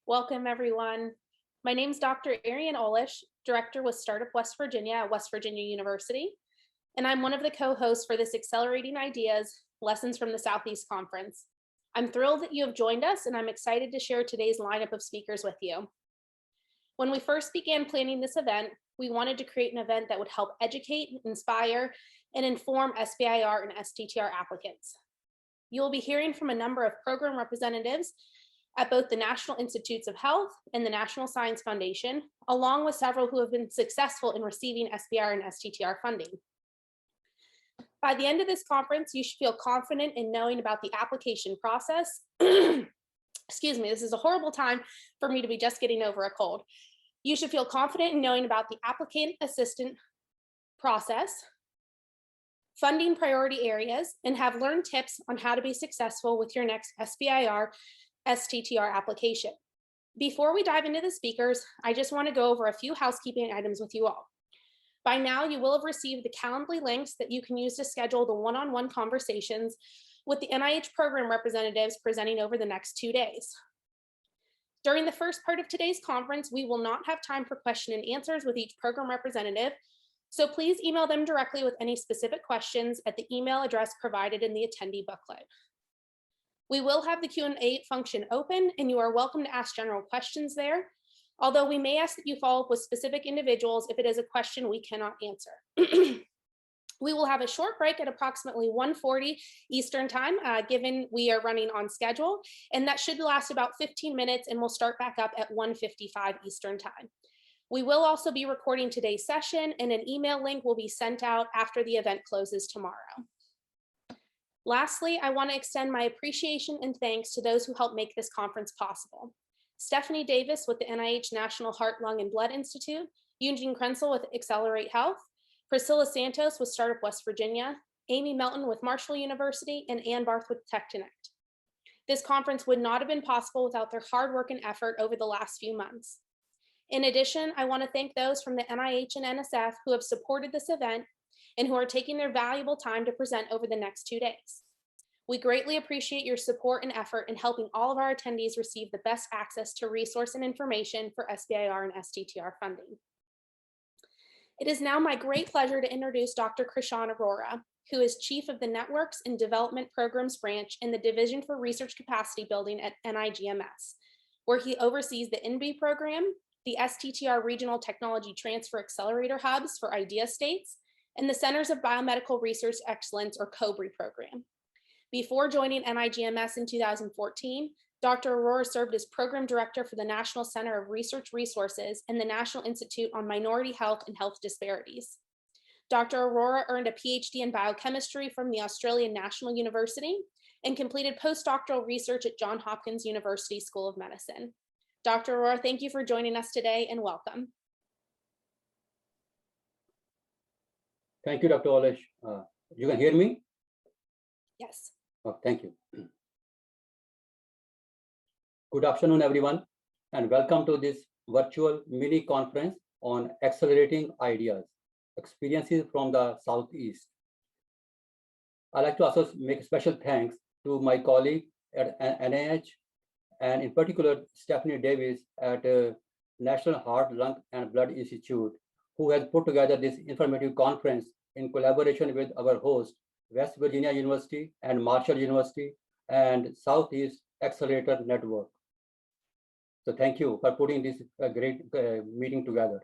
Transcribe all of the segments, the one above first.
Welcome, everyone. My name is Dr. Arian Olish, Director with Startup West Virginia at West Virginia University, and I'm one of the co-hosts for this Accelerating Ideas Lessons from the Southeast Conference. I'm thrilled that you have joined us, and I'm excited to share today's lineup of speakers with you. When we first began planning this event, we wanted to create an event that would help educate, inspire, and inform SBIR and STTR applicants. You will be hearing from a number of program representatives at both the National Institutes of Health and the National Science Foundation, along with several who have been successful in receiving SBIR and STTR funding. By the end of this conference, you should feel confident in knowing about the application process. Excuse me, this is a horrible time for me to be just getting over a cold. You should feel confident in knowing about the applicant assistant process, funding priority areas, and have learned tips on how to be successful with your next SBIR STTR application. Before we dive into the speakers, I just want to go over a few housekeeping items with you all. By now, you will have received the Calendly links that you can use to schedule the one-on-one conversations with the NIH program representatives presenting over the next 2 days. During the first part of today's conference, we will not have time for question and answers with each program representative, so please email them directly with any specific questions at the email address provided in the attendee booklet. We will have the Q&A function open, and you are welcome to ask general questions there, although we may ask that you follow up with specific individuals if it is a question we cannot answer. We will have a short break at approximately 1:40 Eastern time, given we are running on schedule, and that should last about 15 minutes, and we'll start back up at 1:55 Eastern time. We will also be recording today's session, and an email link will be sent out after the event closes tomorrow. Lastly, I want to extend my appreciation and thanks to those who helped make this conference possible. Stephanie Davis with the NIH National Heart, Lung, and Blood Institute, Eugene Krentsel with XLerateHealth, Priscilla Santos with Startup West Virginia, Amy Melton with Marshall University, and Ann Barth with TechConnect. This conference would not have been possible without their hard work and effort over the last few months. In addition, I want to thank those from the NIH and NSF who have supported this event and who are taking their valuable time to present over the next 2 days. We greatly appreciate your support and effort in helping all of our attendees receive the best access to resource and information for SBIR and STTR funding. It is now my great pleasure to introduce Dr. Krishan Arora, who is Chief of the Networks and Development Programs Branch in the Division for Research Capacity Building at NIGMS, where he oversees the NB program, the STTR Regional Technology Transfer Accelerator Hubs for IDEA states, and the Centers of Biomedical Research Excellence, or COBRI program. Before joining NIGMS in 2014, Dr. Arora served as Program Director for the National Center of Research Resources and the National Institute on Minority Health and Health Disparities. Dr. Arora earned a PhD in biochemistry from the Australian National University and completed postdoctoral research at Johns Hopkins University School of Medicine. Dr. Arora, thank you for joining us today and welcome. Thank you, Dr. Olish. You can hear me? Yes. Oh, thank you. Good afternoon, everyone, and welcome to this virtual mini conference on accelerating ideas, experiences from the Southeast. I'd like to also make special thanks to my colleague at NIH, and in particular, Stephanie Davis at National Heart, Lung, and Blood Institute, who has put together this informative conference in collaboration with our host, West Virginia University and Marshall University and Southeast Accelerator Network. So thank you for putting this great meeting together.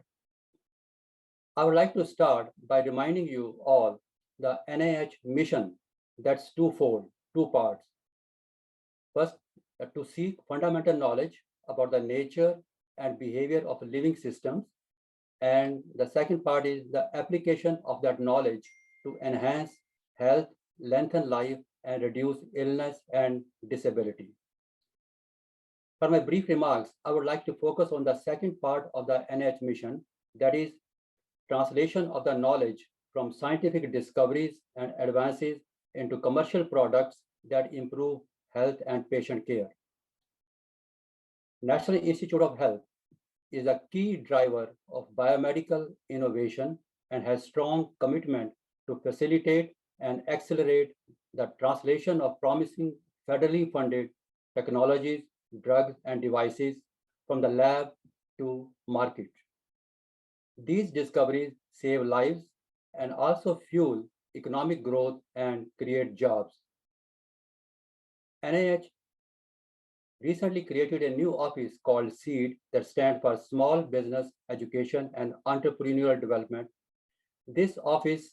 I would like to start by reminding you all the NIH mission that's twofold, 2 parts. First, to seek fundamental knowledge about the nature and behavior of living systems. And the second part is the application of that knowledge to enhance health, lengthen life, and reduce illness and disability. For my brief remarks, I would like to focus on the second part of the NIH mission, that is translation of the knowledge from scientific discoveries and advances into commercial products that improve health and patient care. National Institute of Health is a key driver of biomedical innovation and has strong commitment to facilitate and accelerate the translation of promising federally funded technologies, drugs, and devices from the lab to market. These discoveries save lives and also fuel economic growth and create jobs. NIH recently created a new office called SEED that stands for Small Business Education and Entrepreneurial Development. This office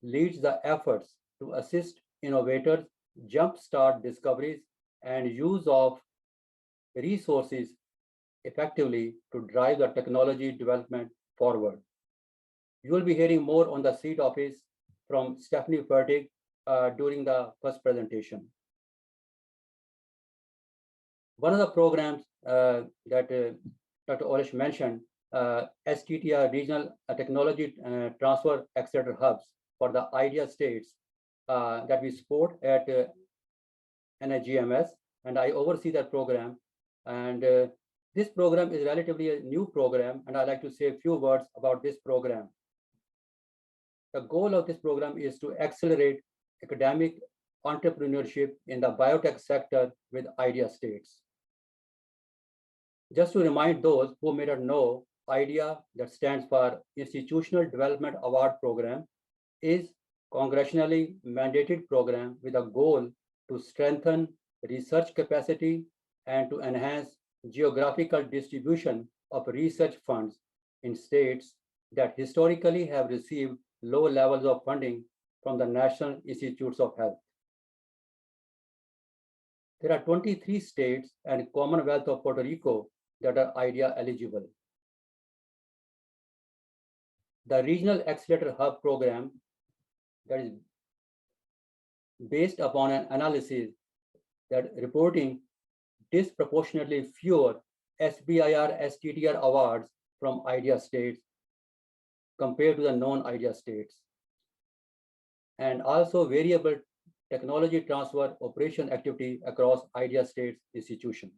leads the efforts to assist innovators, jumpstart discoveries, and use of resources effectively to drive the technology development forward. You will be hearing more on the SEED office from Stephanie Fertig during the first presentation. One of the programs that Dr. Olesh mentioned, STTR Regional Technology Transfer Accelerator Hubs for the IDEA states that we support at NIGMS, and I oversee that program. And this program is relatively a new program, and I'd like to say a few words about this program. The goal of this program is to accelerate academic entrepreneurship in the biotech sector with IDEA states. Just to remind those who may not know, IDEA, that stands for Institutional Development Award Program, is congressionally mandated program with a goal to strengthen research capacity and to enhance geographical distribution of research funds in states that historically have received low levels of funding from the National Institutes of Health. There are 23 states and Commonwealth of Puerto Rico that are IDEA eligible. The Regional Accelerator Hub program that is based upon an analysis that reporting disproportionately fewer SBIR STTR awards from IDEA states compared to the non-IDEA states, and also variable technology transfer operation activity across IDEA states institutions.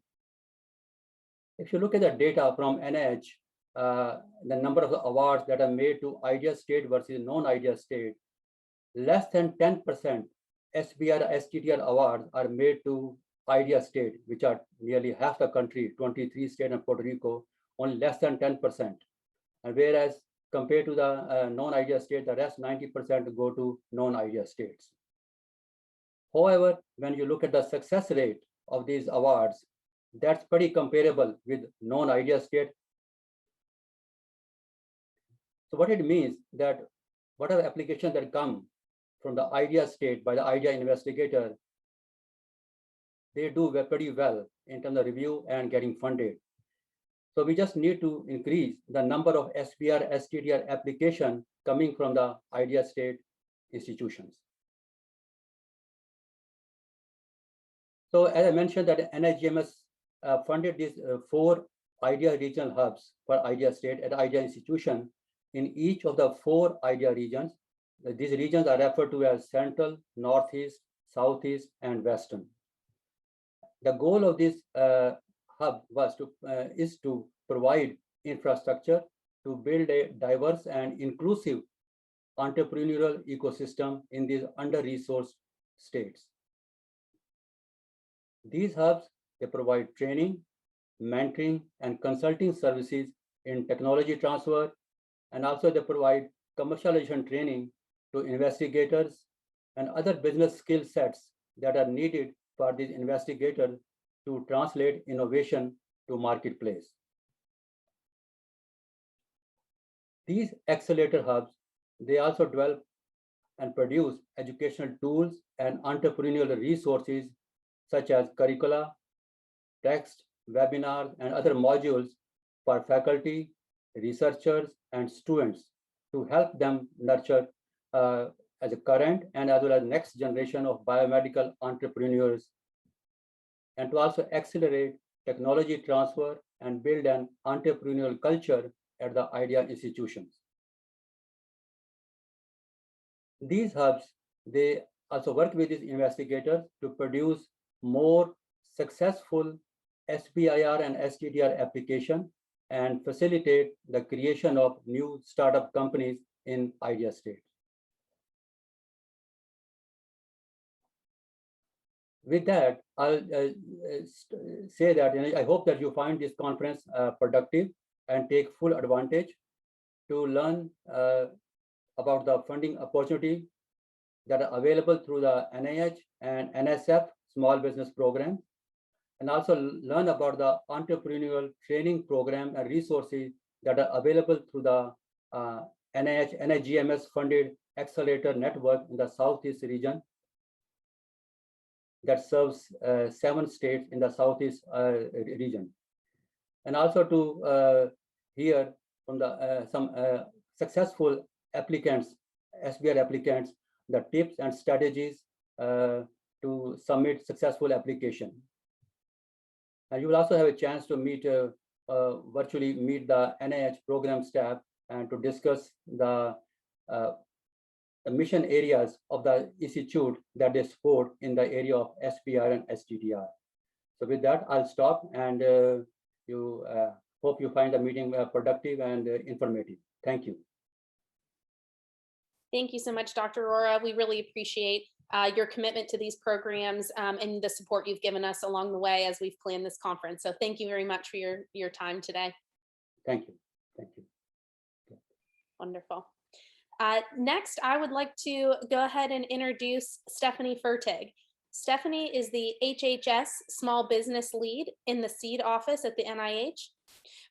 If you look at the data from NIH, the number of awards that are made to IDEA state versus non-IDEA state, less than 10% SBIR STTR awards are made to IDEA state, which are nearly half the country, 23 states and Puerto Rico, only less than 10%. And whereas compared to the non-IDEA state, the rest 90% go to non-IDEA states. However, when you look at the success rate of these awards, that's pretty comparable with non-IDEA state. So what it means that whatever applications that come from the IDEA state by the IDEA investigator, they do pretty well in terms of review and getting funded. So we just need to increase the number of SBIR STTR application coming from the IDEA state institutions. So as I mentioned that NIGMS funded these 4 IDEA regional hubs for IDEA state at IDEA institution in each of the 4 IDEA regions. These regions are referred to as Central, Northeast, Southeast, and Western. The goal of this hub is to provide infrastructure to build a diverse and inclusive entrepreneurial ecosystem in these under-resourced states. These hubs, they provide training, mentoring, and consulting services in technology transfer, and also they provide commercialization training to investigators and other business skill sets that are needed for these investigators to translate innovation to marketplace. These accelerator hubs, they also develop and produce educational tools and entrepreneurial resources such as curricula, text, webinars, and other modules for faculty, researchers, and students to help them nurture as a current and as well as next generation of biomedical entrepreneurs, and to also accelerate technology transfer and build an entrepreneurial culture at the IDEA institutions. These hubs, they also work with these investigators to produce more successful SBIR and STTR application and facilitate the creation of new startup companies in IDEA states. With that, I'll say that I hope that you find this conference productive and take full advantage to learn about the funding opportunity that are available through the NIH and NSF small business program, and also learn about the entrepreneurial training program and resources that are available through the NIGMS funded XLerator network in the Southeast region that serves 7 states in the Southeast region. And also to hear from the some successful applicants, SBIR applicants, the tips and strategies to submit successful application. And you will also have a chance to meet virtually meet the NIH program staff and to discuss the mission areas of the institute that they support in the area of SBIR and STTR. So with that, I'll stop and hope you find the meeting productive and informative. Thank you. Thank you so much, Dr. Arora. We really appreciate your commitment to these programs and the support you've given us along the way as we've planned this conference. So thank you very much for your time today. Thank you. Thank you. Wonderful. Next, I would like to go ahead and introduce Stephanie Fertig. Stephanie is the HHS Small Business Lead in the SEED office at the NIH.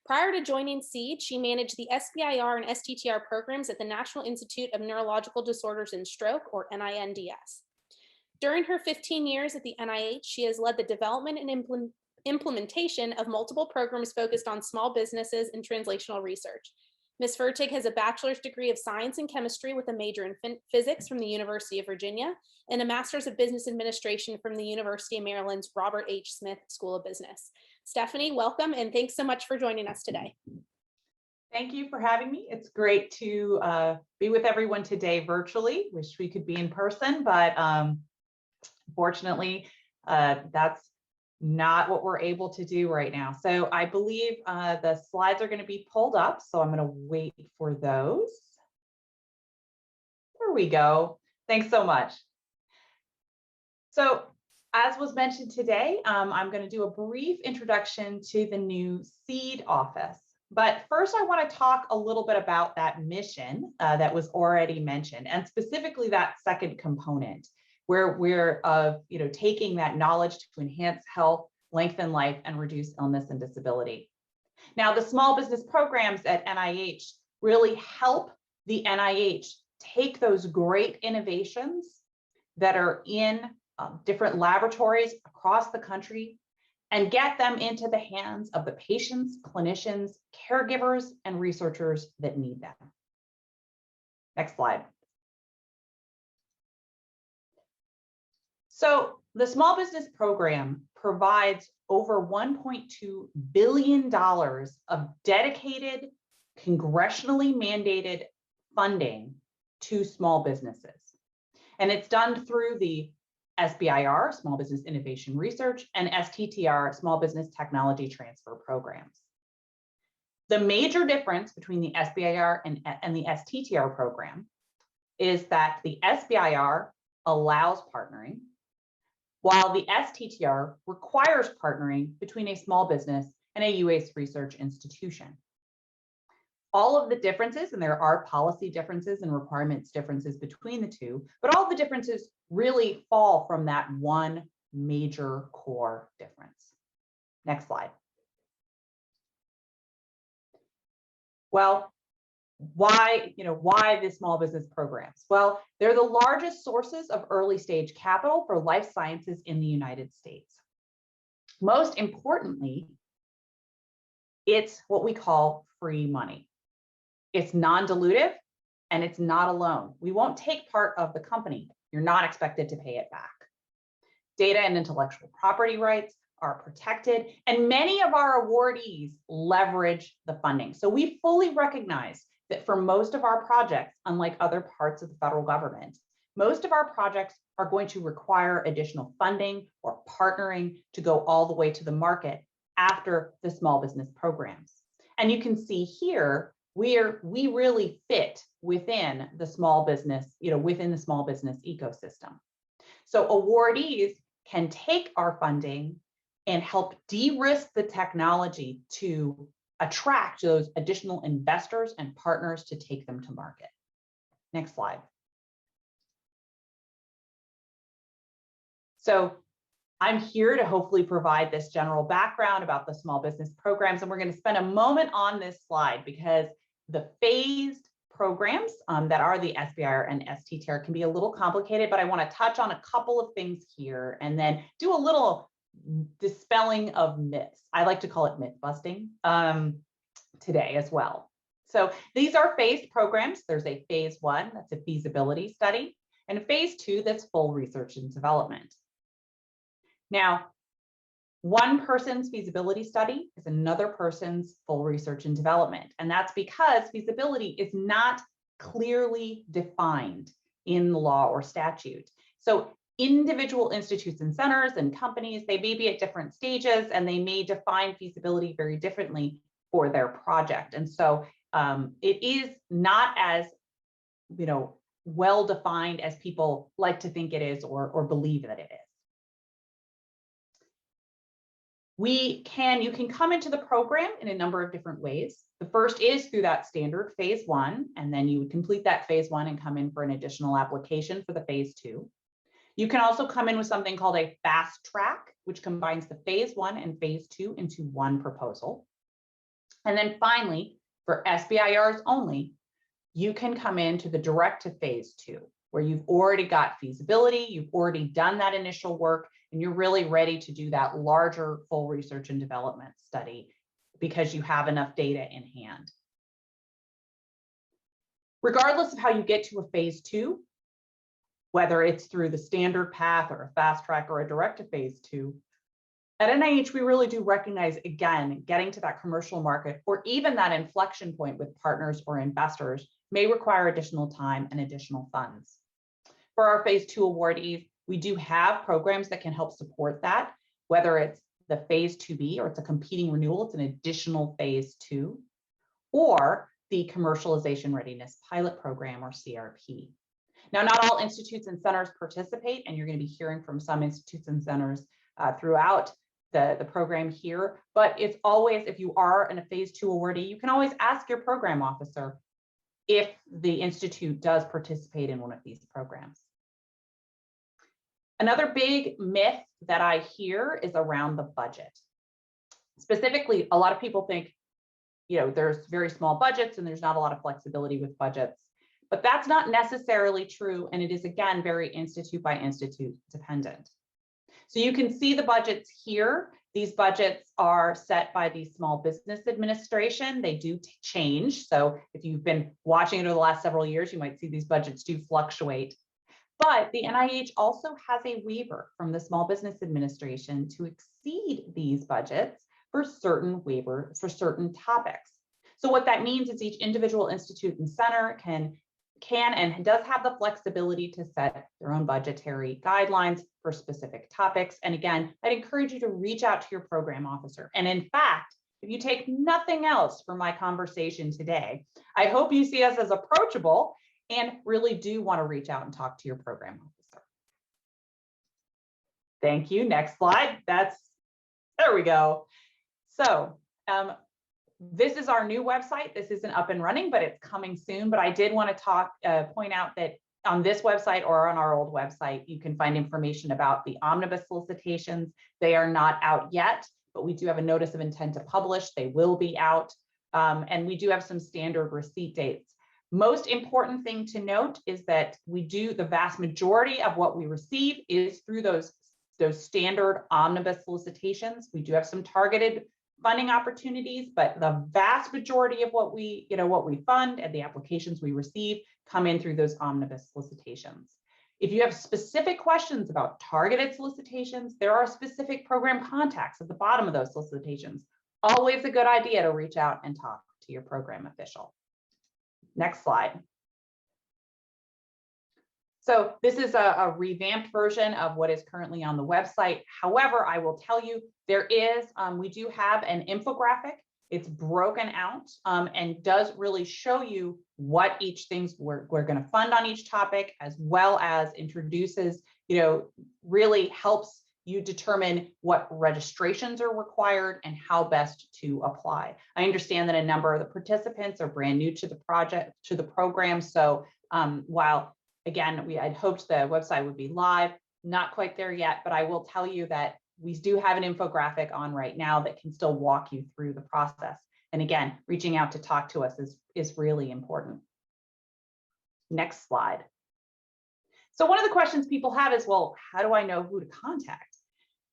Prior to joining SEED, she managed the SBIR and STTR programs at the National Institute of Neurological Disorders and Stroke, or NINDS. During her 15 years at the NIH, she has led the development and implementation of multiple programs focused on small businesses and translational research. Ms. Fertig has a bachelor's degree of science and chemistry with a major in physics from the University of Virginia and a master's of business administration from the University of Maryland's Robert H. Smith School of Business. Stephanie, welcome, and thanks so much for joining us today. Thank you for having me. It's great to be with everyone today virtually. Wish we could be in person, but fortunately, that's not what we're able to do right now. So I believe the slides are going to be pulled up, so I'm going to wait for those. There we go. Thanks so much. So as was mentioned today, I'm going to do a brief introduction to the new SEED office. But first, I want to talk a little bit about that mission that was already mentioned, and specifically that second component, where we're taking that knowledge to enhance health, lengthen life, and reduce illness and disability. Now, the small business programs at NIH really help the NIH take those great innovations that are in different laboratories across the country and get them into the hands of the patients, clinicians, caregivers, and researchers that need them. Next slide. So the small business program provides over $1.2 billion of dedicated, congressionally mandated funding to small businesses. And it's done through the SBIR, Small Business Innovation Research, and STTR, Small Business Technology Transfer Programs. The major difference between the SBIR and the STTR program is that the SBIR allows partnering, while the STTR requires partnering between a small business and a US research institution. All of the differences, and there are policy differences and requirements differences between the two, but all the differences really fall from that one major core difference. Next slide. Well, why the small business programs? Well, they're the largest sources of early stage capital for life sciences in the United States. Most importantly, it's what we call free money. It's non-dilutive and it's not a loan. We won't take part of the company. You're not expected to pay it back. Data and intellectual property rights are protected, and many of our awardees leverage the funding. So we fully recognize that for most of our projects, unlike other parts of the federal government, most of our projects are going to require additional funding or partnering to go all the way to the market after the small business programs. And you can see here, we really fit within the small business, within the small business ecosystem. So awardees can take our funding and help de-risk the technology to attract those additional investors and partners to take them to market. Next slide. So I'm here to hopefully provide this general background about the small business programs, and we're going to spend a moment on this slide because the phased programs that are the SBIR and STTR can be a little complicated, but I want to touch on a couple of things here and then do a little dispelling of myths. I like to call it myth busting today as well. So these are phased programs. There's a phase 1, that's a feasibility study, and a phase 2, that's full research and development. Now, one person's feasibility study is another person's full research and development. And that's because feasibility is not clearly defined in the law or statute. So individual institutes and centers and companies, they may be at different stages and they may define feasibility very differently for their project. And so it is not as, well defined as people like to think it is or believe that it is. You can come into the program in a number of different ways. The first is through that standard phase 1, and then you would complete that phase 1 and come in for an additional application for the phase 2. You can also come in with something called a fast track, which combines the phase 1 and phase 2 into one proposal. And then finally, for SBIRs only, you can come into the direct to phase 2, where you've already got feasibility, you've already done that initial work, and you're really ready to do that larger full research and development study because you have enough data in hand. Regardless of how you get to a phase 2, whether it's through the standard path or a fast track or a direct to phase 2, at NIH, we really do recognize, again, getting to that commercial market or even that inflection point with partners or investors may require additional time and additional funds. For our phase 2 awardees, we do have programs that can help support that, whether it's the phase 2B or it's a competing renewal, it's an additional phase 2, or the commercialization readiness pilot program or CRP. Now, not all institutes and centers participate, and you're going to be hearing from some institutes and centers throughout the program here, but it's always, if you are in a phase 2 awardee, you can always ask your program officer if the institute does participate in one of these programs. Another big myth that I hear is around the budget. Specifically, a lot of people think, there's very small budgets and there's not a lot of flexibility with budgets, but that's not necessarily true. And it is, again, very institute by institute dependent. So you can see the budgets here. These budgets are set by the Small Business Administration. They do change. So if you've been watching it over the last several years, you might see these budgets do fluctuate. But the NIH also has a waiver from the Small Business Administration to exceed these budgets for certain waivers for certain topics. So what that means is each individual institute and center can and does have the flexibility to set their own budgetary guidelines for specific topics. And again, I'd encourage you to reach out to your program officer. And in fact, if you take nothing else from my conversation today, I hope you see us as approachable and really do want to reach out and talk to your program officer. Thank you. Next slide. There we go. So this is our new website. This isn't up and running, but it's coming soon. But I did want to point out that on this website or on our old website, you can find information about the omnibus solicitations. They are not out yet, but we do have a notice of intent to publish. They will be out. And we do have some standard receipt dates. Most important thing to note is that the vast majority of what we receive is through those standard omnibus solicitations. We do have some targeted funding opportunities, but the vast majority of what we fund and the applications we receive come in through those omnibus solicitations. If you have specific questions about targeted solicitations, there are specific program contacts at the bottom of those solicitations. Always a good idea to reach out and talk to your program official. Next slide. So this is a revamped version of what is currently on the website. However, I will tell you, we do have an infographic. It's broken out and does really show you what each things we're going to fund on each topic, as well as introduces, really helps you determine what registrations are required and how best to apply. I understand that a number of the participants are brand new to the project, to the program. So while again, I'd hoped the website would be live, not quite there yet, but I will tell you that we do have an infographic on right now that can still walk you through the process. And again, reaching out to talk to us is really important. Next slide. So one of the questions people have is, well, how do I know who to contact?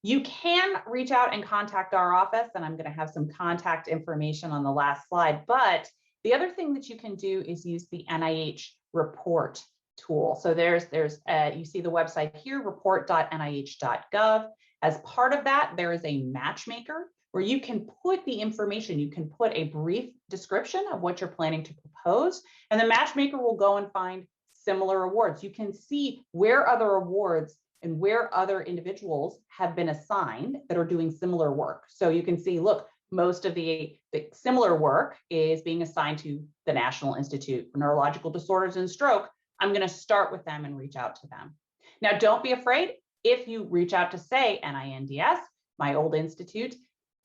You can reach out and contact our office, and I'm going to have some contact information on the last slide. But the other thing that you can do is use the NIH report tool. So you see the website here, report.nih.gov. As part of that, there is a matchmaker where you can put the information, you can put a brief description of what you're planning to propose, and the matchmaker will go and find similar awards. You can see where other awards and where other individuals have been assigned that are doing similar work. So you can see, look, most of the similar work is being assigned to the National Institute for Neurological Disorders and Stroke. I'm going to start with them and reach out to them. Now, don't be afraid if you reach out to, say, NINDS, my old institute,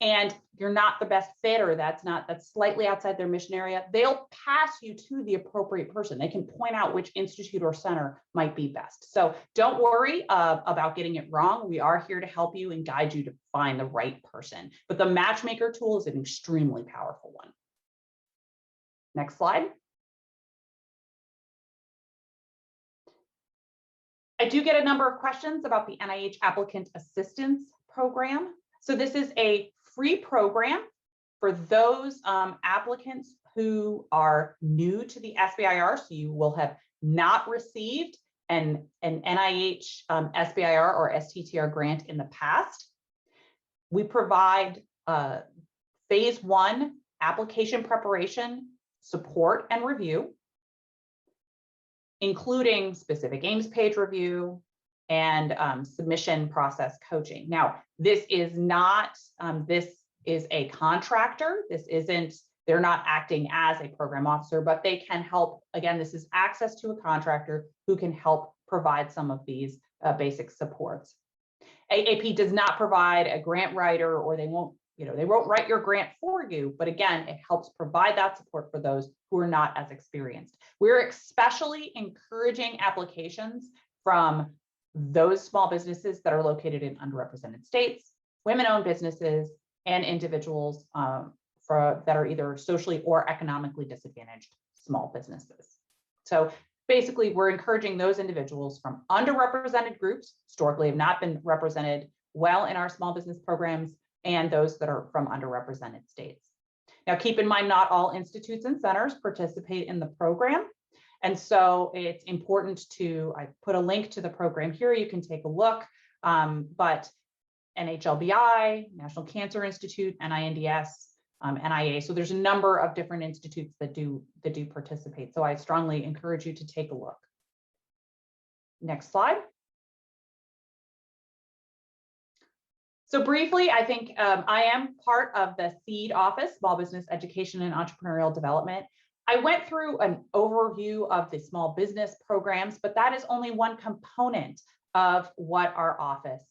and you're not the best fit, or that's slightly outside their mission area, they'll pass you to the appropriate person. They can point out which institute or center might be best. So don't worry about getting it wrong. We are here to help you and guide you to find the right person. But the matchmaker tool is an extremely powerful one. Next slide. I do get a number of questions about the NIH Applicant Assistance Program. So this is a free program for those applicants who are new to the SBIR. So you will have not received an NIH SBIR or STTR grant in the past. We provide phase 1 application preparation, support, and review, including specific aims page review and submission process coaching. Now, this is not, this is a contractor. This isn't, they're not acting as a program officer, but they can help. Again, this is access to a contractor who can help provide some of these basic supports. AAP does not provide a grant writer, or they won't write your grant for you, but again, it helps provide that support for those who are not as experienced. We're especially encouraging applications from those small businesses that are located in underrepresented states, women-owned businesses, and individuals that are either socially or economically disadvantaged small businesses. So basically, we're encouraging those individuals from underrepresented groups, historically have not been represented well in our small business programs, and those that are from underrepresented states. Now, keep in mind, not all institutes and centers participate in the program. And so it's important I put a link to the program here, you can take a look, but NHLBI, National Cancer Institute, NINDS, NIA. So there's a number of different institutes that do participate. So I strongly encourage you to take a look. Next slide. So briefly, I think I am part of the SEED office, Small Business Education and Entrepreneurial Development. I went through an overview of the small business programs, but that is only one component of what our office,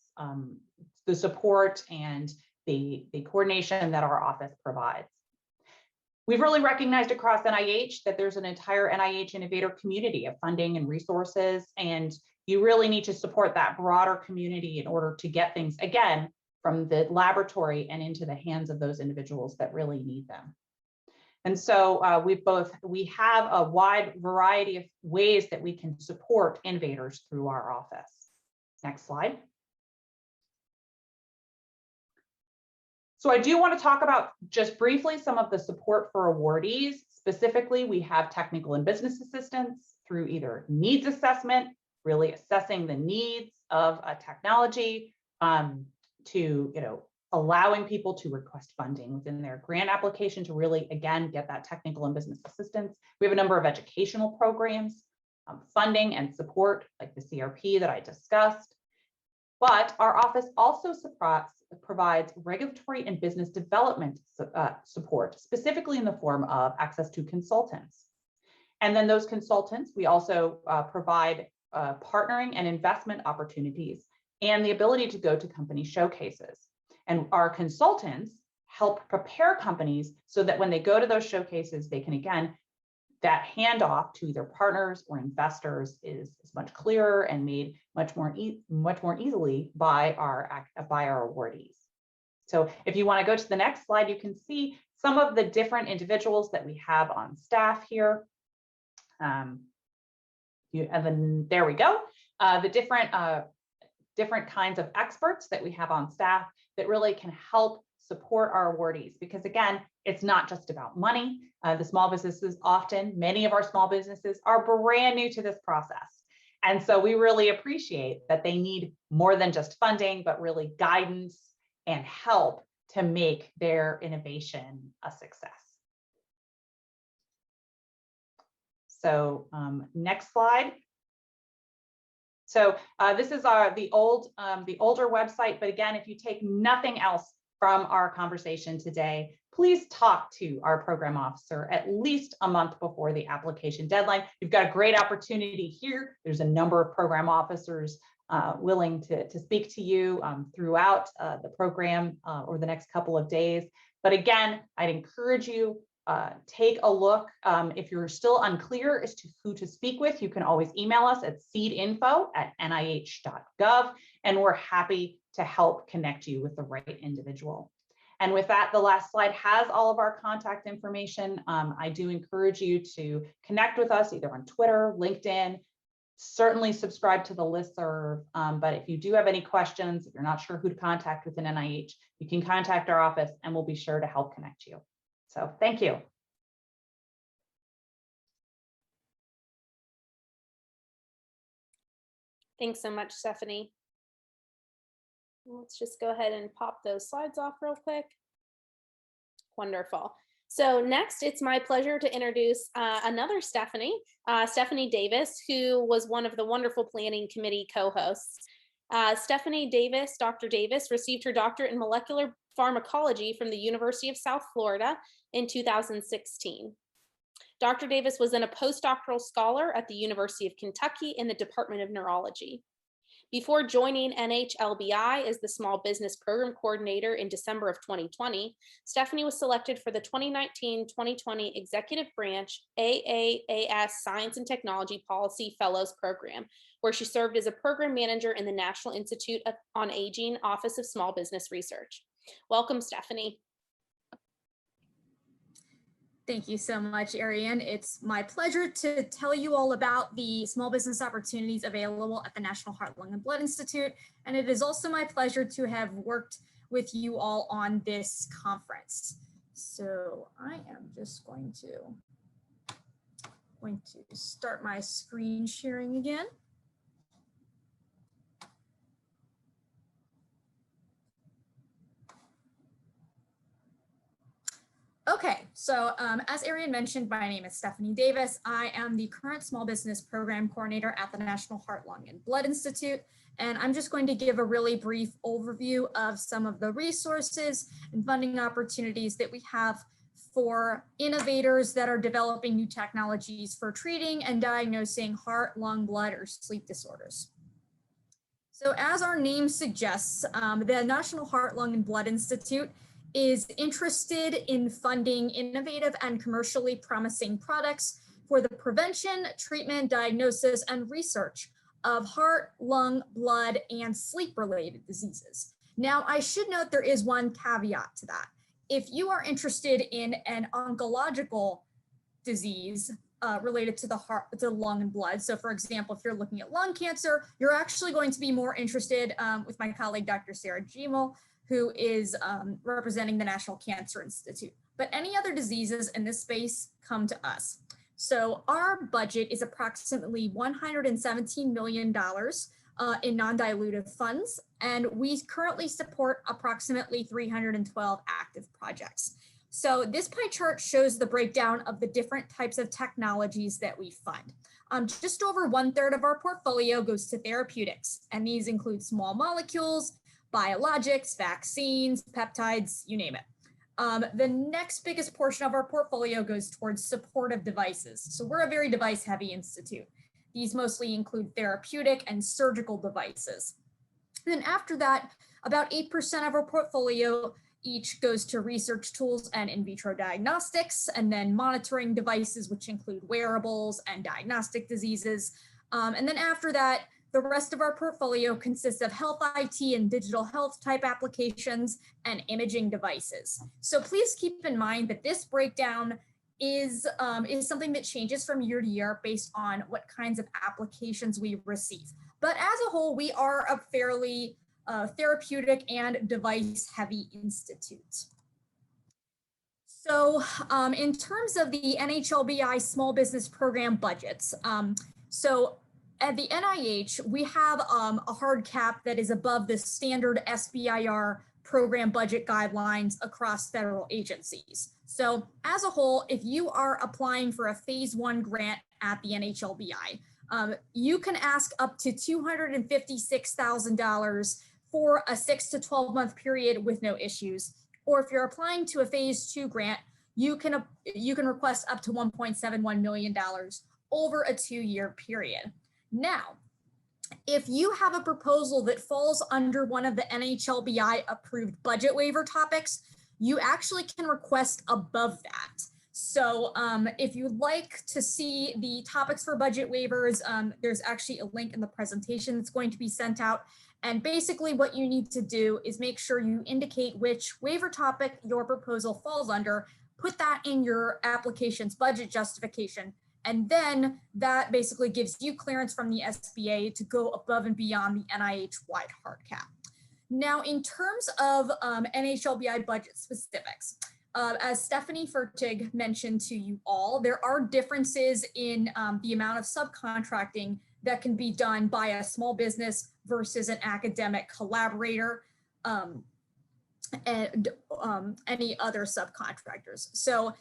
the support and the coordination that our office provides. We've really recognized across NIH that there's an entire NIH innovator community of funding and resources, and you really need to support that broader community in order to get things, again, from the laboratory and into the hands of those individuals that really need them. And so we have a wide variety of ways that we can support innovators through our office. Next slide. So I do want to talk about just briefly some of the support for awardees. Specifically, we have technical and business assistance through either needs assessment, really assessing the needs of a technology, to allowing people to request funding within their grant application to really, again, get that technical and business assistance. We have a number of educational programs, funding and support like the CRP that I discussed. But our office also provides regulatory and business development support, specifically in the form of access to consultants. And then those consultants, we also provide partnering and investment opportunities and the ability to go to company showcases. And our consultants help prepare companies so that when they go to those showcases, they can, again, that handoff to either partners or investors is much clearer and made much more easily by our awardees. So if you want to go to the next slide, you can see some of the different individuals that we have on staff here. And then there we go. The different kinds of experts that we have on staff that really can help support our awardees, because again, it's not just about money. The small businesses many of our small businesses are brand new to this process. And so we really appreciate that they need more than just funding, but really guidance and help to make their innovation a success. So next slide. So this is the older website, but again, if you take nothing else from our conversation today, please talk to our program officer at least a month before the application deadline. You've got a great opportunity here. There's a number of program officers willing to speak to you throughout the program or the next couple of days. But again, I'd encourage you, take a look. If you're still unclear as to who to speak with, you can always email us at seedinfo@nih.gov, and we're happy to help connect you with the right individual. And with that, the last slide has all of our contact information. I do encourage you to connect with us either on Twitter, LinkedIn, certainly subscribe to the listserv. But if you do have any questions, if you're not sure who to contact within NIH, you can contact our office and we'll be sure to help connect you. So thank you. Thanks so much, Stephanie. Let's just go ahead and pop those slides off real quick. Wonderful. So next, it's my pleasure to introduce another Stephanie, Stephanie Davis, who was one of the wonderful planning committee co-hosts. Stephanie Davis, Dr. Davis, received her doctorate in molecular pharmacology from the University of South Florida in 2016. Dr. Davis was then a postdoctoral scholar at the University of Kentucky in the Department of Neurology. Before joining NHLBI as the Small Business Program Coordinator in December of 2020, Stephanie was selected for the 2019-2020 Executive Branch IDeAs Science and Technology Policy Fellows Program, where she served as a program manager in the National Institute on Aging Office of Small Business Research. Welcome, Stephanie. Thank you so much, Ariane. It's my pleasure to tell you all about the small business opportunities available at the National Heart, Lung, and Blood Institute. And it is also my pleasure to have worked with you all on this conference. So I am just going to start my screen sharing again. Okay, so as Ariane mentioned, my name is Stephanie Davis. I am the current Small Business Program Coordinator at the National Heart, Lung, and Blood Institute, and I'm just going to give a really brief overview of some of the resources and funding opportunities that we have for innovators that are developing new technologies for treating and diagnosing heart, lung, blood, or sleep disorders. So as our name suggests, the National Heart, Lung, and Blood Institute is interested in funding innovative and commercially promising products for the prevention, treatment, diagnosis, and research of heart, lung, blood, and sleep-related diseases. Now, I should note there is one caveat to that. If you are interested in an oncological disease related to the heart, to lung and blood, so for example, if you're looking at lung cancer, you're actually going to be more interested with my colleague, Dr. Sarra Djemil, who is representing the National Cancer Institute. But any other diseases in this space come to us. So our budget is approximately $117 million in non-dilutive funds, and we currently support approximately 312 active projects. So this pie chart shows the breakdown of the different types of technologies that we fund. Just over 1/3 of our portfolio goes to therapeutics, and these include small molecules, biologics, vaccines, peptides, you name it. The next biggest portion of our portfolio goes towards supportive devices. So we're a very device-heavy institute. These mostly include therapeutic and surgical devices. And then after that, about 8% of our portfolio each goes to research tools and in vitro diagnostics, and then monitoring devices, which include wearables and diagnostic diseases. And then after that, the rest of our portfolio consists of health IT and digital health type applications and imaging devices. So please keep in mind that this breakdown is something that changes from year to year based on what kinds of applications we receive. But as a whole, we are a fairly therapeutic and device heavy institute. So in terms of the NHLBI small business program budgets, so at the NIH, we have a hard cap that is above the standard SBIR program budget guidelines across federal agencies. So as a whole, if you are applying for a phase 1 grant at the NHLBI, you can ask up to $256,000 for a 6 to 12 month period with no issues. Or if you're applying to a phase 2 grant, you can request up to $1.71 million over a 2-year period. Now, if you have a proposal that falls under one of the NHLBI approved budget waiver topics, you actually can request above that. So if you'd like to see the topics for budget waivers, there's actually a link in the presentation that's going to be sent out. And basically what you need to do is make sure you indicate which waiver topic your proposal falls under, put that in your application's budget justification, and then that basically gives you clearance from the SBA to go above and beyond the NIH-wide hard cap. Now, in terms of NHLBI budget specifics, as Stephanie Fertig mentioned to you all, there are differences in the amount of subcontracting that can be done by a small business versus an academic collaborator and any other subcontractors. So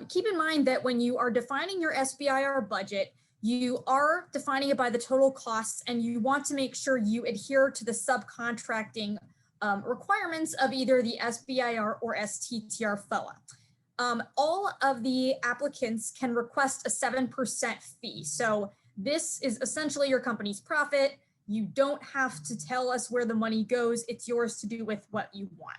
keep in mind that when you are defining your SBIR budget, you are defining it by the total costs, and you want to make sure you adhere to the subcontracting requirements of either the SBIR or STTR FOA. All of the applicants can request a 7% fee. So this is essentially your company's profit. You don't have to tell us where the money goes. It's yours to do with what you want.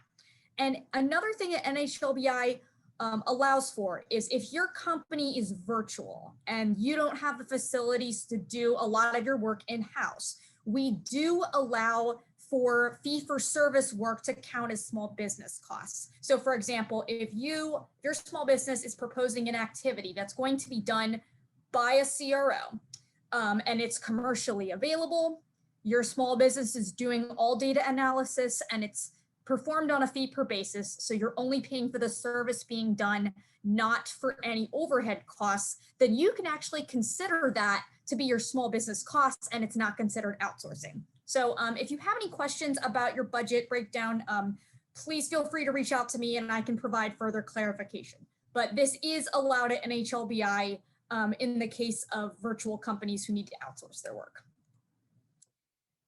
And another thing that NHLBI allows for is if your company is virtual and you don't have the facilities to do a lot of your work in-house, we do allow for fee-for-service work to count as small business costs. So for example, if your small business is proposing an activity that's going to be done by a CRO and it's commercially available, your small business is doing all data analysis and it's performed on a fee per basis, so you're only paying for the service being done, not for any overhead costs, then you can actually consider that to be your small business costs and it's not considered outsourcing. So if you have any questions about your budget breakdown, please feel free to reach out to me and I can provide further clarification. But this is allowed at NHLBI in the case of virtual companies who need to outsource their work.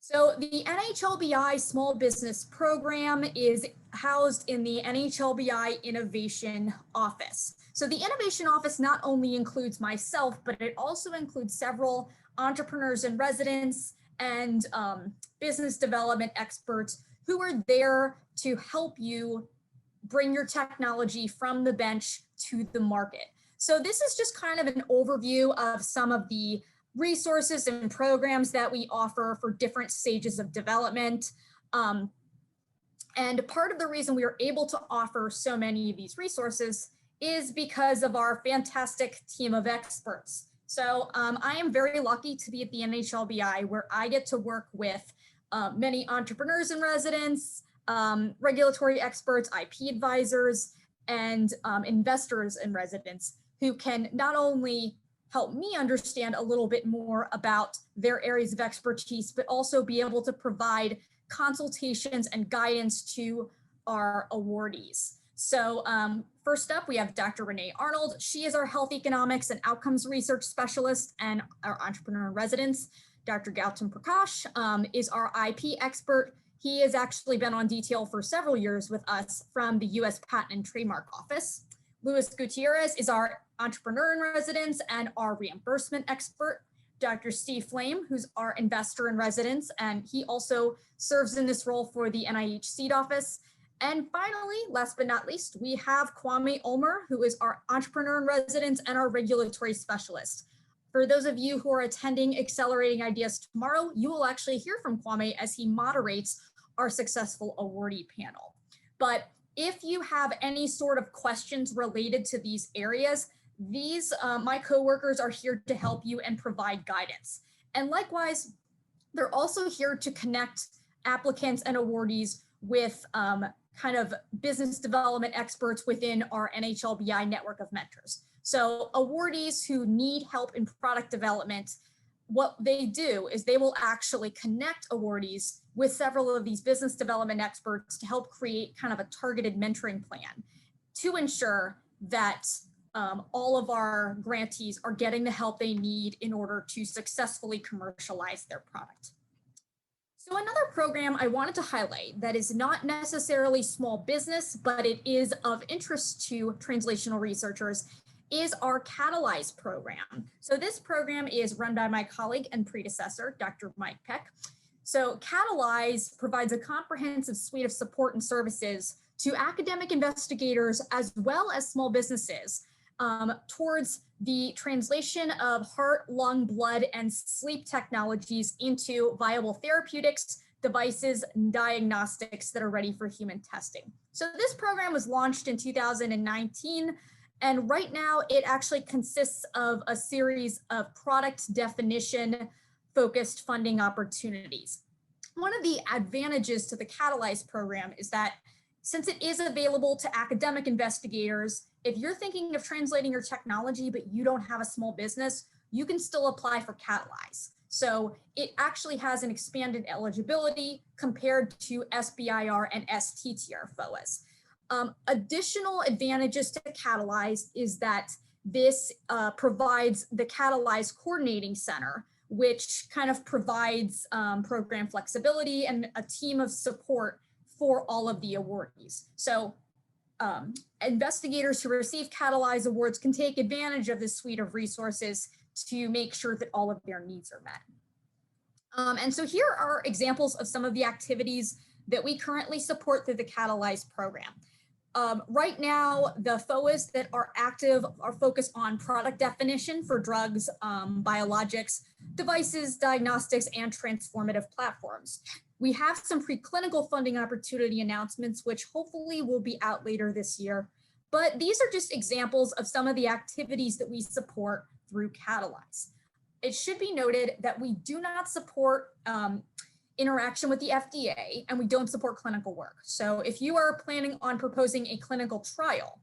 So the NHLBI Small Business Program is housed in the NHLBI Innovation Office. So the Innovation Office not only includes myself, but it also includes several entrepreneurs in residence and business development experts who are there to help you bring your technology from the bench to the market. So this is just kind of an overview of some of the resources and programs that we offer for different stages of development. And part of the reason we are able to offer so many of these resources is because of our fantastic team of experts. So I am very lucky to be at the NHLBI, where I get to work with many entrepreneurs in residence, regulatory experts, IP advisors, and investors in residence who can not only help me understand a little bit more about their areas of expertise, but also be able to provide consultations and guidance to our awardees. So first up, we have Dr. Renee Arnold. She is our health economics and outcomes research specialist and our entrepreneur in residence. Dr. Gautam Prakash is our IP expert. He has actually been on detail for several years with us from the US Patent and Trademark Office. Luis Gutierrez is our entrepreneur in residence and our reimbursement expert. Dr. Steve Flame, who's our investor in residence, and he also serves in this role for the NIH seed office. And finally, last but not least, we have Kwame Ulmer, who is our entrepreneur in residence and our regulatory specialist. For those of you who are attending Accelerating Ideas tomorrow, you will actually hear from Kwame as he moderates our successful awardee panel. But if you have any sort of questions related to these areas, these, my coworkers are here to help you and provide guidance. And likewise, they're also here to connect applicants and awardees with kind of business development experts within our NHLBI network of mentors. So awardees who need help in product development, what they do is they will actually connect awardees with several of these business development experts to help create kind of a targeted mentoring plan to ensure that all of our grantees are getting the help they need in order to successfully commercialize their product. So another program I wanted to highlight that is not necessarily small business, but it is of interest to translational researchers is our Catalyze program. So this program is run by my colleague and predecessor, Dr. Mike Peck. So Catalyze provides a comprehensive suite of support and services to academic investigators as well as small businesses towards the translation of heart, lung, blood, and sleep technologies into viable therapeutics, devices, and diagnostics that are ready for human testing. So this program was launched in 2019, and right now it actually consists of a series of product definition focused funding opportunities. One of the advantages to the Catalyze program is that since it is available to academic investigators, if you're thinking of translating your technology, but you don't have a small business, you can still apply for Catalyze. So it actually has an expanded eligibility compared to SBIR and STTR FOAs. Additional advantages to Catalyze is that this provides the Catalyze Coordinating Center, which kind of provides program flexibility and a team of support for all of the awardees. So investigators who receive Catalyze awards can take advantage of this suite of resources to make sure that all of their needs are met. And so here are examples of some of the activities that we currently support through the Catalyze program. Right now, the FOAs that are active are focused on product definition for drugs, biologics, devices, diagnostics, and transformative platforms. We have some preclinical funding opportunity announcements, which hopefully will be out later this year. But these are just examples of some of the activities that we support through Catalyze. It should be noted that we do not support interaction with the FDA, and we don't support clinical work. So if you are planning on proposing a clinical trial,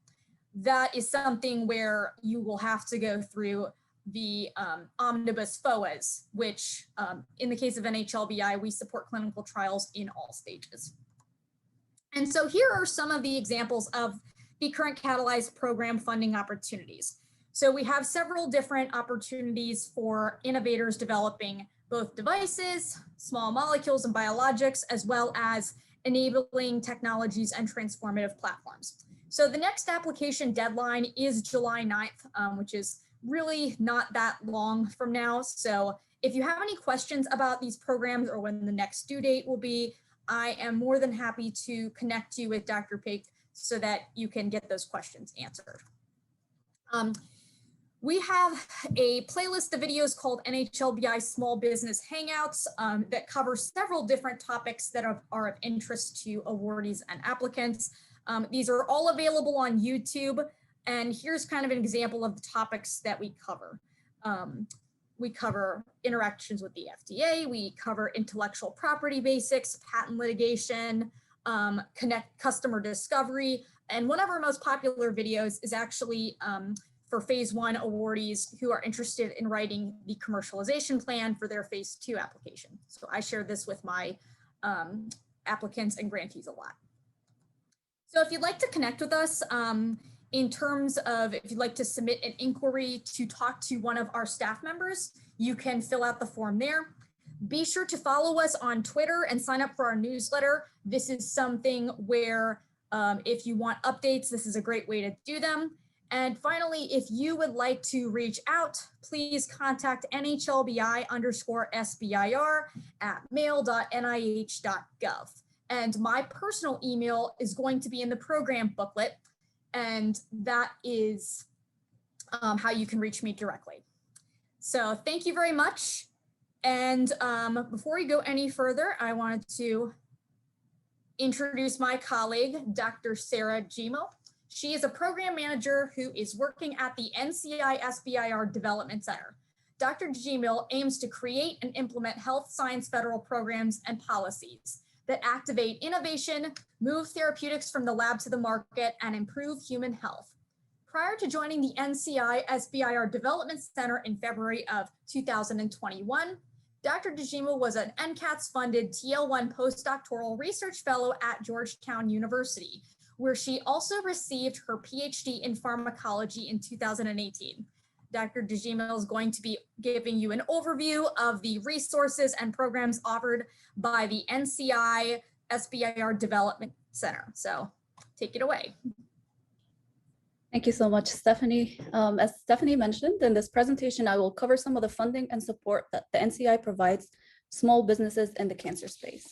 that is something where you will have to go through the omnibus FOAs, which in the case of NHLBI, we support clinical trials in all stages. And so here are some of the examples of the current Catalyze program funding opportunities. So we have several different opportunities for innovators developing both devices, small molecules and biologics, as well as enabling technologies and transformative platforms. So the next application deadline is July 9th, which is really not that long from now. So if you have any questions about these programs or when the next due date will be, I am more than happy to connect you with Dr. Peck so that you can get those questions answered. We have a playlist of videos called NHLBI Small Business Hangouts that cover several different topics that are of interest to awardees and applicants. These are all available on YouTube, and here's kind of an example of the topics that we cover. We cover interactions with the FDA, we cover intellectual property basics, patent litigation, connect customer discovery, and one of our most popular videos is actually for phase 1 awardees who are interested in writing the commercialization plan for their phase 2 application. So I share this with my applicants and grantees a lot. So if you'd like to connect with us in terms of if you'd like to submit an inquiry to talk to one of our staff members, you can fill out the form there. Be sure to follow us on Twitter and sign up for our newsletter. This is something where if you want updates, this is a great way to do them. And finally, if you would like to reach out, please contact NHLBI_SBIR at mail.nih.gov. And my personal email is going to be in the program booklet, and that is how you can reach me directly. So thank you very much. And before we go any further, I wanted to introduce my colleague, Dr. Sarra Djemil. She is a program manager who is working at the SBIR Development Center. Dr. Djemil aims to create and implement health science federal programs and policies that activate innovation, move therapeutics from the lab to the market, and improve human health. Prior to joining the SBIR Development Center in February of 2021, Dr. Djemil was an NCATS-funded TL1 postdoctoral research fellow at Georgetown University, where she also received her PhD in pharmacology in 2018. Dr. Djemil is going to be giving you an overview of the resources and programs offered by the NCI SBIR Development Center. So take it away. Thank you so much, Stephanie. As Stephanie mentioned, in this presentation, I will cover some of the funding and support that the NCI provides small businesses in the cancer space.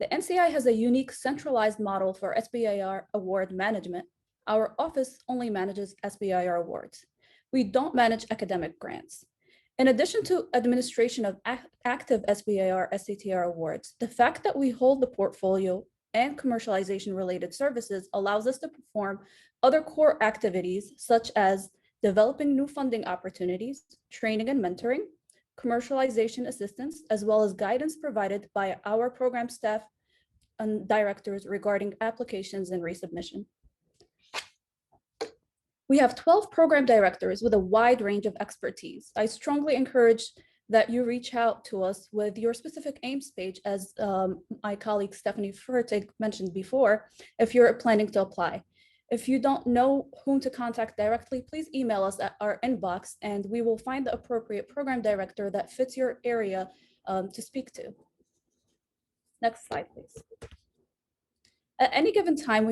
The NCI has a unique centralized model for SBIR award management. Our office only manages SBIR awards. We don't manage academic grants. In addition to administration of active SBIR STTR awards, the fact that we hold the portfolio and commercialization related services allows us to perform other core activities such as developing new funding opportunities, training and mentoring, commercialization assistance, as well as guidance provided by our program staff and directors regarding applications and resubmission. We have 12 program directors with a wide range of expertise. I strongly encourage that you reach out to us with your specific aims page, as my colleague Stephanie Fertig mentioned before, if you're planning to apply. If you don't know whom to contact directly, please email us at our inbox and we will find the appropriate program director that fits your area to speak to. Next slide, please. At any given time,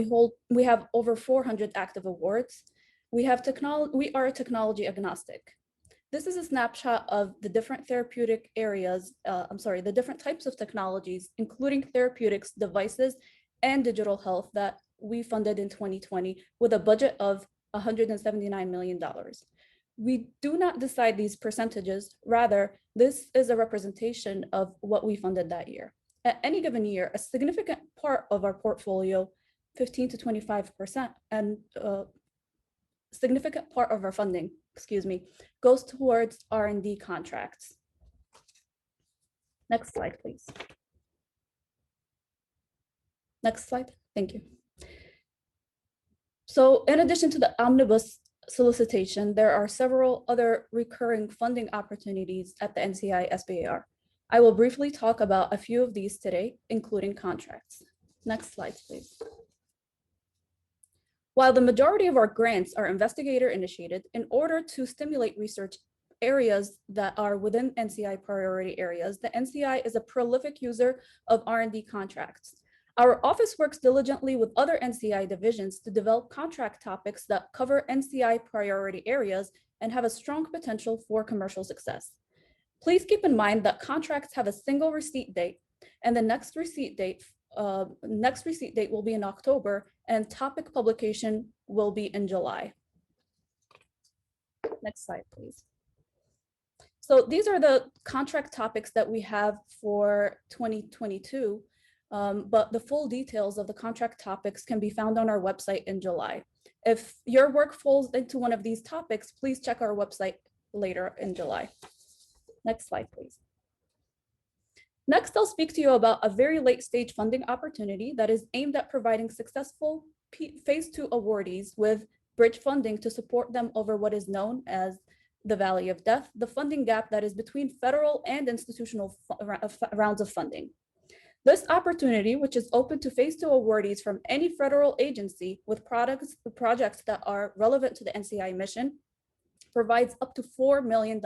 we have over 400 active awards. We are technology agnostic. This is a snapshot of the different therapeutic areas, the different types of technologies, including therapeutics, devices, and digital health that we funded in 2020 with a budget of $179 million. We do not decide these percentages. Rather, this is a representation of what we funded that year. At any given year, a significant part of our portfolio, 15 to 25%, and significant part of our funding, goes towards R&D contracts. Next slide, please. Next slide, thank you. So in addition to the omnibus solicitation, there are several other recurring funding opportunities at the NCI SBIR. I will briefly talk about a few of these today, including contracts. Next slide, please. While the majority of our grants are investigator initiated, in order to stimulate research areas that are within NCI priority areas, the NCI is a prolific user of R&D contracts. Our office works diligently with other NCI divisions to develop contract topics that cover NCI priority areas and have a strong potential for commercial success. Please keep in mind that contracts have a single receipt date, and the next receipt date will be in October, and topic publication will be in July. Next slide, please. So these are the contract topics that we have for 2022, but the full details of the contract topics can be found on our website in July. If your work falls into one of these topics, please check our website later in July. Next slide, please. Next, I'll speak to you about a very late stage funding opportunity that is aimed at providing successful phase 2 awardees with bridge funding to support them over what is known as the Valley of Death, the funding gap that is between federal and institutional rounds of funding. This opportunity, which is open to phase 2 awardees from any federal agency with projects that are relevant to the NCI mission, provides up to $4 million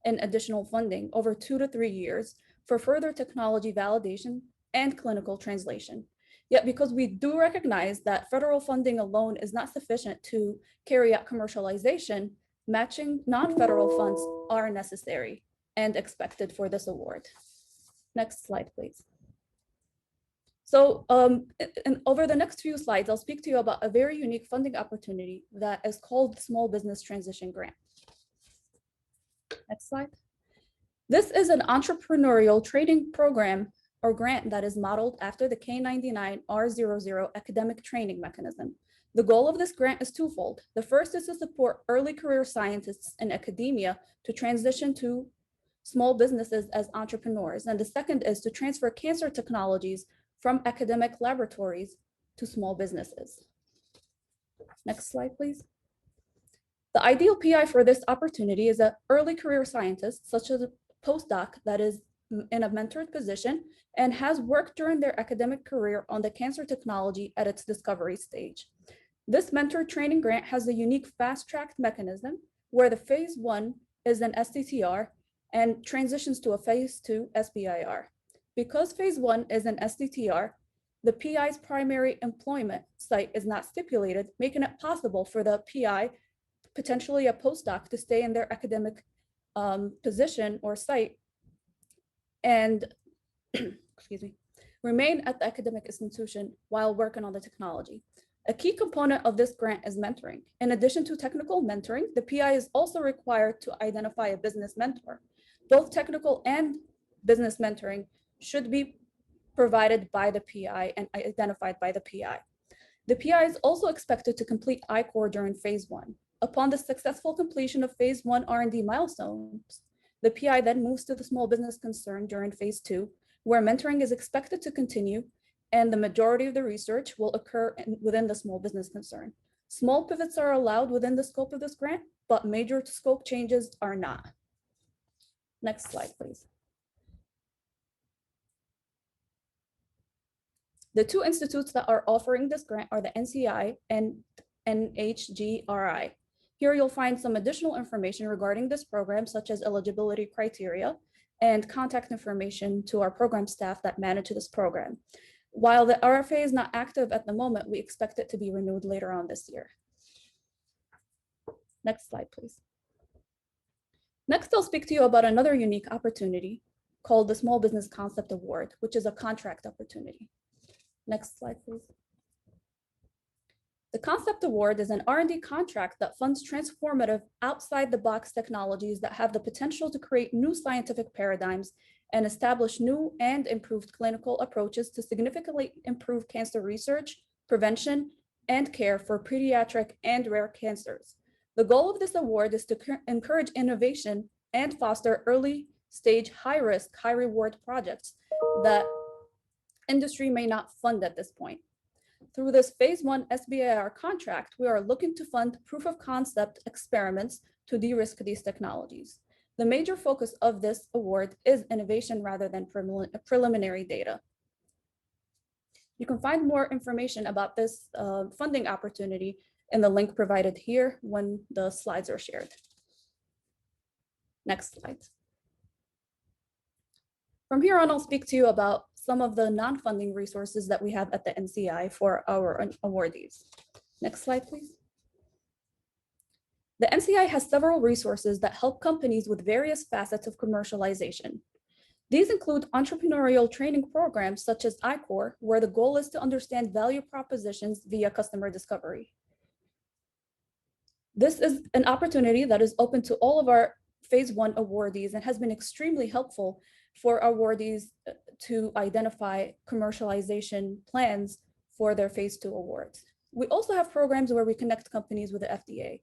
in additional funding over 2 to 3 years for further technology validation and clinical translation. Yet because we do recognize that federal funding alone is not sufficient to carry out commercialization, matching non-federal funds are necessary and expected for this award. Next slide, please. So over the next few slides, I'll speak to you about a very unique funding opportunity that is called the Small Business Transition Grant. Next slide. This is an entrepreneurial training program or grant that is modeled after the K99R00 academic training mechanism. The goal of this grant is twofold. The first is to support early career scientists in academia to transition to small businesses as entrepreneurs. And the second is to transfer cancer technologies from academic laboratories to small businesses. Next slide, please. The ideal PI for this opportunity is an early career scientist, such as a postdoc that is in a mentored position and has worked during their academic career on the cancer technology at its discovery stage. This mentor training grant has a unique fast-tracked mechanism where the phase 1 is an STTR and transitions to a phase 2 SBIR. Because phase 1 is an STTR, the PI's primary employment site is not stipulated, making it possible for the PI, potentially a postdoc, to stay in their academic position or site and excuse me, remain at the academic institution while working on the technology. A key component of this grant is mentoring. In addition to technical mentoring, the PI is also required to identify a business mentor. Both technical and business mentoring should be provided by the PI and identified by the PI. The PI is also expected to complete I-Core during phase 1. Upon the successful completion of phase 1 R&D milestones, the PI then moves to the small business concern during phase 2, where mentoring is expected to continue and the majority of the research will occur within the small business concern. Small pivots are allowed within the scope of this grant, but major scope changes are not. Next slide, please. The two institutes that are offering this grant are the NCI and NHLBI. Here you'll find some additional information regarding this program, such as eligibility criteria and contact information to our program staff that manage this program. While the RFA is not active at the moment, we expect it to be renewed later on this year. Next slide, please. Next, I'll speak to you about another unique opportunity called the Small Business Concept Award, which is a contract opportunity. Next slide, please. The Concept Award is an R&D contract that funds transformative outside-the-box technologies that have the potential to create new scientific paradigms and establish new and improved clinical approaches to significantly improve cancer research, prevention, and care for pediatric and rare cancers. The goal of this award is to encourage innovation and foster early-stage, high-risk, high-reward projects that industry may not fund at this point. Through this phase 1 SBIR contract, we are looking to fund proof of concept experiments to de-risk these technologies. The major focus of this award is innovation rather than preliminary data. You can find more information about this funding opportunity in the link provided here when the slides are shared. Next slide. From here on, I'll speak to you about some of the non-funding resources that we have at the NCI for our awardees. Next slide, please. The NCI has several resources that help companies with various facets of commercialization. These include entrepreneurial training programs such as I-Core, where the goal is to understand value propositions via customer discovery. This is an opportunity that is open to all of our phase 1 awardees and has been extremely helpful for awardees to identify commercialization plans for their phase 2 awards. We also have programs where we connect companies with the FDA.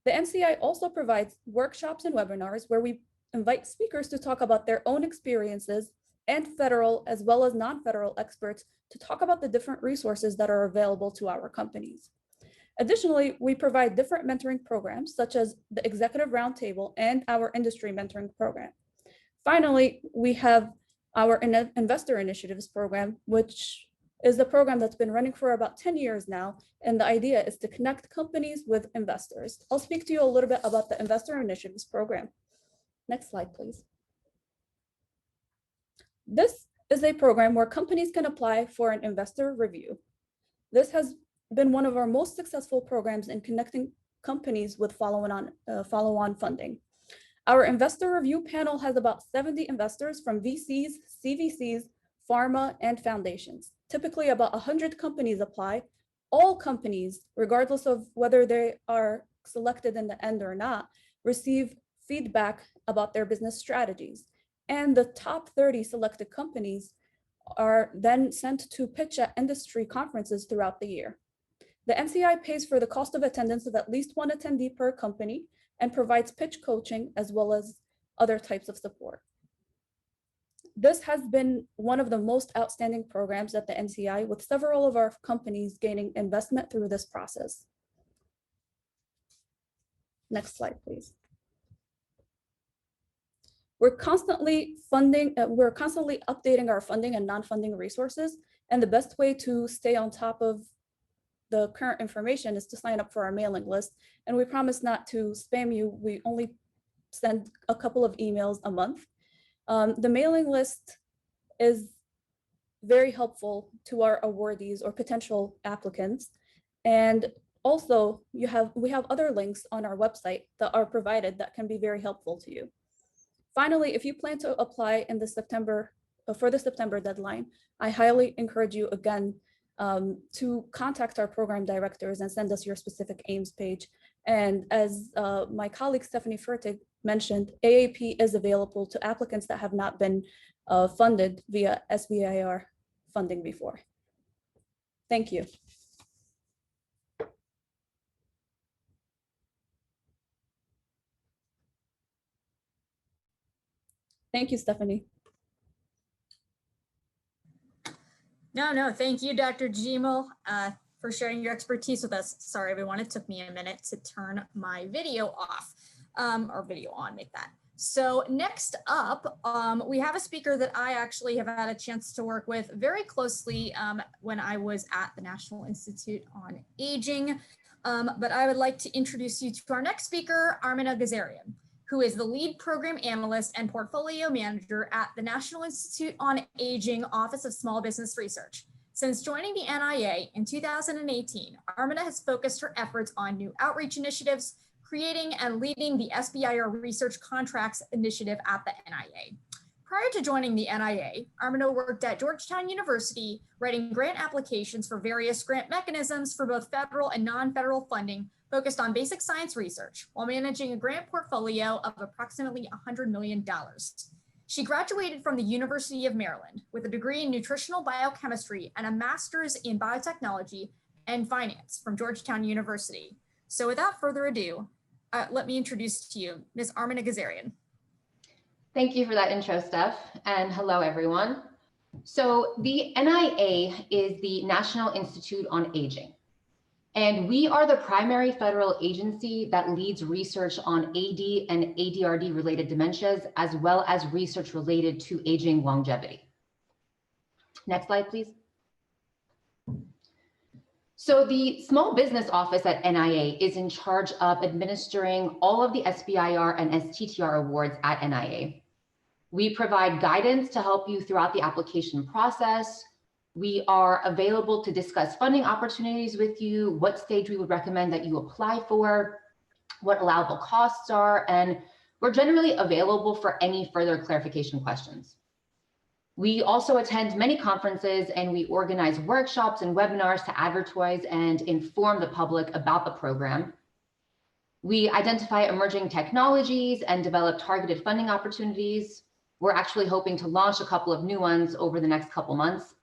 The NCI also provides workshops and webinars where we invite speakers to talk about their own experiences and federal as well as non-federal experts to talk about the different resources that are available to our companies. Additionally, we provide different mentoring programs such as the Executive Roundtable and our Industry Mentoring Program. Finally, we have our Investor Initiatives Program, which is the program that's been running for about 10 years now. And the idea is to connect companies with investors. I'll speak to you a little bit about the Investor Initiatives Program. Next slide, please. This is a program where companies can apply for an investor review. This has been one of our most successful programs in connecting companies with follow-on funding. Our investor review panel has about 70 investors from VCs, CVCs, pharma, and foundations. Typically about 100 companies apply. All companies, regardless of whether they are selected in the end or not, receive feedback about their business strategies. And the top 30 selected companies are then sent to pitch at industry conferences throughout the year. The NCI pays for the cost of attendance of at least one attendee per company and provides pitch coaching as well as other types of support. This has been one of the most outstanding programs at the NCI, with several of our companies gaining investment through this process. Next slide, please. We're constantly updating our funding and non-funding resources, and the best way to stay on top of the current information is to sign up for our mailing list. And we promise not to spam you. We only send a couple of emails a month. The mailing list is very helpful to our awardees or potential applicants. And also we have other links on our website that are provided that can be very helpful to you. Finally, if you plan to apply in for the September deadline, I highly encourage you again to contact our program directors and send us your specific aims page. And as my colleague Stephanie Fertig mentioned, AAP is available to applicants that have not been funded via SBIR funding before. Thank you. Thank you, Stephanie. No, thank you, Dr. Djemil, for sharing your expertise with us. Sorry, everyone, it took me a minute to turn my video off, or video on, make that. So next up, we have a speaker that I actually have had a chance to work with very closely when I was at the National Institute on Aging. But I would like to introduce you to our next speaker, Armineh Ghazarian, who is the lead program analyst and portfolio manager at the National Institute on Aging Office of Small Business Research. Since joining the NIA in 2018, Armineh has focused her efforts on new outreach initiatives, creating and leading the SBIR Research Contracts Initiative at the NIA. Prior to joining the NIA, Armineh worked at Georgetown University, writing grant applications for various grant mechanisms for both federal and non-federal funding focused on basic science research, while managing a grant portfolio of approximately $100 million. She graduated from the University of Maryland with a degree in nutritional biochemistry and a master's in biotechnology and finance from Georgetown University. So without further ado, let me introduce to you Ms. Armineh Ghazarian. Thank you for that intro, Steph, and hello, everyone. So the NIA is the National Institute on Aging, and we are the primary federal agency that leads research on AD and ADRD related dementias, as well as research related to aging longevity. Next slide, please. So the Small Business Office at NIA is in charge of administering all of the SBIR and STTR awards at NIA. We provide guidance to help you throughout the application process. We are available to discuss funding opportunities with you, what stage we would recommend that you apply for, what allowable costs are, and we're generally available for any further clarification questions. We also attend many conferences and we organize workshops and webinars to advertise and inform the public about the program. We identify emerging technologies and develop targeted funding opportunities. We're actually hoping to launch a couple of new ones over the next couple months.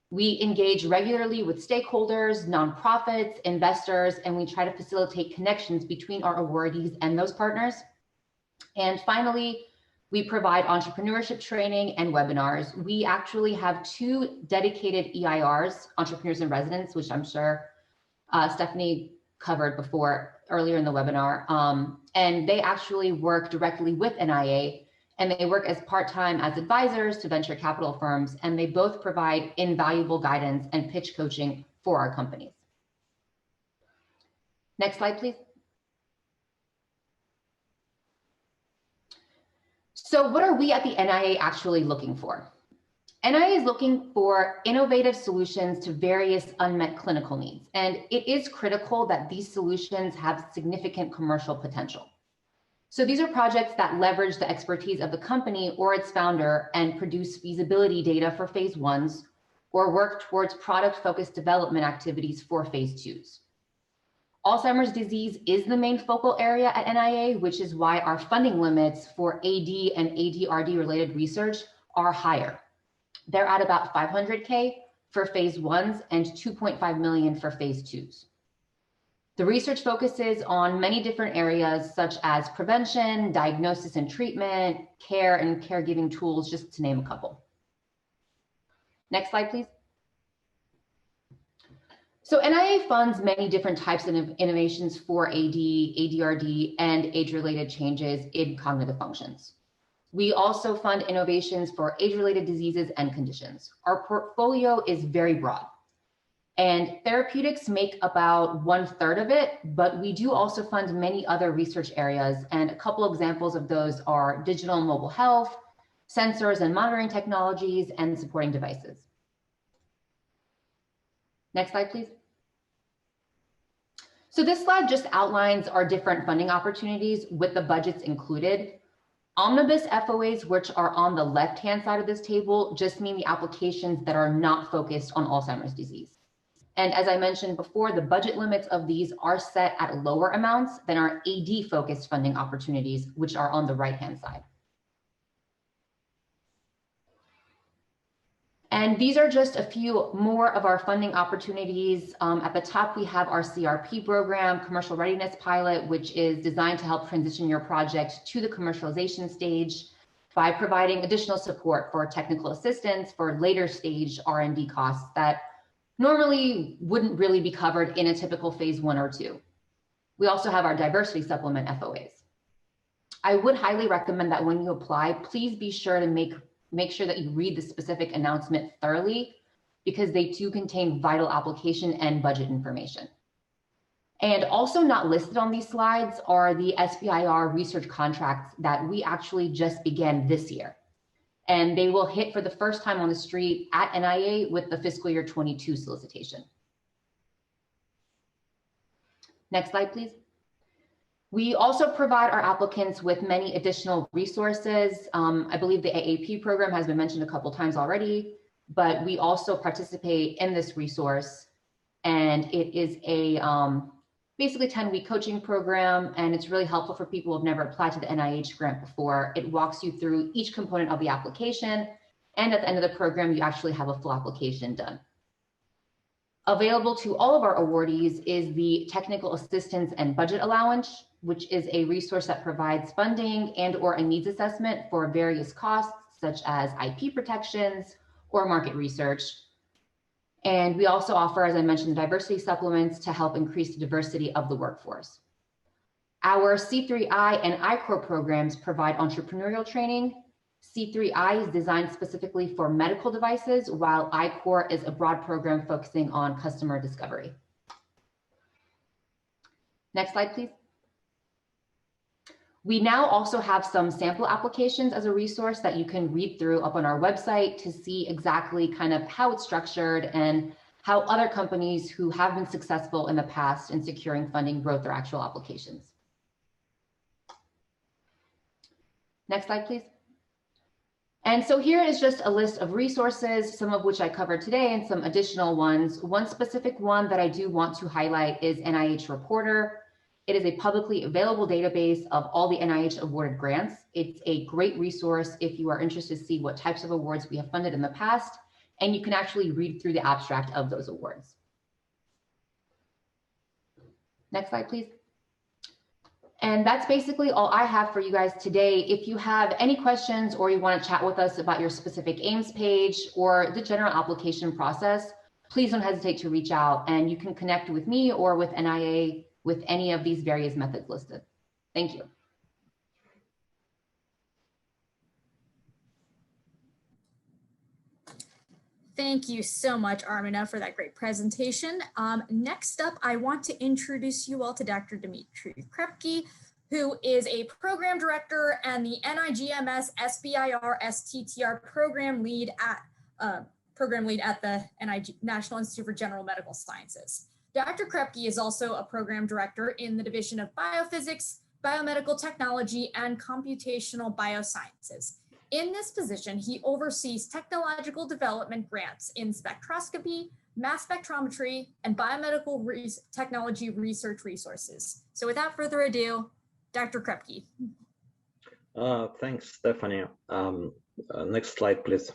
We engage regularly with stakeholders, nonprofits, investors, and we try to facilitate connections between our awardees and those partners. And finally, we provide entrepreneurship training and webinars. We actually have 2 dedicated EIRs, Entrepreneurs in Residence, which I'm sure Stephanie covered before earlier in the webinar. And they actually work directly with NIA, and they work as part-time as advisors to venture capital firms, and they both provide invaluable guidance and pitch coaching for our companies. Next slide, please. So what are we at the NIA actually looking for? NIA is looking for innovative solutions to various unmet clinical needs, and it is critical that these solutions have significant commercial potential. So these are projects that leverage the expertise of the company or its founder and produce feasibility data for phase 1s or work towards product-focused development activities for phase 2s. Alzheimer's disease is the main focal area at NIA, which is why our funding limits for AD and ADRD related research are higher. They're at about $500K for phase 1s and $2.5 million for phase 2s. The research focuses on many different areas such as prevention, diagnosis and treatment, care and caregiving tools, just to name a couple. Next slide, please. So NIA funds many different types of innovations for AD, ADRD, and age-related changes in cognitive functions. We also fund innovations for age-related diseases and conditions. Our portfolio is very broad, and therapeutics make about 1/3 of it, but we do also fund many other research areas, and a couple examples of those are digital and mobile health, sensors and monitoring technologies, and supporting devices. Next slide, please. So this slide just outlines our different funding opportunities with the budgets included. Omnibus FOAs, which are on the left-hand side of this table, just mean the applications that are not focused on Alzheimer's disease. And as I mentioned before, the budget limits of these are set at lower amounts than our AD-focused funding opportunities, which are on the right-hand side. And these are just a few more of our funding opportunities. At the top, we have our CRP program, Commercial Readiness Pilot, which is designed to help transition your project to the commercialization stage by providing additional support for technical assistance for later stage R&D costs that normally wouldn't really be covered in a typical phase 1 or 2. We also have our Diversity Supplement FOAs. I would highly recommend that when you apply, please be sure to make sure that you read the specific announcement thoroughly, because they do contain vital application and budget information. And also not listed on these slides are the SBIR research contracts that we actually just began this year. And they will hit for the first time on the street at NIA with the fiscal year 22 solicitation. Next slide, please. We also provide our applicants with many additional resources. I believe the AAP program has been mentioned a couple times already, but we also participate in this resource. And it is a basically 10-week coaching program, and it's really helpful for people who have never applied to the NIH grant before. It walks you through each component of the application, and at the end of the program, you actually have a full application done. Available to all of our awardees is the Technical Assistance and Budget Allowance, which is a resource that provides funding and/or a needs assessment for various costs, such as IP protections or market research. And we also offer, as I mentioned, diversity supplements to help increase the diversity of the workforce. Our C3I and I-Core programs provide entrepreneurial training. C3I is designed specifically for medical devices, while I-Core is a broad program focusing on customer discovery. Next slide, please. We now also have some sample applications as a resource that you can read through up on our website to see exactly kind of how it's structured and how other companies who have been successful in the past in securing funding wrote their actual applications. Next slide, please. And so here is just a list of resources, some of which I covered today and some additional ones. One specific one that I do want to highlight is NIH Reporter. It is a publicly available database of all the NIH awarded grants. It's a great resource if you are interested to see what types of awards we have funded in the past, and you can actually read through the abstract of those awards. Next slide, please. And that's basically all I have for you guys today. If you have any questions or you want to chat with us about your specific AIMS page or the general application process, please don't hesitate to reach out, and you can connect with me or with NIA with any of these various methods listed. Thank you. Thank you so much, Armineh, for that great presentation. Next up, I want to introduce you all to Dr. Dmitriy Krepkiy, who is a program director and the NIGMS SBIR STTR program lead at program lead at the National Institute for General Medical Sciences. Dr. Krepkiy is also a program director in the Division of Biophysics, Biomedical Technology, and Computational Biosciences. In this position, he oversees technological development grants in spectroscopy, mass spectrometry, and biomedical technology research resources. So without further ado, Dr. Krepkiy. Thanks, Stephanie. Next slide, please.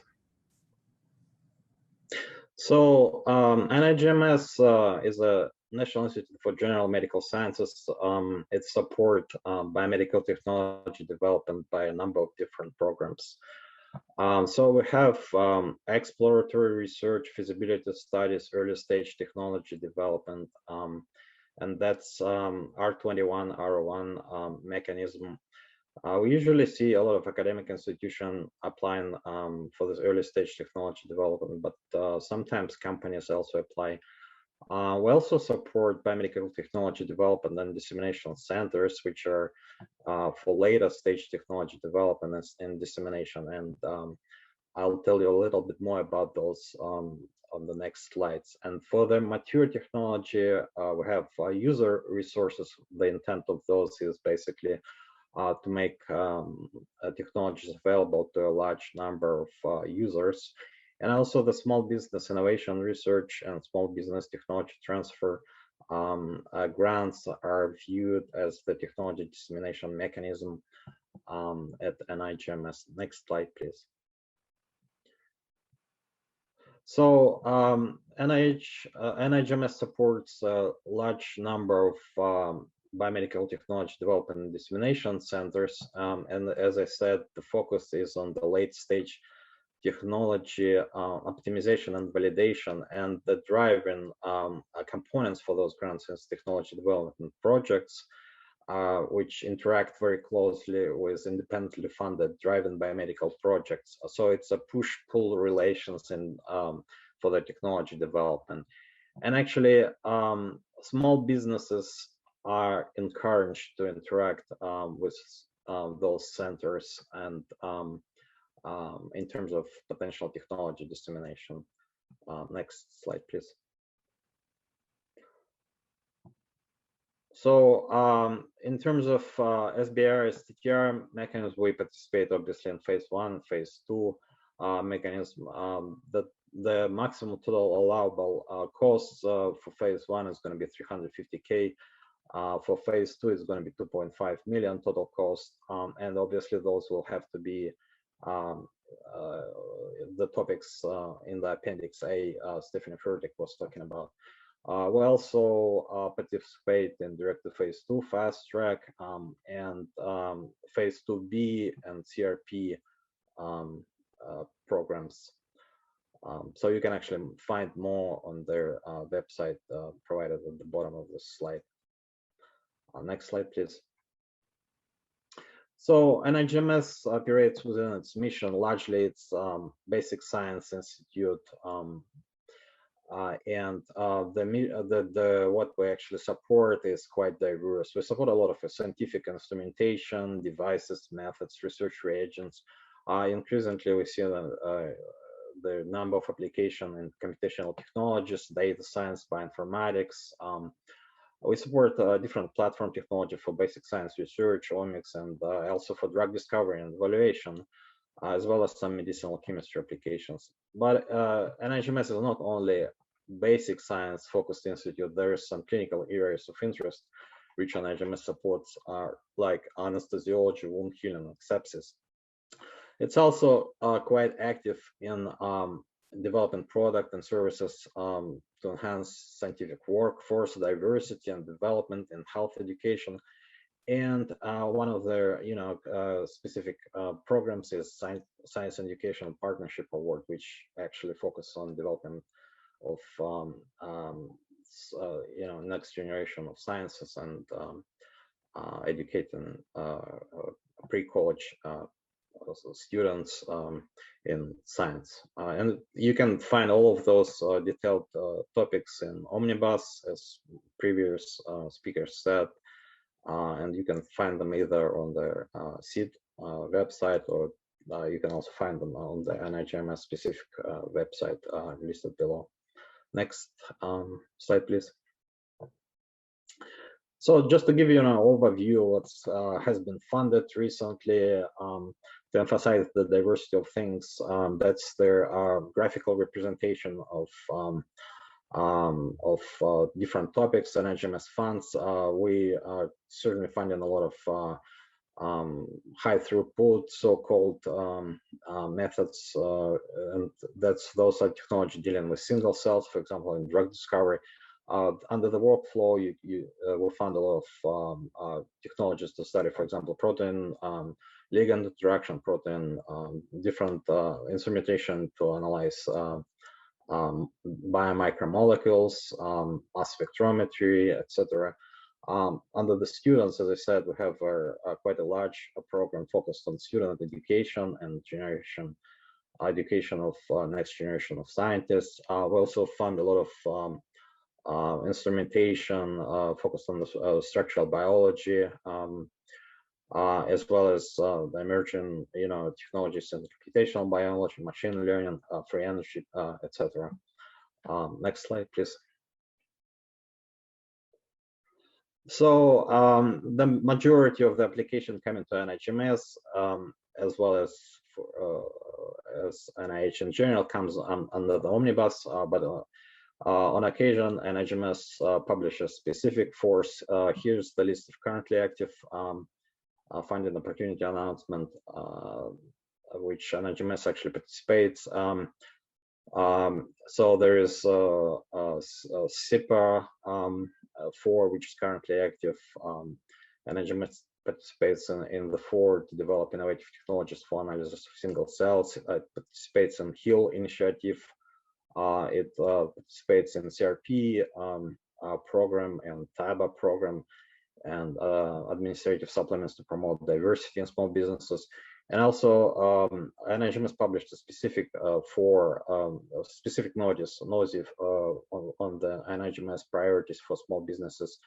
So NIGMS is a National Institute for General Medical Sciences. It supports biomedical technology development by a number of different programs. So we have exploratory research, feasibility studies, early stage technology development, and that's R21, R01 mechanism. We usually see a lot of academic institutions applying for this early stage technology development, but sometimes companies also apply. We also support biomedical technology development and dissemination centers, which are for later stage technology development and dissemination. And I'll tell you a little bit more about those on the next slides. And for the mature technology, we have user resources. The intent of those is basically to make technologies available to a large number of users. And also the small business innovation research and small business technology transfer grants are viewed as the technology dissemination mechanism at NIGMS. Next slide, please. So NIGMS supports a large number of biomedical technology development and dissemination centers. And as I said, the focus is on the late stage technology optimization and validation, and the driving components for those grants is technology development projects, which interact very closely with independently funded driven biomedical projects. So it's a push-pull relations in for the technology development. And actually, small businesses are encouraged to interact with those centers and in terms of potential technology dissemination. Next slide, please. So in terms of SBIR, STTR mechanisms, we participate obviously in phase 1, phase 2 mechanism. The maximum total allowable costs for phase 1 is going to be 350K. For phase 2 is going to be 2.5 million total cost, and obviously those will have to be the topics in the Appendix A Stephanie Fertig was talking about. We also participate in direct to phase 2 fast track and phase 2B and CRP programs. So you can actually find more on their website provided at the bottom of this slide. Next slide, please. So NIGMS operates within its mission. Largely, it's basic science institute, and what we actually support is quite diverse. We support a lot of scientific instrumentation, devices, methods, research reagents. Increasingly, we see the number of applications in computational technologies, data science, bioinformatics. We support different platform technology for basic science research, omics, and also for drug discovery and evaluation, as well as some medicinal chemistry applications. But NIGMS is not only basic science focused institute. There are some clinical areas of interest which NIGMS supports are like anesthesiology, wound healing, and sepsis. It's also quite active in developing product and services to enhance scientific workforce diversity and development in health education. And one of their specific programs is Science Education Partnership Award, which actually focuses on development of next generation of sciences and educating pre-college students in science. And you can find all of those detailed topics in Omnibus, as previous speakers said, and you can find them either on their SEED website or you can also find them on the NIGMS specific website listed below. Next slide, please. So just to give you an overview of what has been funded recently, to emphasize the diversity of things, that's their graphical representation of different topics and NIGMS funds. We are certainly finding a lot of high throughput, so-called methods, and those are technology dealing with single cells, for example, in drug discovery. Under the workflow, you will find a lot of technologies to study, for example, protein ligand interaction, protein different instrumentation to analyze biomicromolecules, mass spectrometry, etc. Under the students, as I said, we have quite a large program focused on student education and education of next generation of scientists. We also fund a lot of instrumentation focused on the structural biology, as well as the emerging, technologies in computational biology, machine learning, free energy, etc. Next slide, please. So the majority of the application coming to NIGMS, as well as NIH in general, comes under the omnibus, but on occasion, NIGMS publishes specific force. Here's the list of currently active funding opportunity announcement, which NIGMS actually participates. So there is SBIR 4, which is currently active. NIGMS participates in the 4 to develop innovative technologies for analysis of single cells. It participates in HEAL initiative. It participates in CRP program and TABA program, and administrative supplements to promote diversity in small businesses. And also, NIGMS published a specific specific notice on the NIGMS priorities for small businesses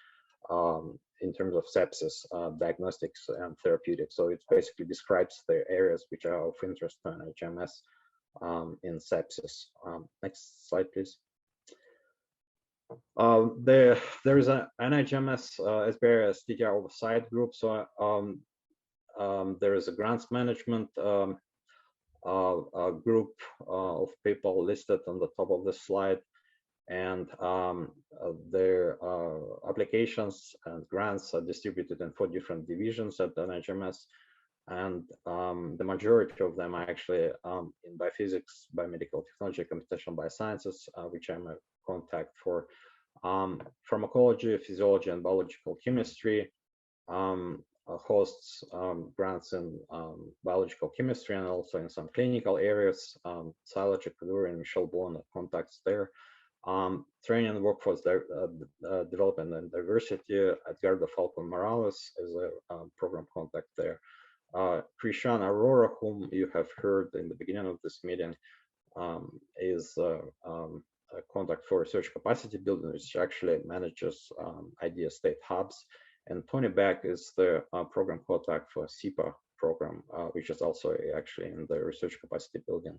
in terms of sepsis, diagnostics, and therapeutics. So it basically describes the areas which are of interest to NIGMS in sepsis. Next slide, please. There is an NIGMS SBIR STTR oversight group. So there is a grants management group of people listed on the top of the slide, and their applications and grants are distributed in 4 different divisions at the NIGMS, and the majority of them are actually in biophysics, biomedical technology, computational biosciences, which I'm a contact for, pharmacology, physiology, and biological chemistry. Hosts grants in biological chemistry and also in some clinical areas. Silogy, Ghazarian, Michelle Bourne contacts there. Training and workforce development and diversity. Edgardo Falcon Morales is a program contact there. Krishan Arora, whom you have heard in the beginning of this meeting, is a contact for research capacity building, which actually manages IDEA state hubs. And Tony Beck is the program contact for SIPA program, which is also actually in the research capacity building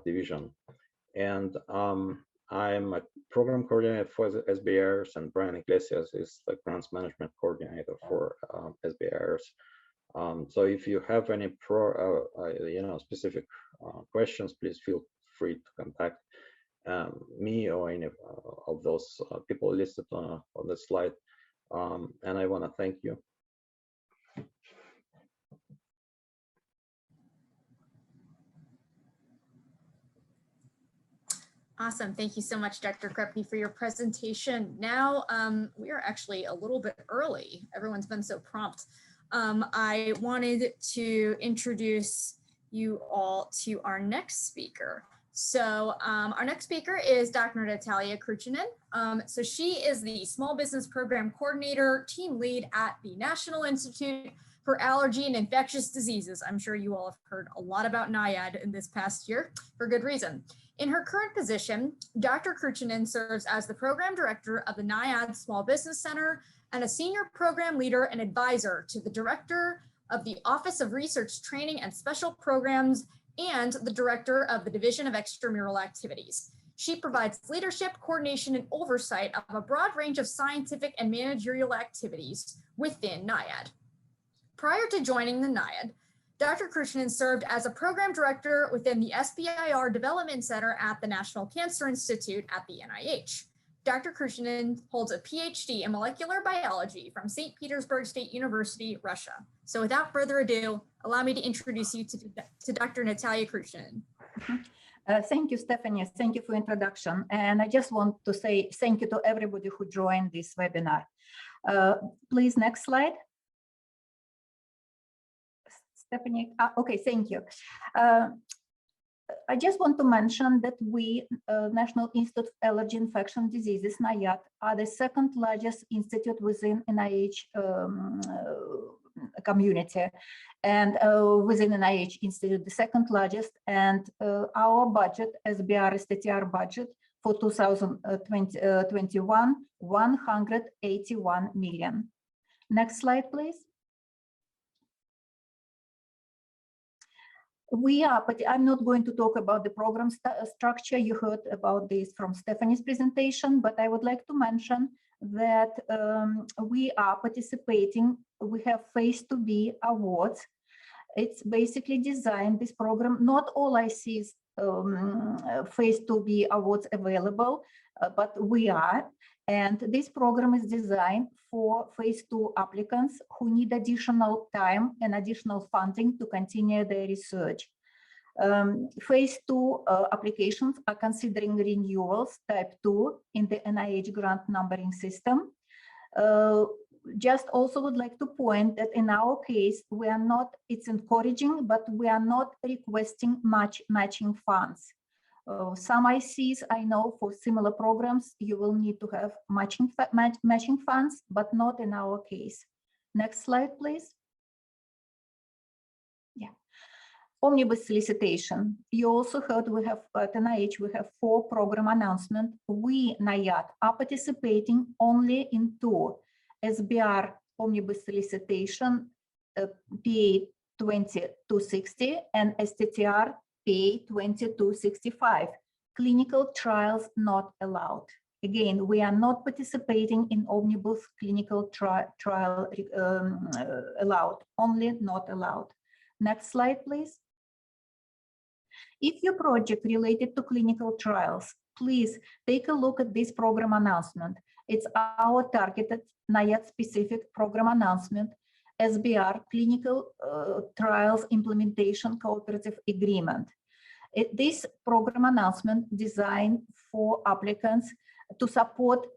division. And I'm a program coordinator for the SBIRs, and Brian Iglesias is the grants management coordinator for SBIRs. So if you have any specific questions, please feel free to contact me or any of those people listed on the slide. And I want to thank you. Awesome. Thank you so much, Dr. Krepkiy, for your presentation. Now, we are actually a little bit early. Everyone's been so prompt. I wanted to introduce you all to our next speaker. So our next speaker is Dr. Natalia Kruchinin. So she is the Small Business Program Coordinator, Team Lead at the National Institute for Allergy and Infectious Diseases. I'm sure you all have heard a lot about NIAID in this past year for good reason. In her current position, Dr. Kruchinin serves as the Program Director of the NIAID Small Business Center and a Senior Program Leader and Advisor to the Director of the Office of Research Training and Special Programs and the Director of the Division of Extramural Activities. She provides leadership, coordination, and oversight of a broad range of scientific and managerial activities within NIAID. Prior to joining the NIAID, Dr. Kruchinin served as a program director within the SBIR Development Center at the National Cancer Institute at the NIH. Dr. Kruchinin holds a PhD in molecular biology from St. Petersburg State University, Russia. So without further ado, allow me to introduce you to Dr. Natalia Kruchinin. Thank you, Stephanie. Thank you for introduction. And I just want to say thank you to everybody who joined this webinar. Please, next slide. Stephanie, okay, thank you. I just want to mention that we, National Institute of Allergy Infection Diseases, NIAID, are the second largest institute within NIH community, and within NIH Institute, the second largest, and our budget, SBIR STTR budget for 2021, 181 million. Next slide, please. We are, but I'm not going to talk about the program structure. You heard about this from Stephanie's presentation, but I would like to mention that we are participating. We have phase 2B awards. It's basically designed, this program, not all ICs phase 2B awards available, but we are. And this program is designed for phase 2 applicants who need additional time and additional funding to continue their research. Phase 2 applications are considering renewals type 2 in the NIH grant numbering system. Just also would like to point that in our case, we are not, it's encouraging, but we are not requesting matching funds. Some ICs I know for similar programs, you will need to have matching funds, but not in our case. Next slide, please. Yeah. Omnibus solicitation. You also heard we have at NIH, we have 4 program announcements. We, NIAID, are participating only in 2. SBIR Omnibus solicitation, PA 2260, and STTR PA 2265, clinical trials not allowed. Again, we are not participating in omnibus clinical trial allowed, only not allowed. Next slide, please. If your project related to clinical trials, please take a look at this program announcement. It's our targeted NIAID specific program announcement, SBIR Clinical Trials Implementation Cooperative Agreement. This program announcement designed for applicants to support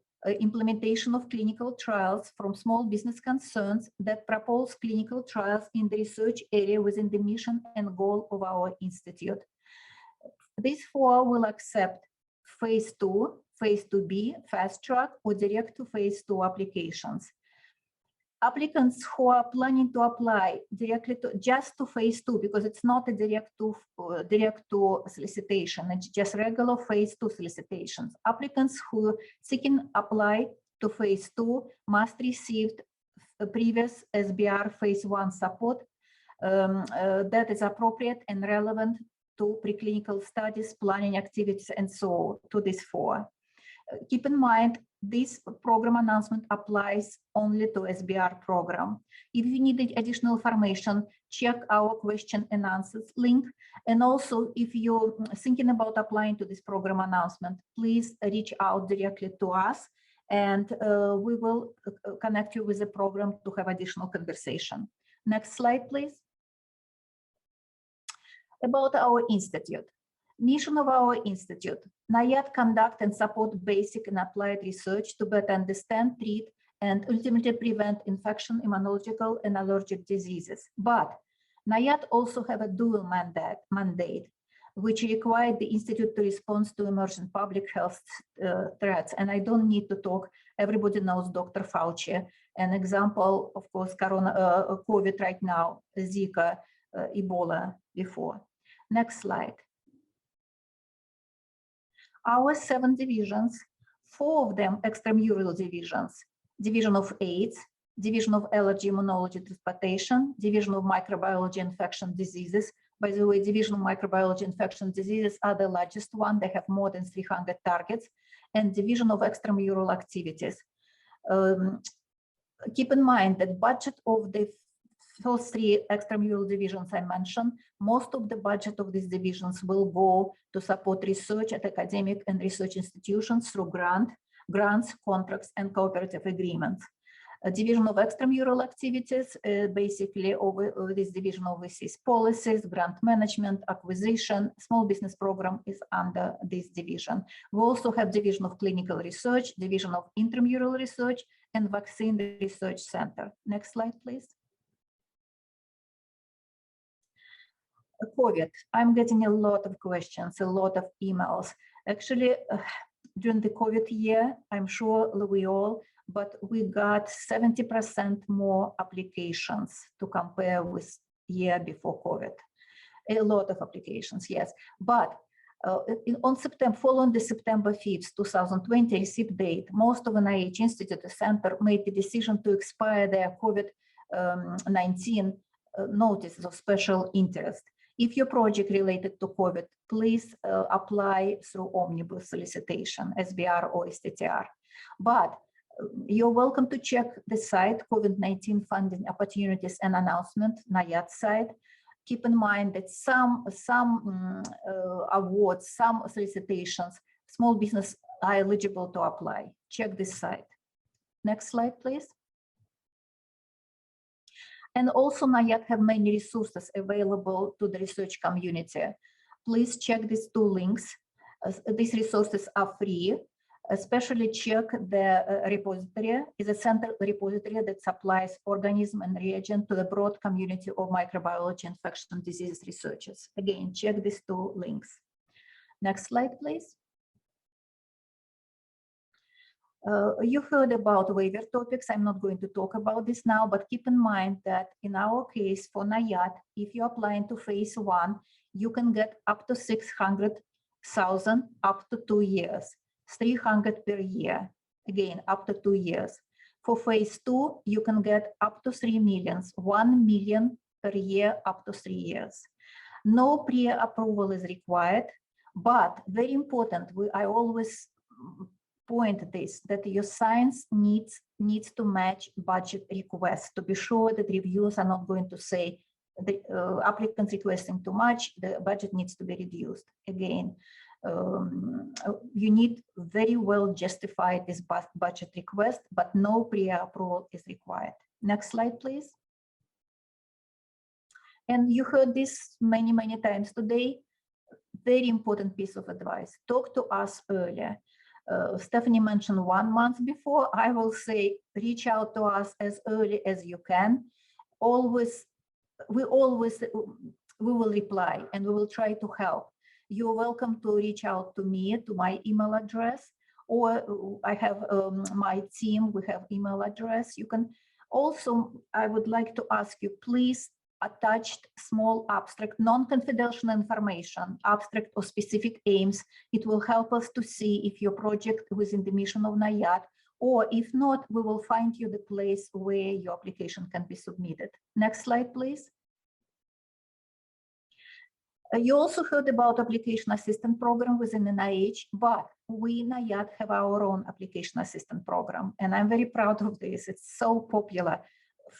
implementation of clinical trials from small business concerns that propose clinical trials in the research area within the mission and goal of our institute. These 4 will accept phase 2, phase 2B, fast track, or direct to phase 2 applications. Applicants who are planning to apply directly to just to phase 2, because it's not a direct to solicitation, it's just regular phase 2 solicitations. Applicants who seeking apply to phase 2 must receive a previous SBIR phase 1 support that is appropriate and relevant to preclinical studies, planning activities, and so to these 4. Keep in mind, this program announcement applies only to SBIR program. If you need additional information, check our question and answers link. And also, if you're thinking about applying to this program announcement, please reach out directly to us, and we will connect you with the program to have additional conversation. Next slide, please. About our institute. Mission of our institute: NIAID conduct and support basic and applied research to better understand, treat, and ultimately prevent infection, immunological, and allergic diseases. But NIAID also have a dual mandate, which required the institute to respond to emerging public health threats. And I don't need to talk, everybody knows Dr. Fauci. An example, of course, COVID right now, Zika, Ebola before. Next slide. Our 7 divisions, 4 of them extramural divisions: Division of AIDS, Division of Allergy, Immunology, Transplantation, Division of Microbiology, Infection Diseases. By the way, Division of Microbiology, Infection Diseases are the largest one. They have more than 300 targets. And Division of Extramural Activities. Keep in mind that budget of the first three extramural divisions I mentioned, most of the budget of these divisions will go to support research at academic and research institutions through grants, contracts, and cooperative agreements. A division of extramural activities, basically over this division oversees policies, grant management, acquisition. Small business program is under this division. We also have division of clinical research, division of intramural research, and vaccine research center. Next slide, please. COVID, I'm getting a lot of questions, a lot of emails. Actually, during the COVID year, I'm sure we all, but we got 70% more applications to compare with year before COVID. A lot of applications, yes. But on September, following the September 5th, 2020 receipt date, most of NIH Institute Center made the decision to expire their COVID-19 notices of special interest. If your project related to COVID, please apply through omnibus solicitation, SBIR or STTR. But you're welcome to check the site, COVID-19 funding opportunities and announcement, NIAID site. Keep in mind that some awards, some solicitations, small business are eligible to apply. Check this site. Next slide, please. And also NIAID have many resources available to the research community. Please check these two links. These resources are free. Especially check the repository is a central repository that supplies organism and reagent to the broad community of microbiology infection disease researchers. Again, check these two links. Next slide, please. You heard about waiver topics. I'm not going to talk about this now, but keep in mind that in our case for NIAID, if you're applying to phase 1, you can get up to 600,000 up to 2 years. 300 per year, again, up to 2 years. For phase 2, you can get up to 3 million, 1 million per year, up to 3 years. No pre-approval is required, but very important, I always point this, that your science needs to match budget requests to be sure that reviews are not going to say the applicants requesting too much, the budget needs to be reduced. Again, you need very well justify this budget request, but no pre-approval is required. Next slide, please. And you heard this many, many times today. Very important piece of advice. Talk to us earlier. Stephanie mentioned 1 month before. I will say reach out to us as early as you can. We will reply and we will try to help. You're welcome to reach out to me, to my email address, or I have my team, we have email address. You can also, I would like to ask you, please attach small abstract, non-confidential information, abstract or specific aims. It will help us to see if your project within the mission of NIAID, or if not, we will find you the place where your application can be submitted. Next slide, please. You also heard about application assistant program within NIH, but we NIAID have our own application assistant program, and I'm very proud of this. It's so popular,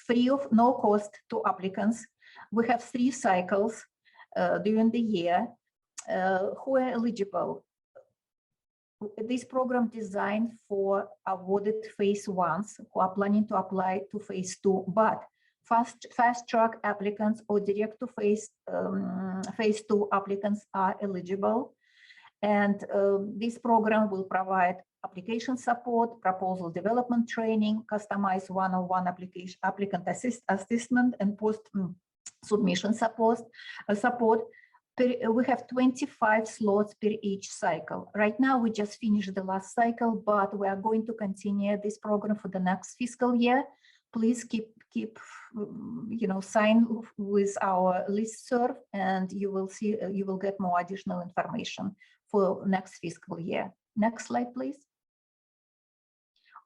free of no cost to applicants. We have 3 cycles during the year who are eligible. This program designed for awarded phase 1s who are planning to apply to phase 2, but fast track applicants or direct to phase 2 applicants are eligible. And this program will provide application support, proposal development training, customized one-on-one applicant assessment, and post-submission support. We have 25 slots per each cycle. Right now, we just finished the last cycle, but we are going to continue this program for the next fiscal year. Please keep sign with our listserv, and you will see, you will get more additional information for next fiscal year. Next slide, please.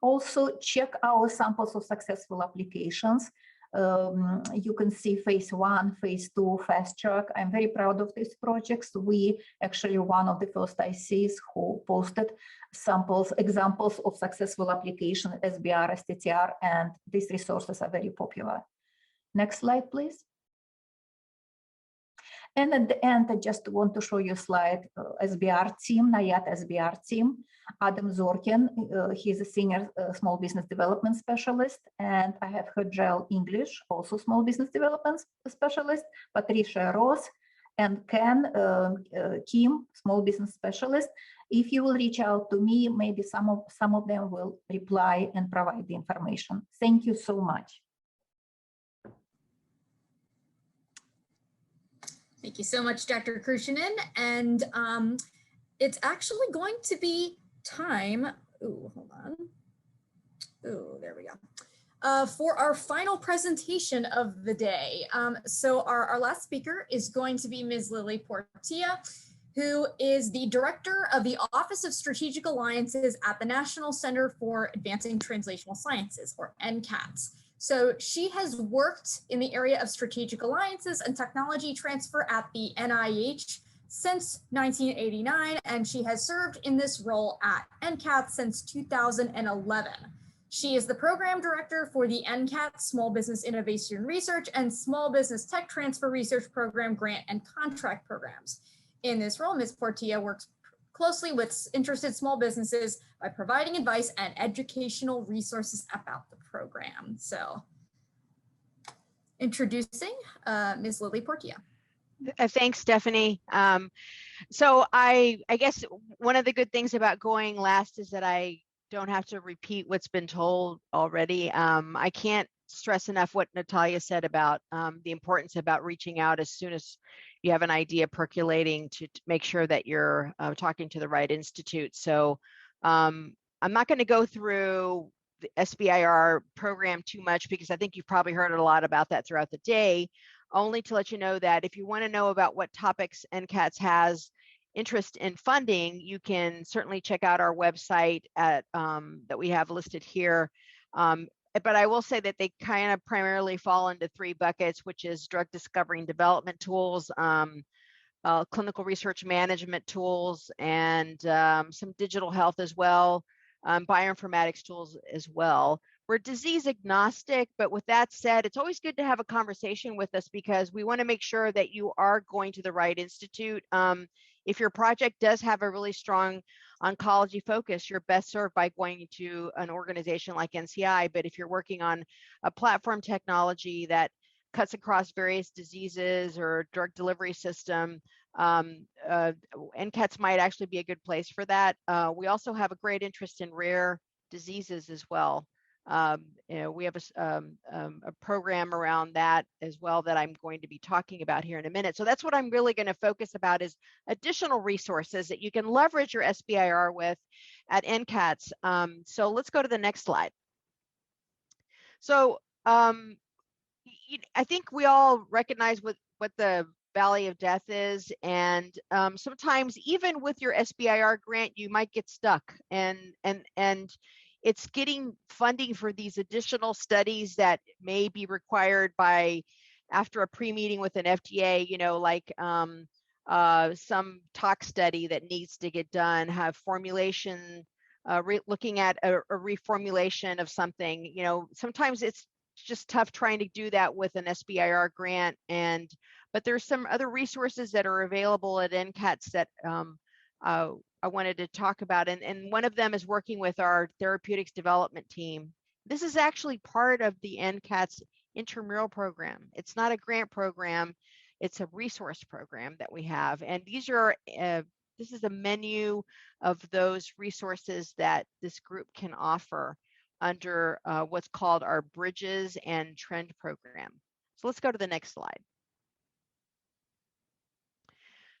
Also, check our samples of successful applications. You can see phase 1, phase 2, fast track. I'm very proud of these projects. We actually one of the first ICs who posted examples of successful application, SBIR, STTR, and these resources are very popular. Next slide, please. And at the end, I just want to show you a slide, SBIR team, NIAID SBIR team. Adam Zorkin, he's a senior small business development specialist, and I have Ghazarian English, also small business development specialist, Patricia Ross, and Ken Kim, small business specialist. If you will reach out to me, maybe some of them will reply and provide the information. Thank you so much. Thank you so much, Dr. Kruchinin. And it's actually going to be time, hold on. There we go. For our final presentation of the day. So our last speaker is going to be Ms. Lili Portilla, who is the director of the Office of Strategic Alliances at the National Center for Advancing Translational Sciences, or NCATS. So she has worked in the area of strategic alliances and technology transfer at the NIH since 1989, and she has served in this role at NCATS since 2011. She is the program director for the NCATS Small Business Innovation Research and Small Business Tech Transfer Research Program Grant and Contract Programs. In this role, Ms. Portilla works closely with interested small businesses by providing advice and educational resources about the program. So, introducing Ms. Lili Portilla. Thanks, Stephanie. So I guess one of the good things about going last is that I don't have to repeat what's been told already. I can't stress enough what Natalia said about the importance about reaching out as soon as you have an idea percolating to make sure that you're talking to the right institute. So I'm not going to go through the SBIR program too much because I think you've probably heard a lot about that throughout the day, only to let you know that if you want to know about what topics NCATS has interest in funding, you can certainly check out our website at that we have listed here. But I will say that they kind of primarily fall into three buckets, which is drug discovery and development tools, clinical research management tools, and some digital health as well, bioinformatics tools as well. We're disease agnostic, but with that said, it's always good to have a conversation with us because we want to make sure that you are going to the right institute. If your project does have a really strong oncology focus, you're best served by going to an organization like NCI. But if you're working on a platform technology that cuts across various diseases or drug delivery system, NCATS might actually be a good place for that. We also have a great interest in rare diseases as well. We have a program around that as well that I'm going to be talking about here in a minute. So that's what I'm really going to focus about is additional resources that you can leverage your SBIR with at NCATS. So let's go to the next slide. So I think we all recognize what the valley of death is, and sometimes even with your SBIR grant, you might get stuck, and it's getting funding for these additional studies that may be required by after a pre-meeting with an FDA, you know, like some tox study that needs to get done, have formulation, looking at a reformulation of something. You know, sometimes it's just tough trying to do that with an SBIR grant, but there's some other resources that are available at NCATS that I wanted to talk about, and one of them is working with our therapeutics development team. This is actually part of the NCATS intramural program. It's not a grant program, it's a resource program that we have, and these are this is a menu of those resources that this group can offer under what's called our Bridges and Trend program. So let's go to the next slide.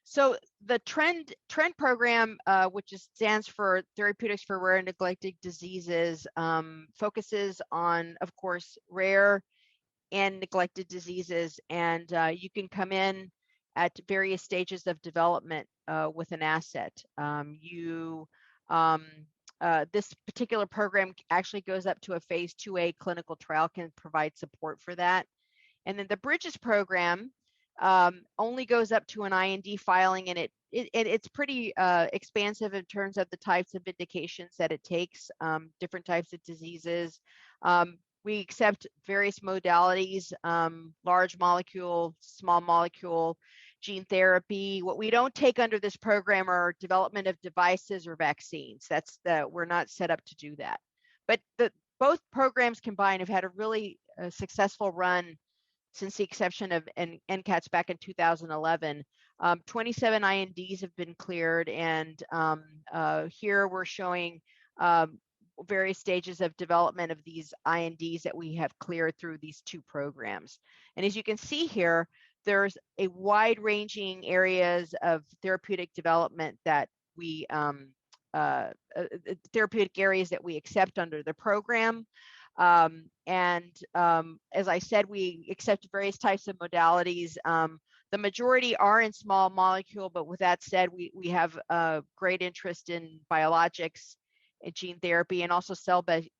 So the Trend program, which stands for Therapeutics for Rare and Neglected Diseases, focuses on, of course, rare and neglected diseases, and you can come in at various stages of development with an asset. You this particular program actually goes up to a phase 2A clinical trial, can provide support for that. And then the Bridges program only goes up to an IND filing, and it's pretty expansive in terms of the types of indications that it takes, different types of diseases. We accept various modalities, large molecule, small molecule, gene therapy. What we don't take under this program are development of devices or vaccines. We're not set up to do that. But both programs combined have had a really successful run since the exception of NCATS back in 2011. 27 INDs have been cleared, and here we're showing various stages of development of these INDs that we have cleared through these two programs. And as you can see here, there's a wide-ranging areas of therapeutic development that we therapeutic areas that we accept under the program. As I said, we accept various types of modalities. The majority are in small molecule, but with that said, we have great interest in biologics and gene therapy, and also cell-based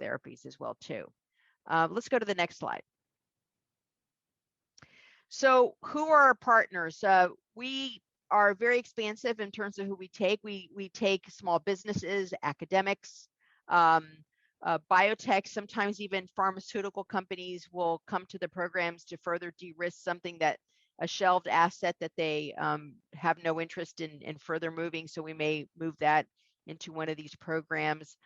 therapies as well too. Let's go to the next slide. So who are our partners? We are very expansive in terms of who we take. We take small businesses, academics, biotech, sometimes even pharmaceutical companies will come to the programs to further de-risk something that a shelved asset that they have no interest in further moving. So we may move that into one of these programs.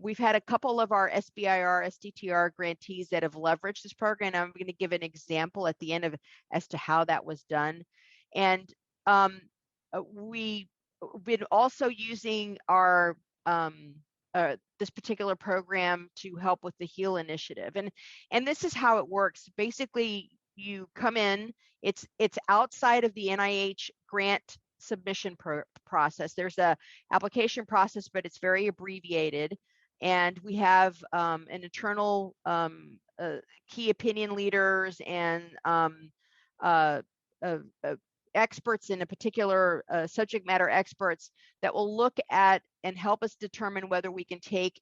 We've had a couple of our SBIR, STTR grantees that have leveraged this program. I'm going to give an example at the end as to how that was done. And we've been also using our this particular program to help with the HEAL initiative. And this is how it works. Basically, you come in, it's outside of the NIH grant submission process. There's a application process, but it's very abbreviated. And we have an internal key opinion leaders and experts in a particular subject matter experts that will look at and help us determine whether we can take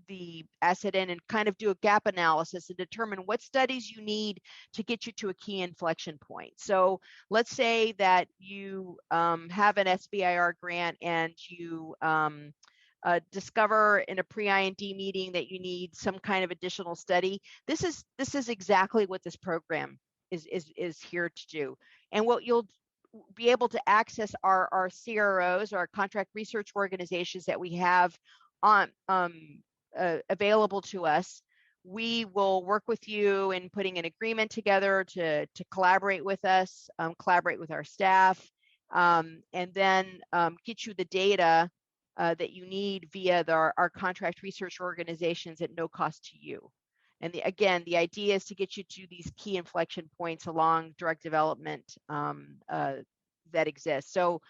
the asset in and kind of do a gap analysis and determine what studies you need to get you to a key inflection point. So let's say that you have an SBIR grant and you discover in a pre-IND meeting that you need some kind of additional study. This is exactly what this program is here to do. And what you'll be able to access are our CROs, our contract research organizations that we have on available to us. We will work with you in putting an agreement together to collaborate with us, collaborate with our staff, and then get you the data that you need via our contract research organizations at no cost to you. And again, the idea is to get you to these key inflection points along drug development that exist. So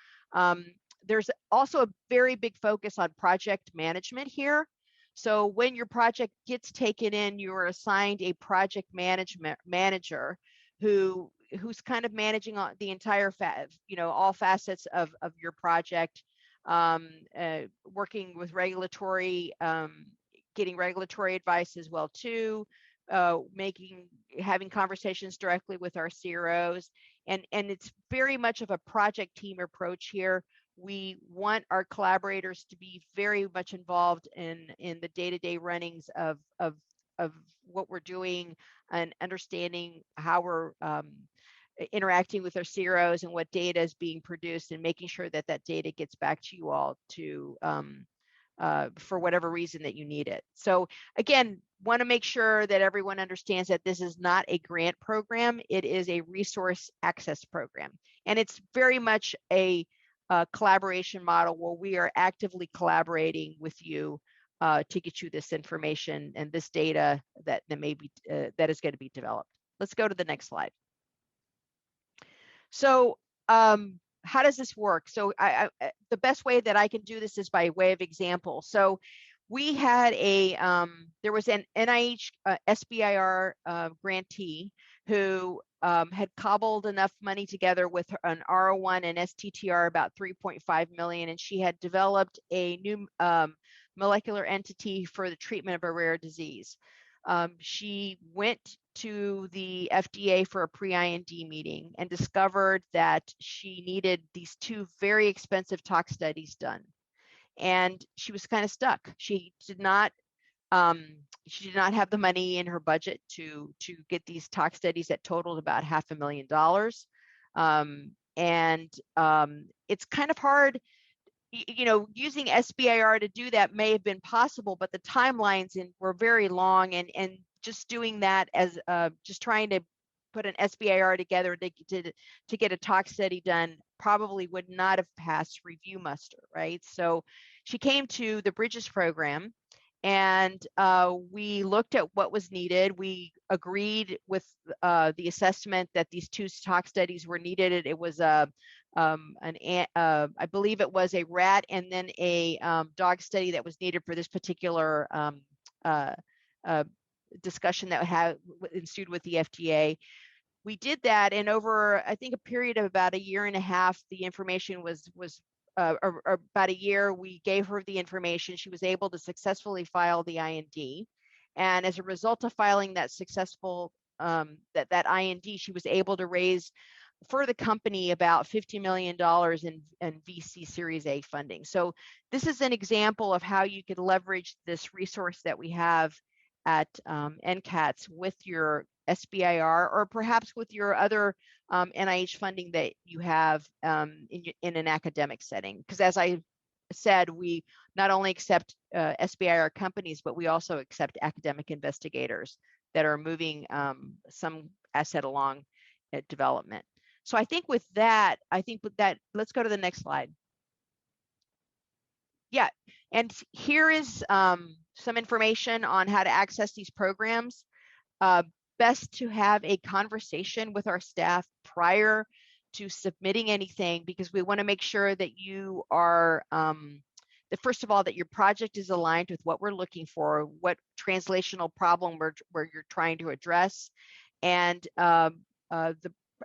there's also a very big focus on project management here. So when your project gets taken in, you are assigned a project management manager who's kind of managing the entire all facets of your project, working with regulatory, getting regulatory advice as well too, having conversations directly with our CROs, and it's very much of a project team approach here. We want our collaborators to be very much involved in the day-to-day runnings of what we're doing and understanding how we're interacting with our CROs and what data is being produced, and making sure that that data gets back to you all to for whatever reason that you need it. So again, want to make sure that everyone understands that this is not a grant program. It is a resource access program. And it's very much a collaboration model where we are actively collaborating with you to get you this information and this data that may be that is going to be developed. Let's go to the next slide. So how does this work? So the best way that I can do this is by way of example. So we had there was an NIH SBIR grantee who had cobbled enough money together with an R01 and STTR about 3.5 million, and she had developed a new molecular entity for the treatment of a rare disease. She went to the FDA for a pre-IND meeting and discovered that she needed these 2 very expensive tox studies done. And she was kind of stuck. She did not have the money in her budget to get these tox studies that totaled about $500,000. It's kind of hard, you know, using SBIR to do that may have been possible, but the timelines were very long, and just doing that as just trying to put an SBIR together to get a tox study done probably would not have passed review muster, right? So she came to the Bridges program, and we looked at what was needed. We agreed with the assessment that these 2 tox studies were needed. It was I believe it was a rat and then a dog study that was needed for this particular discussion that ensued with the FDA. We did that, and over, I think, a period of about 1.5 years, the information was about a year, we gave her the information. She was able to successfully file the IND. And as a result of filing that successful, that IND, she was able to raise for the company about $50 million in VC Series A funding. So this is an example of how you could leverage this resource that we have at NCATS with your SBIR, or perhaps with your other NIH funding that you have in an academic setting. Because as I said, we not only accept SBIR companies, but we also accept academic investigators that are moving some asset along at development. So I think with that, let's go to the next slide. Yeah, and here is some information on how to access these programs. Best to have a conversation with our staff prior to submitting anything, because we want to make sure that you are, first of all, that your project is aligned with what we're looking for, what translational problem where you're trying to address. And the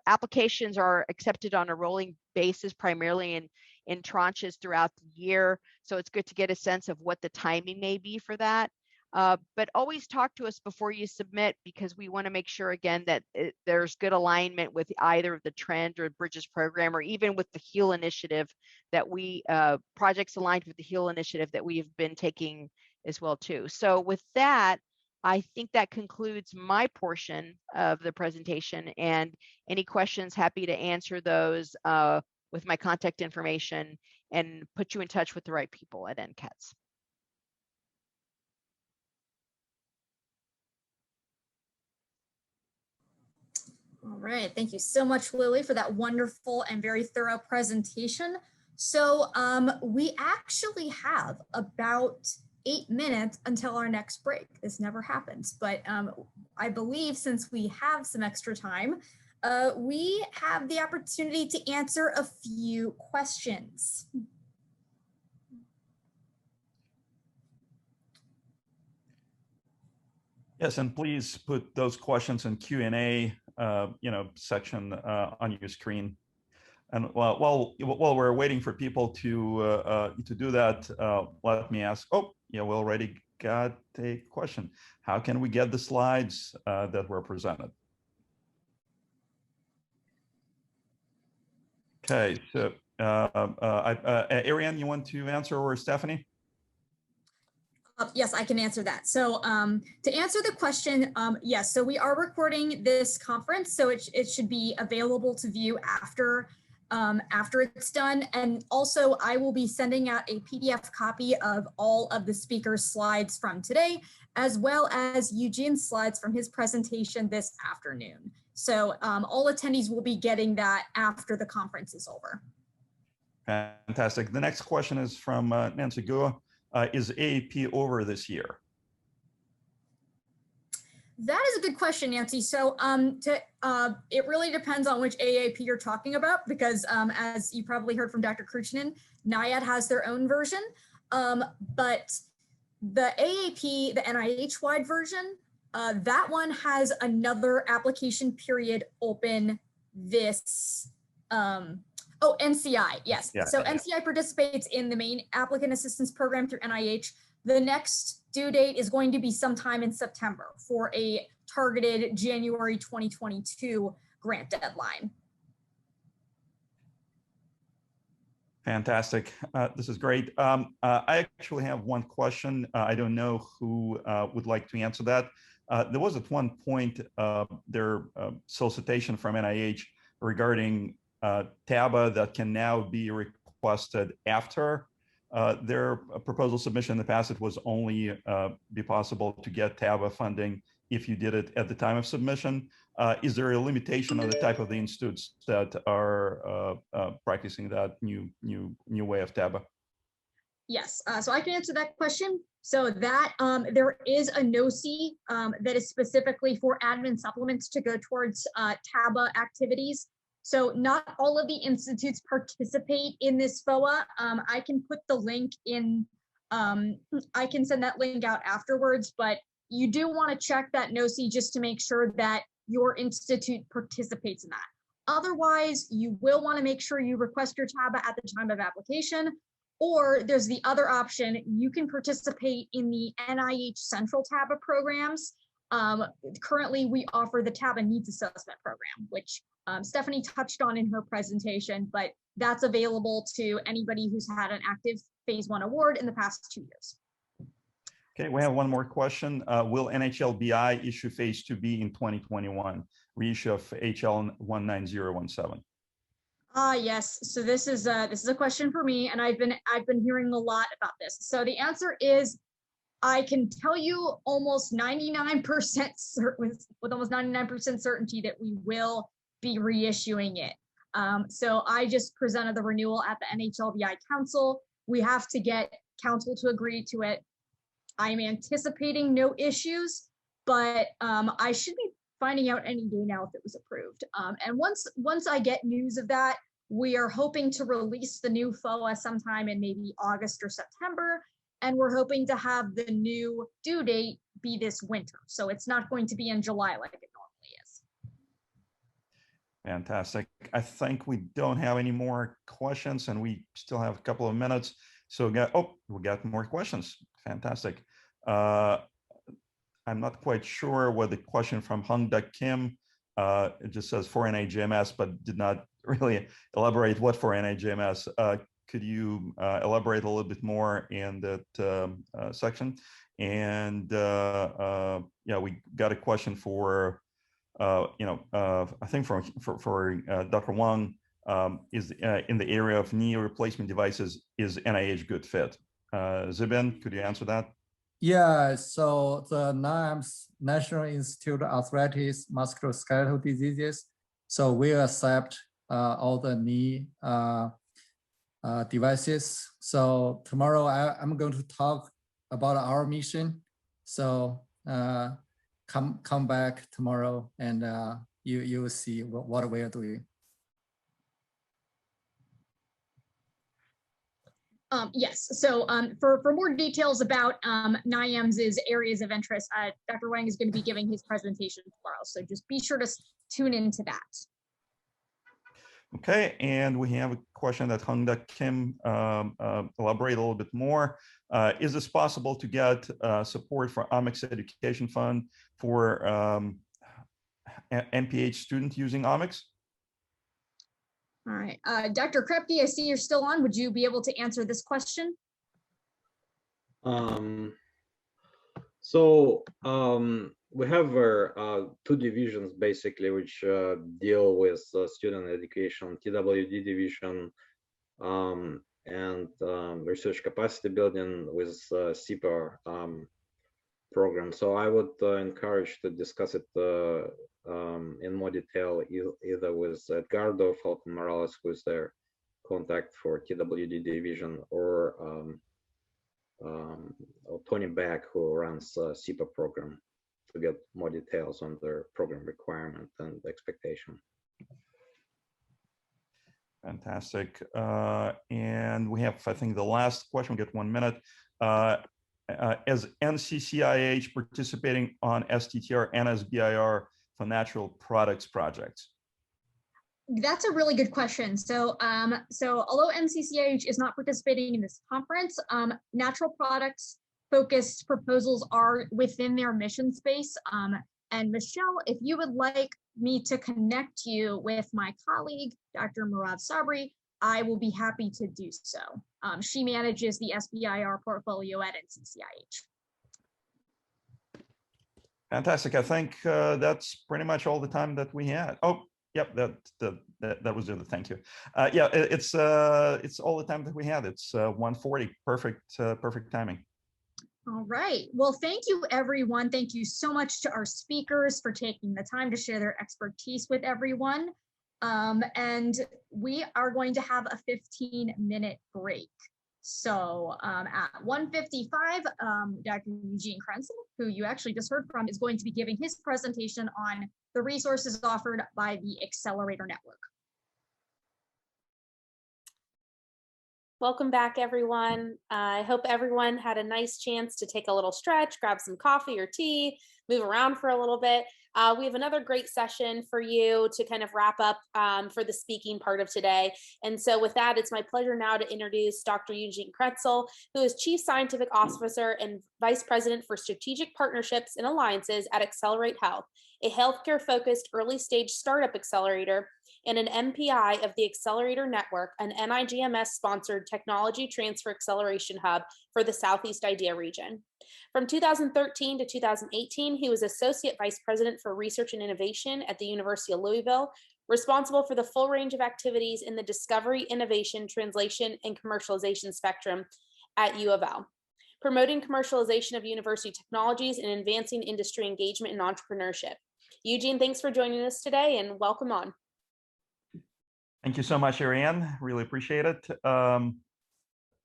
applications are accepted on a rolling basis, primarily in tranches throughout the year. So it's good to get a sense of what the timing may be for that. But always talk to us before you submit, because we want to make sure, again, that there's good alignment with either the Trend or Bridges program, or even with the HEAL initiative that projects aligned with the HEAL initiative that we have been taking as well too. So with that, I think that concludes my portion of the presentation, and any questions, happy to answer those with my contact information and put you in touch with the right people at NCATS. All right, thank you so much, Lili, for that wonderful and very thorough presentation. So we actually have about 8 minutes until our next break. This never happens, but I believe since we have some extra time, we have the opportunity to answer a few questions. Yes, and please put those questions in Q&A, section on your screen. And while we're waiting for people to do that, let me ask. Oh, yeah, we already got a question. How can we get the slides that were presented? Okay, so Ariane, you want to answer, or Stephanie? Yes, I can answer that. So to answer the question, yes, so we are recording this conference, so it should be available to view after it's done. And also I will be sending out a PDF copy of all of the speakers' slides from today, as well as Eugene's slides from his presentation this afternoon. So all attendees will be getting that after the conference is over. Fantastic. The next question is from Nancy Gua. Is AAP over this year? That is a good question, Nancy. So it really depends on which AAP you're talking about, because as you probably heard from Dr. Kruchinin, NIAID has their own version, but the AAP, the NIH-wide version, That one has another application period open this, NCI, yes. Yeah. So NCI participates in the main applicant assistance program through NIH. The next due date is going to be sometime in September for a targeted January 2022 grant deadline. Fantastic. This is great. I actually have one question. I don't know who would like to answer that. There was at one point their solicitation from NIH regarding TABA that can now be requested after their proposal submission. In the past, it was only be possible to get TABA funding if you did it at the time of submission. Is there a limitation on the type of the institutes that are practicing that new way of TABA? Yes, so I can answer that question. So that there is a NOC that is specifically for admin supplements to go towards TABA activities. So not all of the institutes participate in this FOA. I can put the link in, I can send that link out afterwards, but you do want to check that NOC just to make sure that your institute participates in that. Otherwise, you will want to make sure you request your TABA at the time of application, or there's the other option, you can participate in the NIH Central TABA programs. Currently, we offer the TABA Needs Assessment Program, which Stephanie touched on in her presentation, but that's available to anybody who's had an active phase 1 award in the past 2 years. Okay, we have one more question. Will NHLBI issue phase 2B in 2021, reissue of HL 19017? Yes, so this is a question for me, and I've been hearing a lot about this. So the answer is, I can tell you almost 99% certain, with almost 99% certainty that we will be reissuing it. So I just presented the renewal at the NHLBI Council. We have to get council to agree to it. I'm anticipating no issues, but I should be finding out any day now if it was approved. And once I get news of that, we are hoping to release the new FOA sometime in maybe August or September, and we're hoping to have the new due date be this winter. So it's not going to be in July like it normally is. Fantastic. I think we don't have any more questions, and we still have a couple of minutes. So we got more questions. Fantastic. I'm not quite sure what the question from Hongda Kim, it just says for NIGMS, but did not really elaborate what for NIGMS. Could you elaborate a little bit more in that section? And yeah, we got a question for, I think for Dr. Wang, is in the area of knee replacement devices, is NIH good fit? Zibin, could you answer that? Yeah, so the NIAIDS, National Institute of Arthritis Musculoskeletal Diseases, so we accept all the knee devices. So tomorrow I'm going to talk about our mission. So come back tomorrow, and you will see what we are doing. Yes, so for more details about NIAIMS's areas of interest, Dr. Wang is going to be giving his presentation tomorrow, so just be sure to tune into that. Okay, and we have a question that Hongda Kim elaborate a little bit more. Is this possible to get support for Omics Education Fund for MPH student using Omics? All right, Dr. Krepkiy, I see you're still on. Would you be able to answer this question? We have two divisions basically, which deal with student education, TWD division and research capacity building with SBIR program. So I would encourage to discuss it in more detail, either with Edgardo Falcon Morales, who is their contact for TWD division, or Tony Beck, who runs SBIR program, to get more details on their program requirement and expectation. Fantastic. And we have, I think, the last question. We get 1 minute. as NCCIH participating on STTR and SBIR for natural products projects? That's a really good question. So although NCCIH is not participating in this conference, natural products focused proposals are within their mission space. And Michelle, if you would like me to connect you with my colleague, Dr. Murad Sabri, I will be happy to do so. She manages the SBIR portfolio at NCCIH. Fantastic. I think that's pretty much all the time that we had. Oh, yep, that was it. Thank you. Yeah, it's all the time that we had. It's 1:40. Perfect timing. All right. Well, thank you, everyone. Thank you so much to our speakers for taking the time to share their expertise with everyone. And we are going to have a 15-minute break. So at 1:55, Dr. Eugene Krentsel, who you actually just heard from, is going to be giving his presentation on the resources offered by the XLerator network. Welcome back, everyone. I hope everyone had a nice chance to take a little stretch, grab some coffee or tea, move around for a little bit. We have another great session for you to kind of wrap up for the speaking part of today. And so with that, it's my pleasure now to introduce Dr. Eugene Krentsel, who is Chief Scientific Officer and Vice President for Strategic Partnerships and Alliances at XLerateHealth, a healthcare-focused early-stage startup accelerator and an MPI of the XLerator Network, an NIGMS-sponsored technology transfer acceleration hub for the Southeast IDEA region. From 2013 to 2018, he was Associate Vice President for Research and Innovation at the University of Louisville, responsible for the full range of activities in the discovery, innovation, translation, and commercialization spectrum at U of L, promoting commercialization of university technologies and advancing industry engagement and entrepreneurship. Eugene, thanks for joining us today and welcome on. Thank you so much, Ariane. Really appreciate it.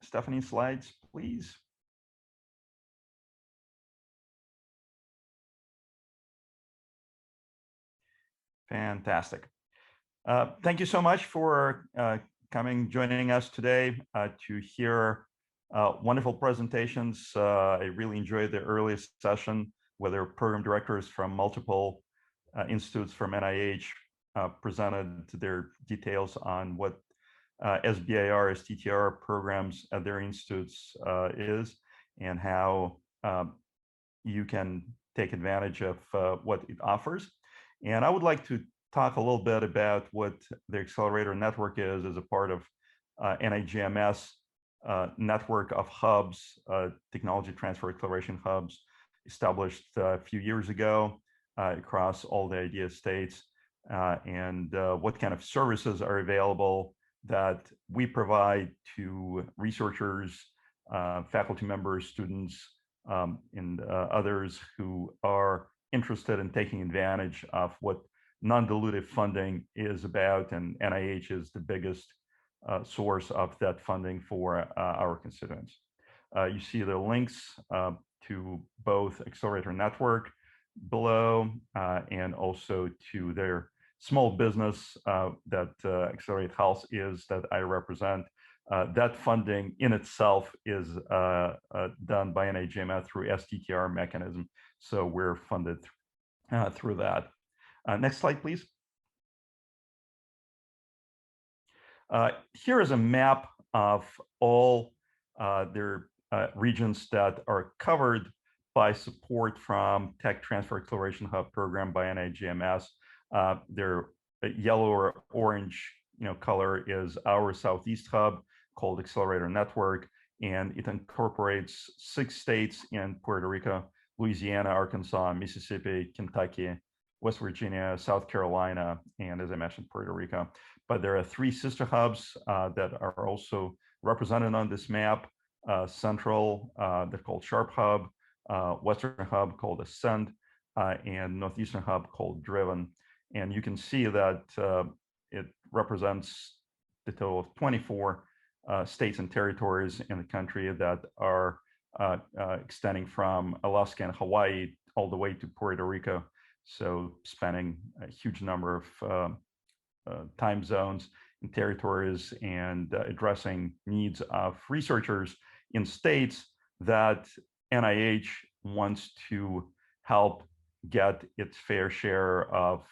Stephanie, slides, please. Fantastic. Thank you so much for joining us today to hear wonderful presentations. I really enjoyed the earliest session where there were program directors from multiple institutes from NIH presented their details on what SBIR, STTR programs at their institutes is and how you can take advantage of what it offers. And I would like to talk a little bit about what the Accelerator Network is as a part of NIGMS network of hubs, technology transfer acceleration hubs established a few years ago across all the IDEA states, and what kind of services are available that we provide to researchers, faculty members, students, and others who are interested in taking advantage of what non-dilutive funding is about, and NIH is the biggest source of that funding for our constituents. You see the links to both Accelerator Network below and also to their small business that XLerateHealth is, that I represent. That funding in itself is done by NIGMS through STTR mechanism. So we're funded through that. Next slide, please. Here is a map of all their regions that are covered by support from Tech Transfer Acceleration Hub program by NIGMS. Their yellow or orange color is our Southeast hub called Accelerator Network, and it incorporates 6 states in Puerto Rico, Louisiana, Arkansas, Mississippi, Kentucky, West Virginia, South Carolina, and as I mentioned, Puerto Rico. But there are 3 sister hubs that are also represented on this map. Central, they're called Sharp Hub, Western Hub called Ascend, and Northeastern Hub called Driven. And you can see that it represents the total of 24 states and territories in the country that are extending from Alaska and Hawaii all the way to Puerto Rico. So spanning a huge number of time zones and territories, and addressing needs of researchers in states that NIH wants to help get its fair share of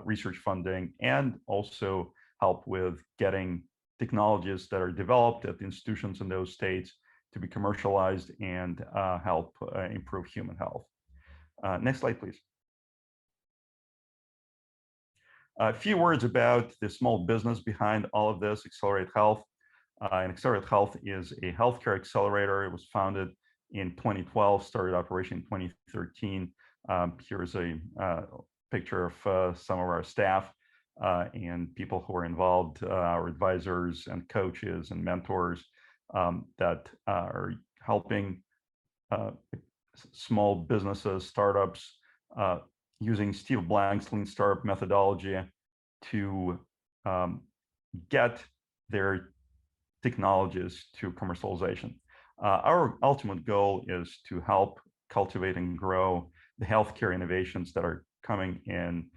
research funding and also help with getting technologies that are developed at the institutions in those states to be commercialized and help improve human health. Next slide, please. A few words about the small business behind all of this, XLerateHealth. And XLerateHealth is a healthcare accelerator. It was founded in 2012, started operation in 2013. Here's a picture of some of our staff and people who are involved, our advisors and coaches and mentors that are helping small businesses, startups, using Steve Blank's Lean Startup methodology to get their technologies to commercialization. Our ultimate goal is to help cultivate and grow the healthcare innovations that are coming in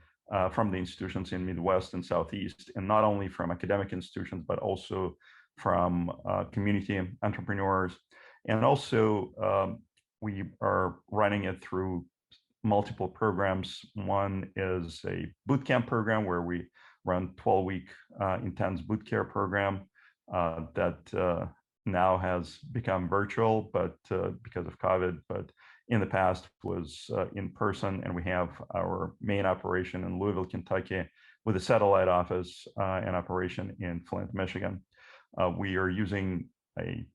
from the institutions in Midwest and Southeast, and not only from academic institutions, but also from community entrepreneurs. And also, we are running it through multiple programs. One is a bootcamp program where we run 12-week intense bootcamp program that now has become virtual, but because of COVID, but in the past was in person. And we have our main operation in Louisville, Kentucky, with a satellite office and operation in Flint, Michigan. We are using a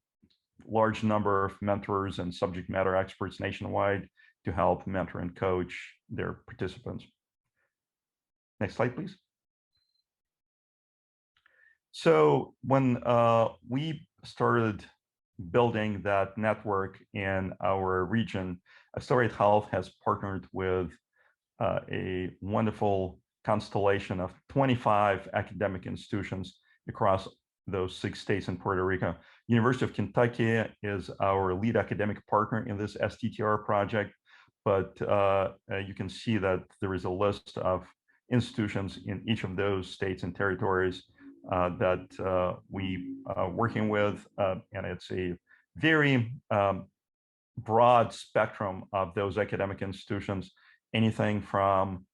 large number of mentors and subject matter experts nationwide to help mentor and coach their participants. Next slide, please. So when we started building that network in our region, XLerateHealth has partnered with a wonderful constellation of 25 academic institutions across those 6 states in Puerto Rico. University of Kentucky is our lead academic partner in this STTR project, but you can see that there is a list of institutions in each of those states and territories that we are working with, and it's a very broad spectrum of those academic institutions, anything from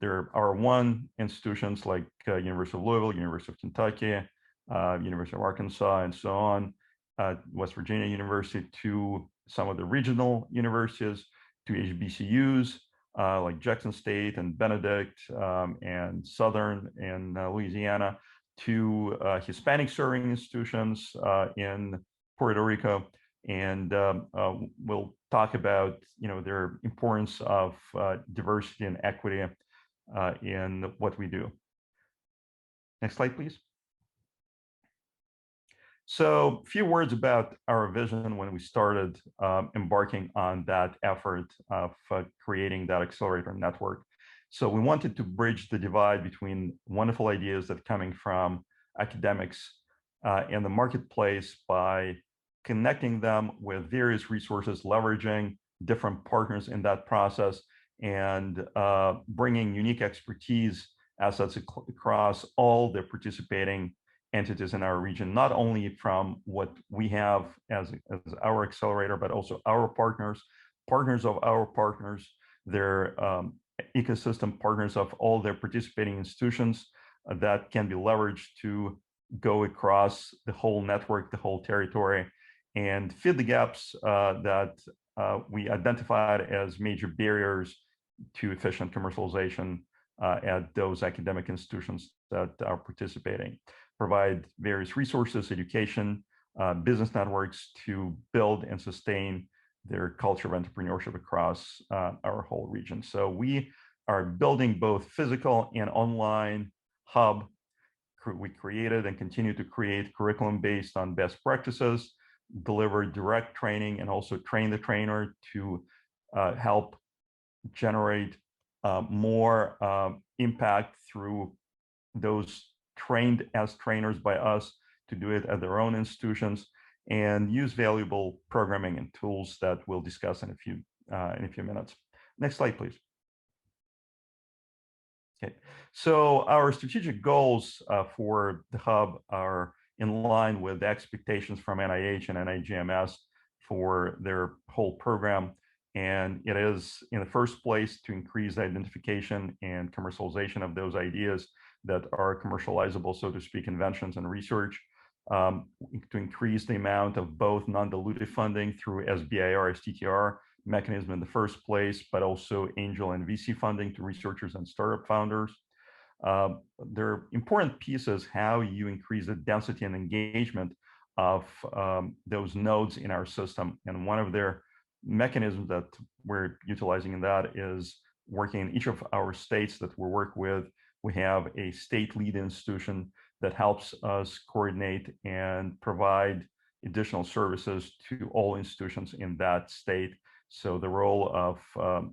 there are one institutions like University of Louisville, University of Kentucky, University of Arkansas, and so on, West Virginia University, to some of the regional universities, to HBCUs like Jackson State and Benedict and Southern in Louisiana, to Hispanic serving institutions in Puerto Rico. And we'll talk about their importance of diversity and equity in what we do. Next slide, please. So a few words about our vision when we started embarking on that effort of creating that accelerator network. So we wanted to bridge the divide between wonderful ideas that are coming from academics and the marketplace by connecting them with various resources, leveraging different partners in that process, and bringing unique expertise assets across all the participating entities in our region, not only from what we have as our accelerator, but also our partners of our partners, their ecosystem partners of all their participating institutions that can be leveraged to go across the whole network, the whole territory, and fill the gaps that we identified as major barriers to efficient commercialization at those academic institutions that are participating. Provide various resources, education, business networks to build and sustain their culture of entrepreneurship across our whole region. So we are building both physical and online hub. We created and continue to create curriculum based on best practices, deliver direct training, and also train the trainer to help generate more impact through those trained as trainers by us to do it at their own institutions, and use valuable programming and tools that we'll discuss in a few minutes. Next slide, please. Okay, so our strategic goals for the hub are in line with the expectations from NIH and NIGMS for their whole program. And it is in the first place to increase the identification and commercialization of those ideas that are commercializable, so to speak, inventions and research, to increase the amount of both non-dilutive funding through SBIR, STTR mechanism in the first place, but also angel and VC funding to researchers and startup founders. There are important pieces how you increase the density and engagement of those nodes in our system. And one of their mechanisms that we're utilizing in that is working in each of our states that we work with. We have a state lead institution that helps us coordinate and provide additional services to all institutions in that state. So the role of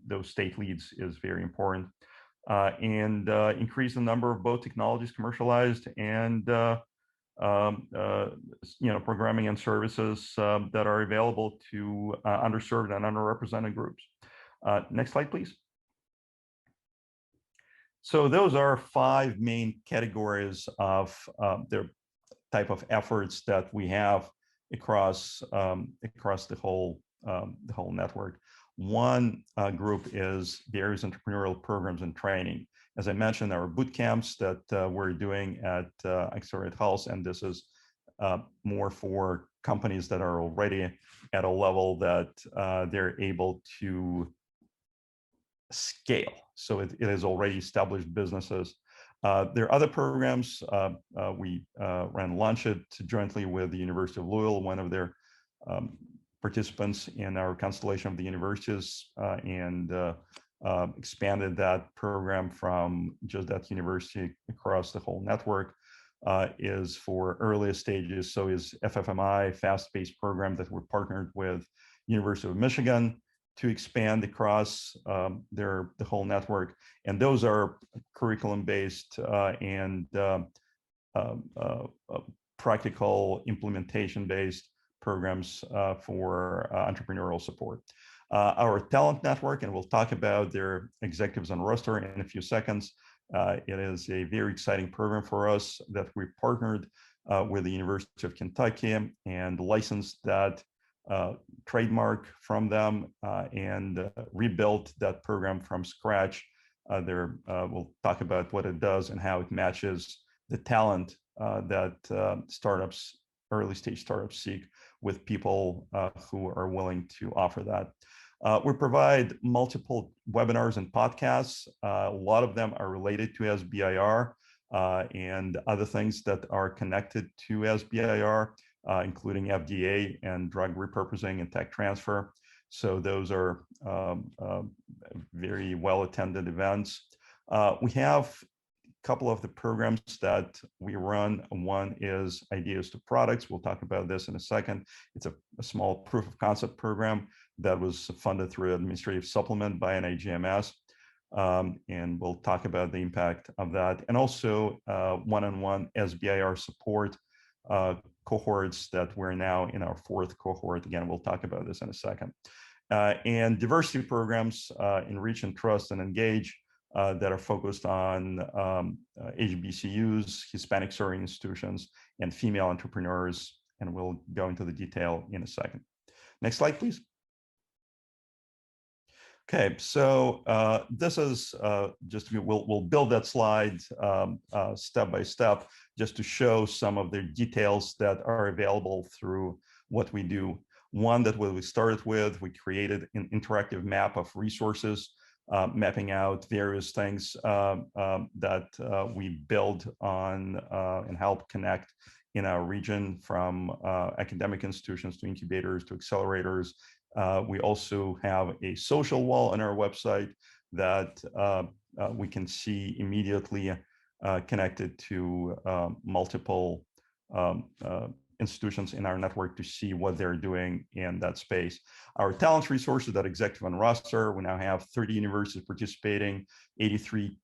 those state leads is very important. And increase the number of both technologies commercialized and programming and services that are available to underserved and underrepresented groups. Next slide, please. So those are 5 main categories of the type of efforts that we have across the whole network. One group is various entrepreneurial programs and training. As I mentioned, our boot camps that we're doing at XLerateHealth, and this is more for companies that are already at a level that they're able to scale. So it is already established businesses. There are other programs. We ran Launch It jointly with the University of Louisville, one of their participants in our constellation of the universities, and expanded that program from just that university across the whole network. Is for earliest stages. So is FFMI, fast-paced program that we're partnered with University of Michigan to expand across the whole network. And those are curriculum-based and practical implementation-based programs for entrepreneurial support. Our talent network, and we'll talk about their executives on roster in a few seconds. It is a very exciting program for us that we partnered with the University of Kentucky and licensed that trademark from them and rebuilt that program from scratch. We'll talk about what it does and how it matches the talent that early stage startups seek with people who are willing to offer that. We provide multiple webinars and podcasts. A lot of them are related to SBIR and other things that are connected to SBIR, including FDA and drug repurposing and tech transfer. So those are very well-attended events. We have a couple of the programs that we run. One is Ideas to Products. We'll talk about this in a second. It's a small proof of concept program that was funded through administrative supplement by NIGMS. And we'll talk about the impact of that. And also one-on-one SBIR support cohorts that we're now in our 4th cohort. Again, we'll talk about this in a second. And diversity programs in Reach and Trust and Engage that are focused on HBCUs, Hispanic serving institutions, and female entrepreneurs. And we'll go into the detail in a second. Next slide, please. Okay, so this is we'll build that slide step by step just to show some of the details that are available through what we do. One that we started with, we created an interactive map of resources, mapping out various things that we build on and help connect in our region, from academic institutions to incubators to accelerators. We also have a social wall on our website that we can see immediately connected to multiple institutions in our network to see what they're doing in that space. Our talent resources, that executive on roster, we now have 30 universities participating, 83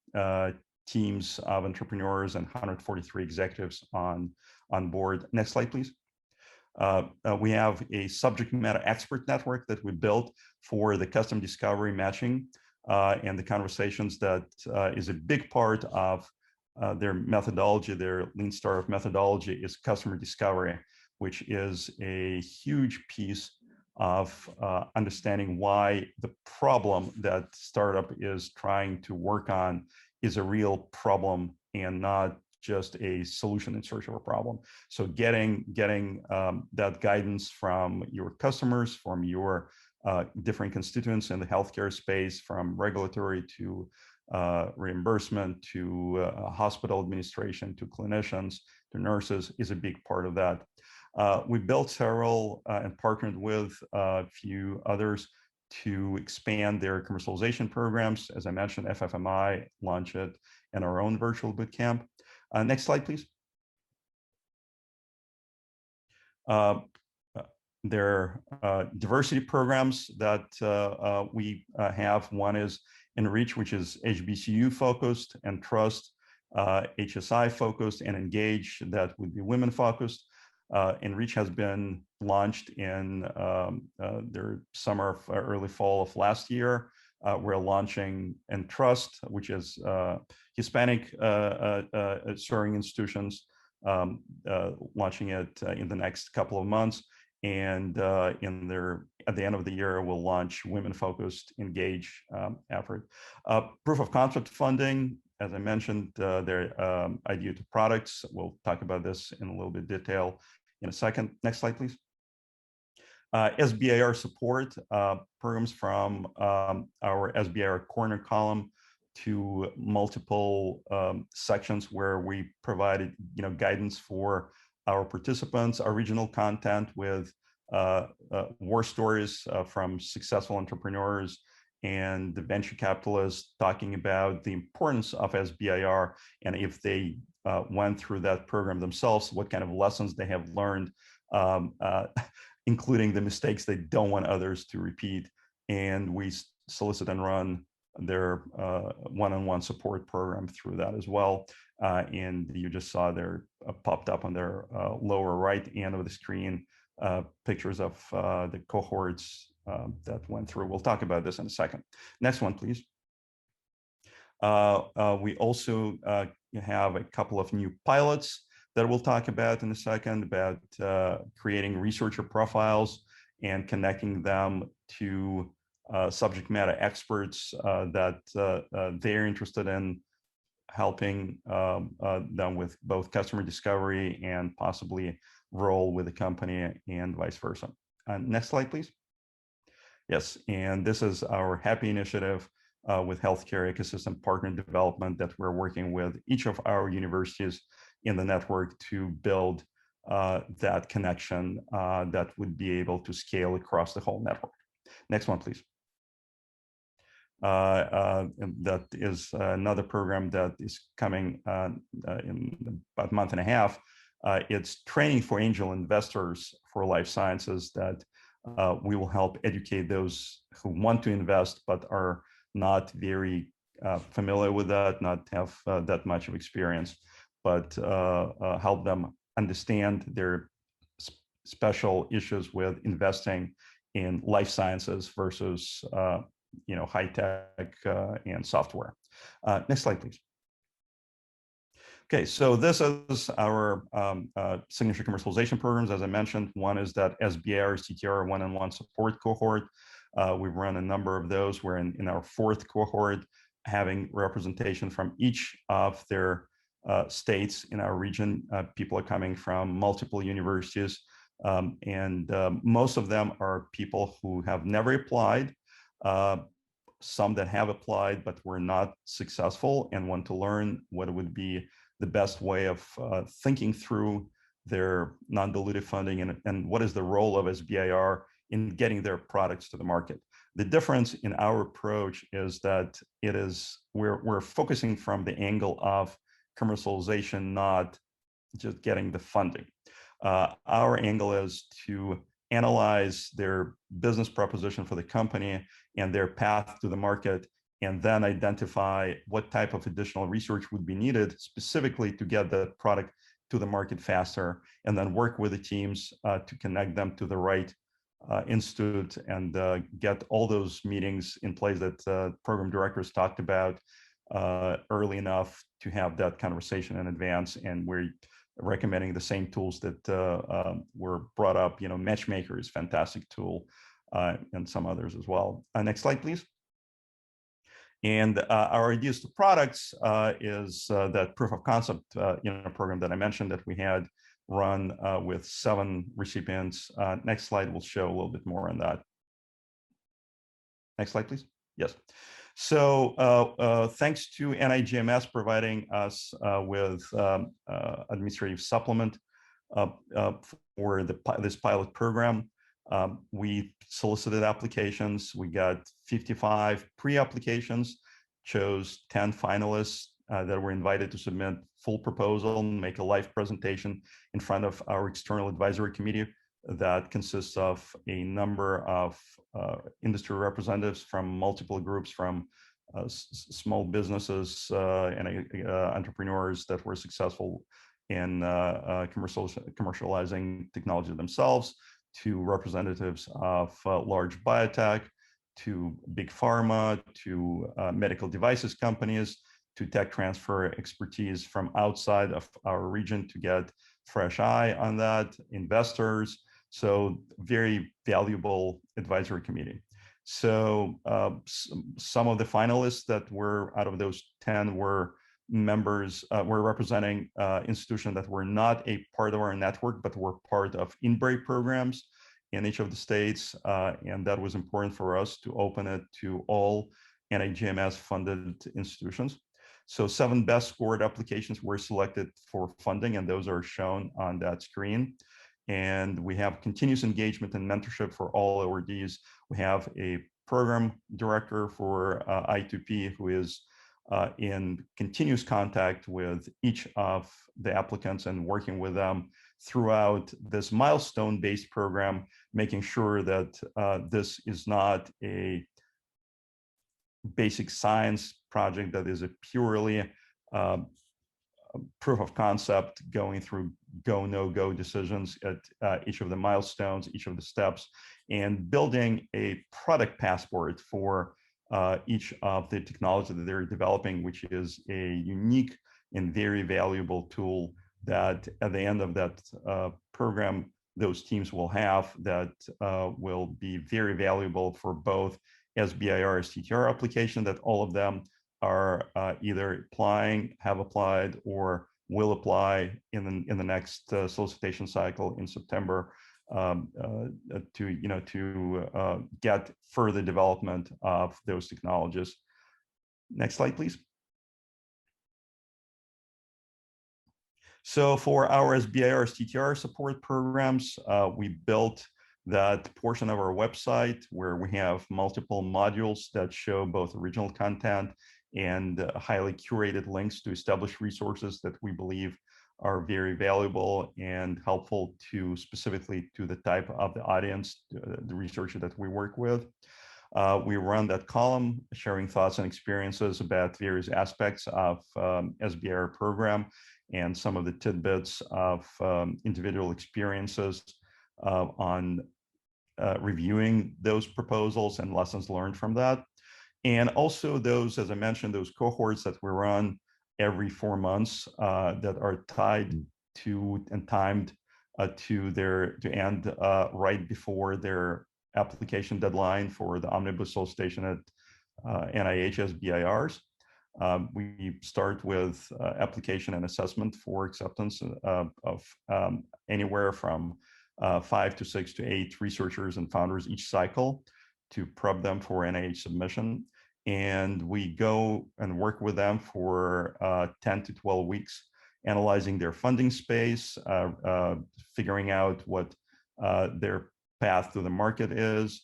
teams of entrepreneurs, and 143 executives on board. Next slide, please. We have a subject matter expert network that we built for the custom discovery matching and the conversations that is a big part of their methodology. Their lean startup methodology is customer discovery, which is a huge piece of understanding why the problem that startup is trying to work on is a real problem and not just a solution in search of a problem. So getting that guidance from your customers, from your different constituents in the healthcare space, from regulatory to reimbursement to hospital administration to clinicians to nurses, is a big part of that. We built several and partnered with a few others to expand their commercialization programs. As I mentioned, FFMI launched it and our own virtual bootcamp. Next slide, please. There are diversity programs that we have. One is Enrich, which is HBCU focused, and Trust, HSI focused, and Engage, that would be women focused. Enrich has been launched in their summer, early fall of last year. We're launching Trust, which is Hispanic serving institutions, launching it in the next couple of months. And at the end of the year, we'll launch women-focused Engage effort. Proof of concept funding, as I mentioned, their idea to products. We'll talk about this in a little bit detail in a second. Next slide, please. SBIR support programs, from our SBIR corner column to multiple sections where we provided guidance for our participants, original content with war stories from successful entrepreneurs and the venture capitalists talking about the importance of SBIR, and if they went through that program themselves, what kind of lessons they have learned, including the mistakes they don't want others to repeat. And we solicit and run their one-on-one support program through that as well. And you just saw there popped up on their lower right end of the screen pictures of the cohorts that went through. We'll talk about this in a second. Next one, please. We also have a couple of new pilots that we'll talk about in a second, about creating researcher profiles and connecting them to subject matter experts that they're interested in helping them with both customer discovery and possibly role with the company and vice versa. Next slide, please. Yes, and this is our HAPPY initiative with healthcare ecosystem partner development that we're working with each of our universities in the network to build that connection that would be able to scale across the whole network. Next one, please. That is another program that is coming in about a month and a half. It's training for angel investors for life sciences that we will help educate those who want to invest but are not very familiar with that, not have that much of experience, but help them understand their special issues with investing in life sciences versus high tech and software. Next slide, please. Okay, so this is our signature commercialization programs. As I mentioned, one is that SBIR STTR one-on-one support cohort. We've run a number of those. We're in our fourth cohort, having representation from each of their states in our region. People are coming from multiple universities, and most of them are people who have never applied, some that have applied but were not successful and want to learn what would be the best way of thinking through their non-dilutive funding and what is the role of SBIR in getting their products to the market. The difference in our approach is that we're focusing from the angle of commercialization, not just getting the funding. Our angle is to analyze their business proposition for the company and their path to the market, and then identify what type of additional research would be needed specifically to get the product to the market faster, and then work with the teams to connect them to the right institute and get all those meetings in place that program directors talked about early enough to have that conversation in advance. And we're recommending the same tools that were brought up. Matchmaker is a fantastic tool and some others as well. Next slide, please. And our ideas to products is that proof of concept program that I mentioned that we had run with 7 recipients. Next slide will show a little bit more on that. Next slide, please. Yes. So thanks to NIGMS providing us with administrative supplement for this pilot program. We solicited applications. We got 55 pre-applications, chose 10 finalists that were invited to submit full proposal and make a live presentation in front of our external advisory committee that consists of a number of industry representatives from multiple groups, from small businesses and entrepreneurs that were successful in commercializing technology themselves, to representatives of large biotech, to big pharma, to medical devices companies, to tech transfer expertise from outside of our region to get fresh eye on that, investors. So very valuable advisory committee. So some of the finalists that were out of those 10 were members, were representing institutions that were not a part of our network, but were part of in-break programs in each of the states. And that was important for us to open it to all NIGMS funded institutions. So 7 best scored applications were selected for funding, and those are shown on that screen. And we have continuous engagement and mentorship for all awardees. We have a program director for I2P who is in continuous contact with each of the applicants and working with them throughout this milestone-based program, making sure that this is not a basic science project that is a purely proof of concept going through go, no go decisions at each of the milestones, each of the steps, and building a product passport for each of the technology that they're developing, which is a unique and very valuable tool that at the end of that program, those teams will have that will be very valuable for both SBIR, STTR application that all of them are either applying, have applied, or will apply in the next solicitation cycle in September to get further development of those technologies. Next slide, please. So for our SBIR, STTR support programs, we built that portion of our website where we have multiple modules that show both original content and highly curated links to established resources that we believe are very valuable and helpful to specifically to the type of the audience, the researcher that we work with. We run that column sharing thoughts and experiences about various aspects of SBIR program and some of the tidbits of individual experiences on reviewing those proposals and lessons learned from that. And also those, as I mentioned, those cohorts that we run every 4 months that are tied to and timed to end right before their application deadline for the omnibus solicitation at NIH SBIRs. We start with application and assessment for acceptance of anywhere from 5 to 6 to 8 researchers and founders each cycle to prep them for NIH submission. And we go and work with them for 10 to 12 weeks, analyzing their funding space, figuring out what their path to the market is,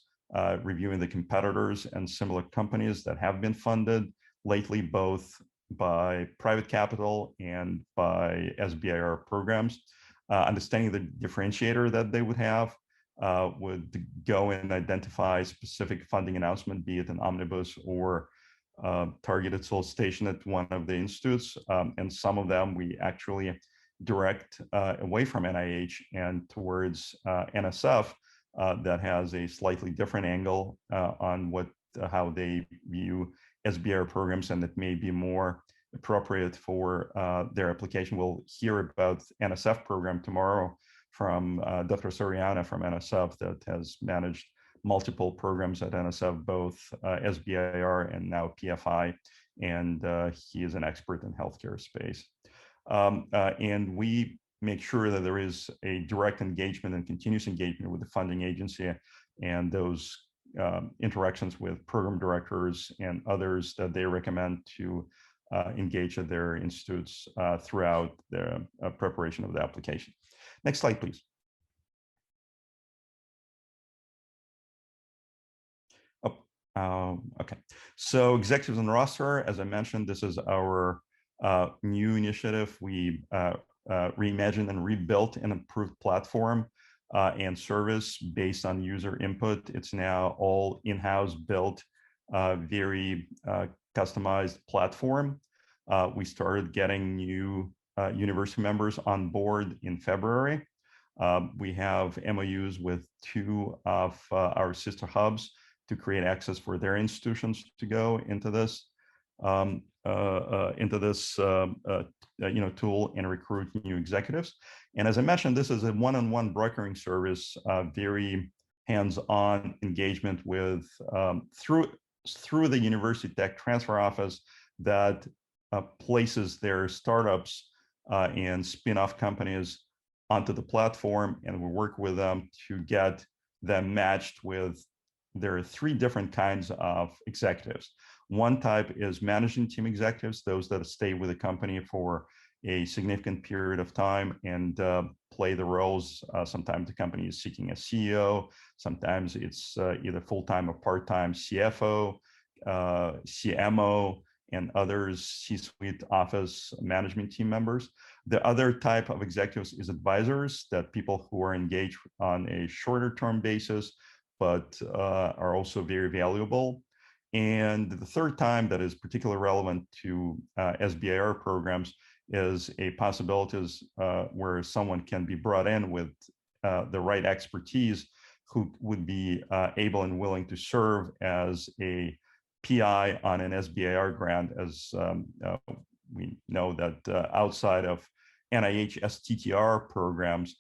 reviewing the competitors and similar companies that have been funded lately, both by private capital and by SBIR programs, understanding the differentiator that they would have, would go and identify specific funding announcement, be it an omnibus or targeted solicitation at one of the institutes. And some of them we actually direct away from NIH and towards NSF that has a slightly different angle on how they view SBIR programs, and it may be more appropriate for their application. We'll hear about NSF program tomorrow from Dr. Soriana from NSF that has managed multiple programs at NSF, both SBIR and now PFI, and he is an expert in healthcare space. And we make sure that there is a direct engagement and continuous engagement with the funding agency and those interactions with program directors and others that they recommend to engage at their institutes throughout the preparation of the application. Next slide, please. Okay, so executives and roster, as I mentioned, this is our new initiative. We reimagined and rebuilt an improved platform and service based on user input. It's now all in-house built, very customized platform. We started getting new university members on board in February. We have MOUs with 2 of our sister hubs to create access for their institutions to go into this tool and recruit new executives. And as I mentioned, this is a one-on-one brokering service, very hands-on engagement with through the University Tech Transfer Office that places their startups and spin-off companies onto the platform, and we work with them to get them matched with. There are 3 different kinds of executives. One type is managing team executives, those that stay with the company for a significant period of time and play the roles. Sometimes the company is seeking a CEO. Sometimes it's either full-time or part-time CFO, CMO, and others C-suite office management team members. The other type of executives is advisors, that people who are engaged on a shorter term basis, but are also very valuable. And the third time that is particularly relevant to SBIR programs is a possibility where someone can be brought in with the right expertise who would be able and willing to serve as a PI on an SBIR grant, as we know that outside of NIH STTR programs,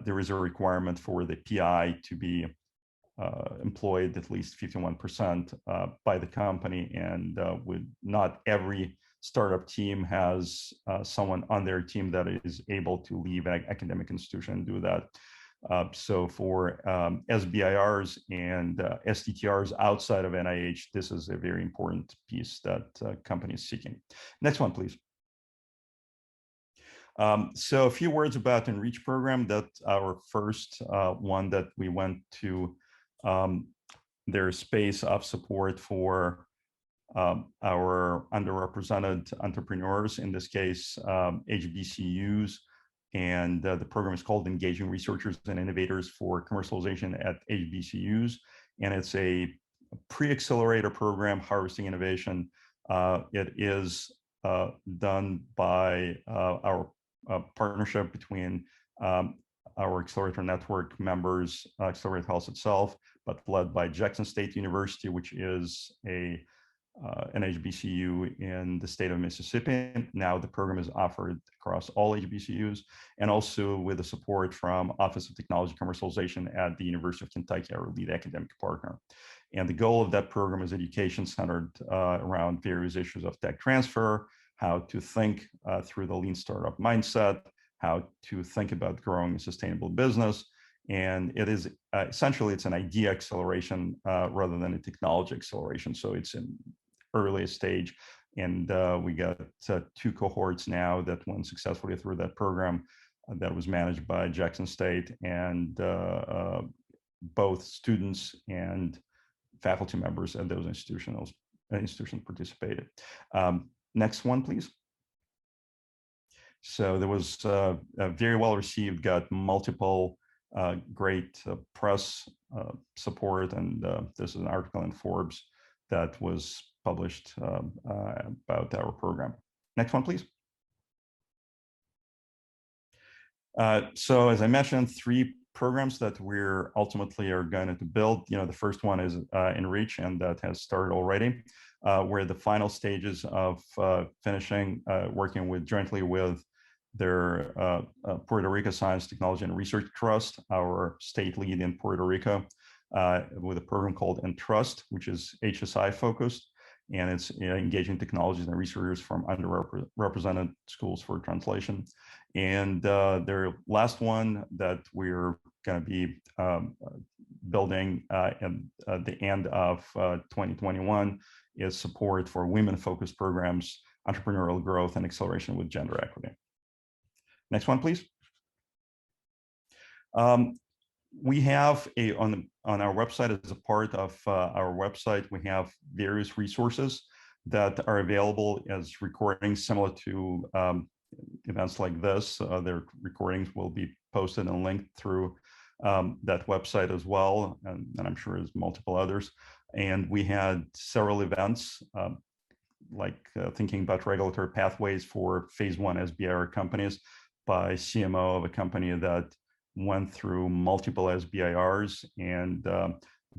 there is a requirement for the PI to be employed at least 51% by the company, and not every startup team has someone on their team that is able to leave an academic institution and do that. So for SBIRs and STTRs outside of NIH, this is a very important piece that company is seeking. Next one, please. So a few words about Enrich program. That's our first one that we went to their space of support for our underrepresented entrepreneurs, in this case, HBCUs. And the program is called Engaging Researchers and Innovators for Commercialization at HBCUs. And it's a pre-accelerator program harvesting innovation. It is done by our partnership between our Accelerator Network members, XLerateHealth itself, but led by Jackson State University, which is an HBCU in the state of Mississippi. Now the program is offered across all HBCUs, and also with the support from Office of Technology Commercialization at the University of Kentucky, our lead academic partner. And the goal of that program is education centered around various issues of tech transfer, how to think through the lean startup mindset, how to think about growing a sustainable business. And it is essentially, it's an idea acceleration rather than a technology acceleration. So it's in earliest stage. And we got 2 cohorts now that went successfully through that program that was managed by Jackson State, and both students and faculty members at those institutions participated. Next one, please. So there was very well received, got multiple great press support, and this is an article in Forbes that was published about our program. Next one, please. So as I mentioned, 3 programs that we're ultimately are going to build. The first one is Enrich, and that has started already. We're the final stages of finishing working jointly with their Puerto Rico Science, Technology, and Research Trust, our state lead in Puerto Rico, with a program called Entrust, which is HSI focused, and it's engaging technologies and researchers from underrepresented schools for translation. And their last one that we're going to be building at the end of 2021 is support for women-focused programs, entrepreneurial growth, and acceleration with gender equity. Next one, please. We have on our website, as a part of our website, we have various resources that are available as recordings similar to events like this. Their recordings will be posted and linked through that website as well, and I'm sure there's multiple others. And we had several events like thinking about regulatory pathways for phase 1 SBIR companies by CMO of a company that went through multiple SBIRs, and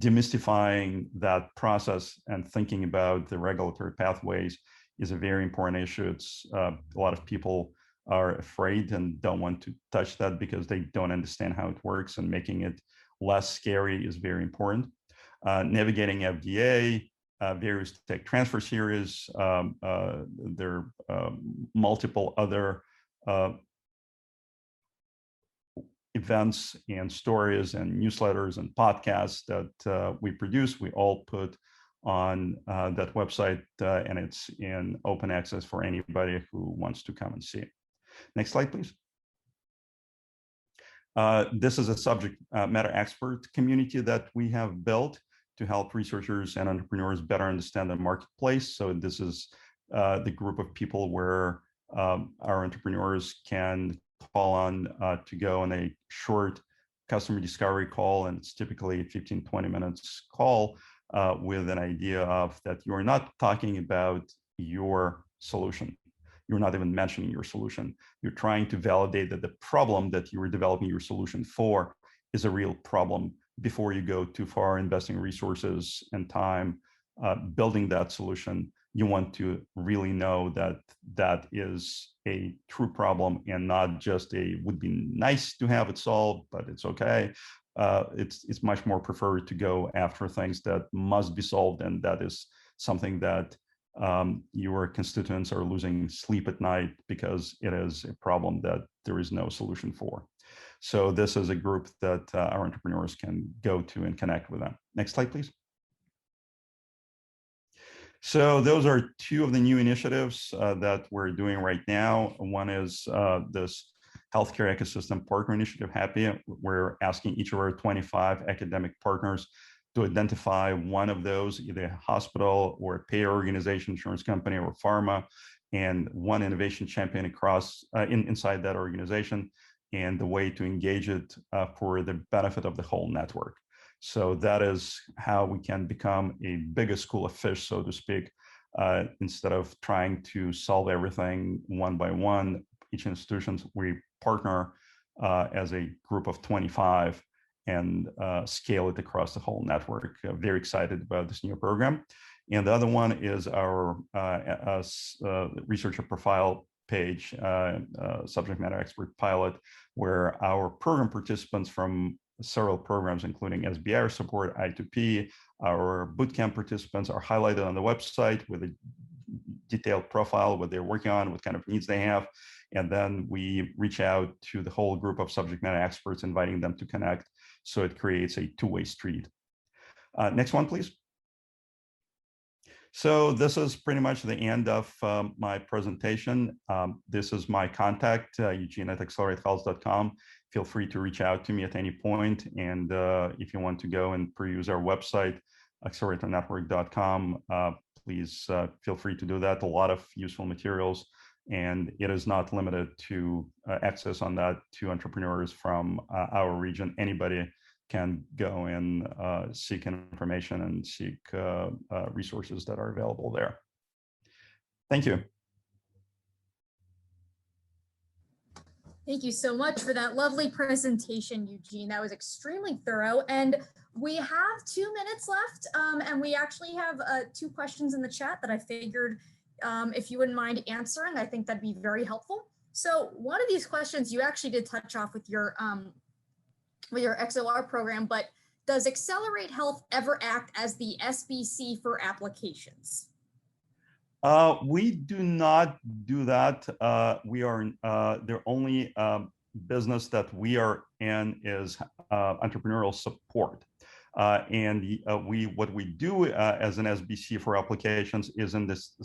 demystifying that process and thinking about the regulatory pathways is a very important issue. It's a lot of people are afraid and don't want to touch that because they don't understand how it works, and making it less scary is very important. Navigating FDA, various tech transfer series, there are multiple other events and stories and newsletters and podcasts that we produce. We all put on that website, and it's in open access for anybody who wants to come and see it. Next slide, please. This is a subject matter expert community that we have built to help researchers and entrepreneurs better understand the marketplace. So this is the group of people where our entrepreneurs can call on to go on a short customer discovery call, and it's typically 15-20 minutes call with an idea of that you're not talking about your solution. You're not even mentioning your solution. You're trying to validate that the problem that you were developing your solution for is a real problem before you go too far investing resources and time building that solution. You want to really know that that is a true problem and not just a would be nice to have it solved, but it's okay. It's much more preferred to go after things that must be solved, and that is something that your constituents are losing sleep at night because it is a problem that there is no solution for. So this is a group that our entrepreneurs can go to and connect with them. Next slide, please. So those are two of the new initiatives that we're doing right now. One is this Healthcare Ecosystem Partner Initiative, HAPPY. We're asking each of our 25 academic partners to identify one of those, either a hospital or a payer organization, insurance company, or pharma, and one innovation champion across inside that organization, and the way to engage it for the benefit of the whole network. So that is how we can become a bigger school of fish, so to speak, instead of trying to solve everything one by one. Each institution, we partner as a group of 25 and scale it across the whole network. Very excited about this new program. And the other one is our researcher profile page, subject matter expert pilot, where our program participants from several programs, including SBIR support, I2P, our bootcamp participants are highlighted on the website with a detailed profile, what they're working on, what kind of needs they have. And then we reach out to the whole group of subject matter experts, inviting them to connect. So it creates a two-way street. Next one, please. So this is pretty much the end of my presentation. This is my contact, Eugene at XLerateHealth.com. Feel free to reach out to me at any point. And if you want to go and peruse our website, XLeratorNetwork.com, please feel free to do that. A lot of useful materials. And it is not limited to access on that to entrepreneurs from our region. Anybody can go and seek information and seek resources that are available there. Thank you. Thank you so much for that lovely presentation, Eugene. That was extremely thorough. And we have 2 minutes left, and we actually have 2 questions in the chat that I figured if you wouldn't mind answering, I think that'd be very helpful. So one of these questions you actually did touch off with your XLR program, but does XLerateHealth ever act as the SBC for applications? We do not do that. We are the only business that we are in is entrepreneurial support. What we do as an SBC for applications is in this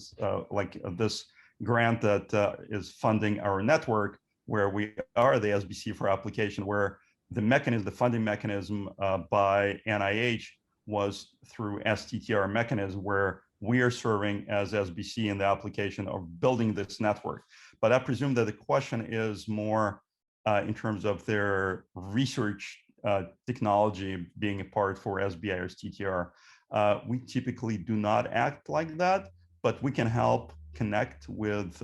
this grant that is funding our network, where we are the SBC for application, where the funding mechanism by NIH was through STTR mechanism, where we are serving as SBC in the application of building this network. But I presume that the question is more in terms of their research technology being a part for SBIR or STTR. We typically do not act like that, but we can help connect with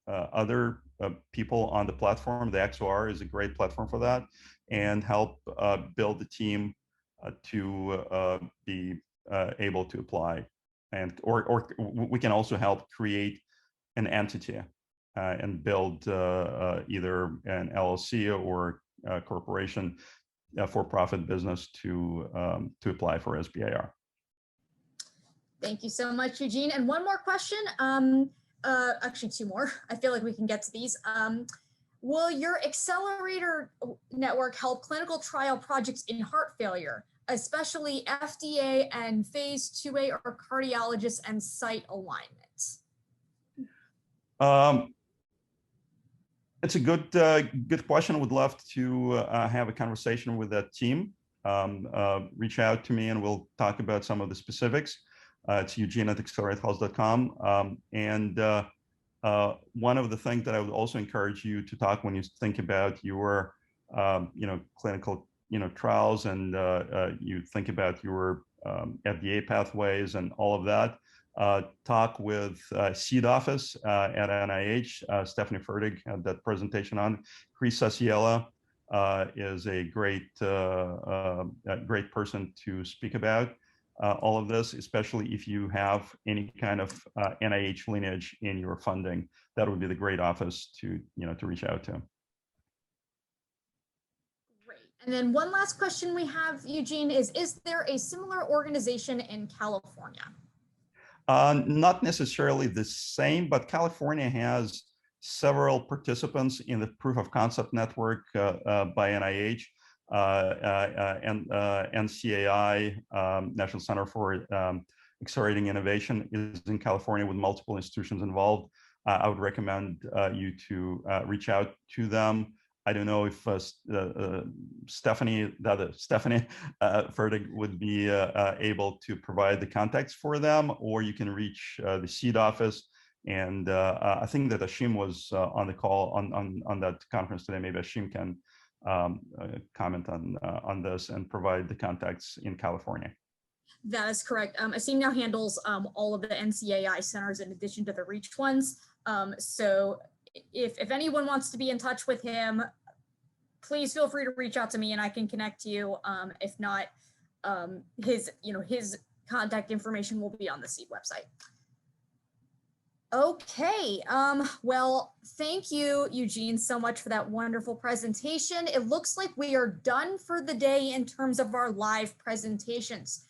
other people on the platform. The XOR is a great platform for that, and help build the team to be able to apply. Or we can also help create an entity and build either an LLC or a corporation, for-profit business to apply for SBIR. Thank you so much, Eugene. And one more question, actually two more. I feel like we can get to these. Will your XLerator network help clinical trial projects in heart failure, especially FDA and phase 2A or cardiologists and site alignment? It's a good question. Would love to have a conversation with that team. Reach out to me and we'll talk about some of the specifics. It's Eugene at XLerateHealth.com. One of the things that I would also encourage you to talk when you think about your clinical trials and you think about your FDA pathways and all of that, talk with seed office at NIH. Stephanie Fertig had that presentation on. Chris Sasiela is a great person to speak about all of this, especially if you have any kind of NIH lineage in your funding. That would be the great office to reach out to. Great. And then one last question we have, Eugene, is there a similar organization in California? Not necessarily the same, but California has several participants in the proof of concept network by NIH, and NCAI, National Center for Accelerating Innovation, is in California with multiple institutions involved. I would recommend you to reach out to them. I don't know if Stephanie Fertig would be able to provide the contacts for them, or you can reach the seed office. And I think that Ashim was on the call on that conference today. Maybe Ashim can comment on this and provide the contacts in California. That is correct. Ashim now handles all of the NCAI centers in addition to the REACH ones. So if anyone wants to be in touch with him, please feel free to reach out to me and I can connect you. If not, his contact information will be on the seed website. Okay, well, thank you, Eugene, so much for that wonderful presentation. It looks like we are done for the day in terms of our live presentations.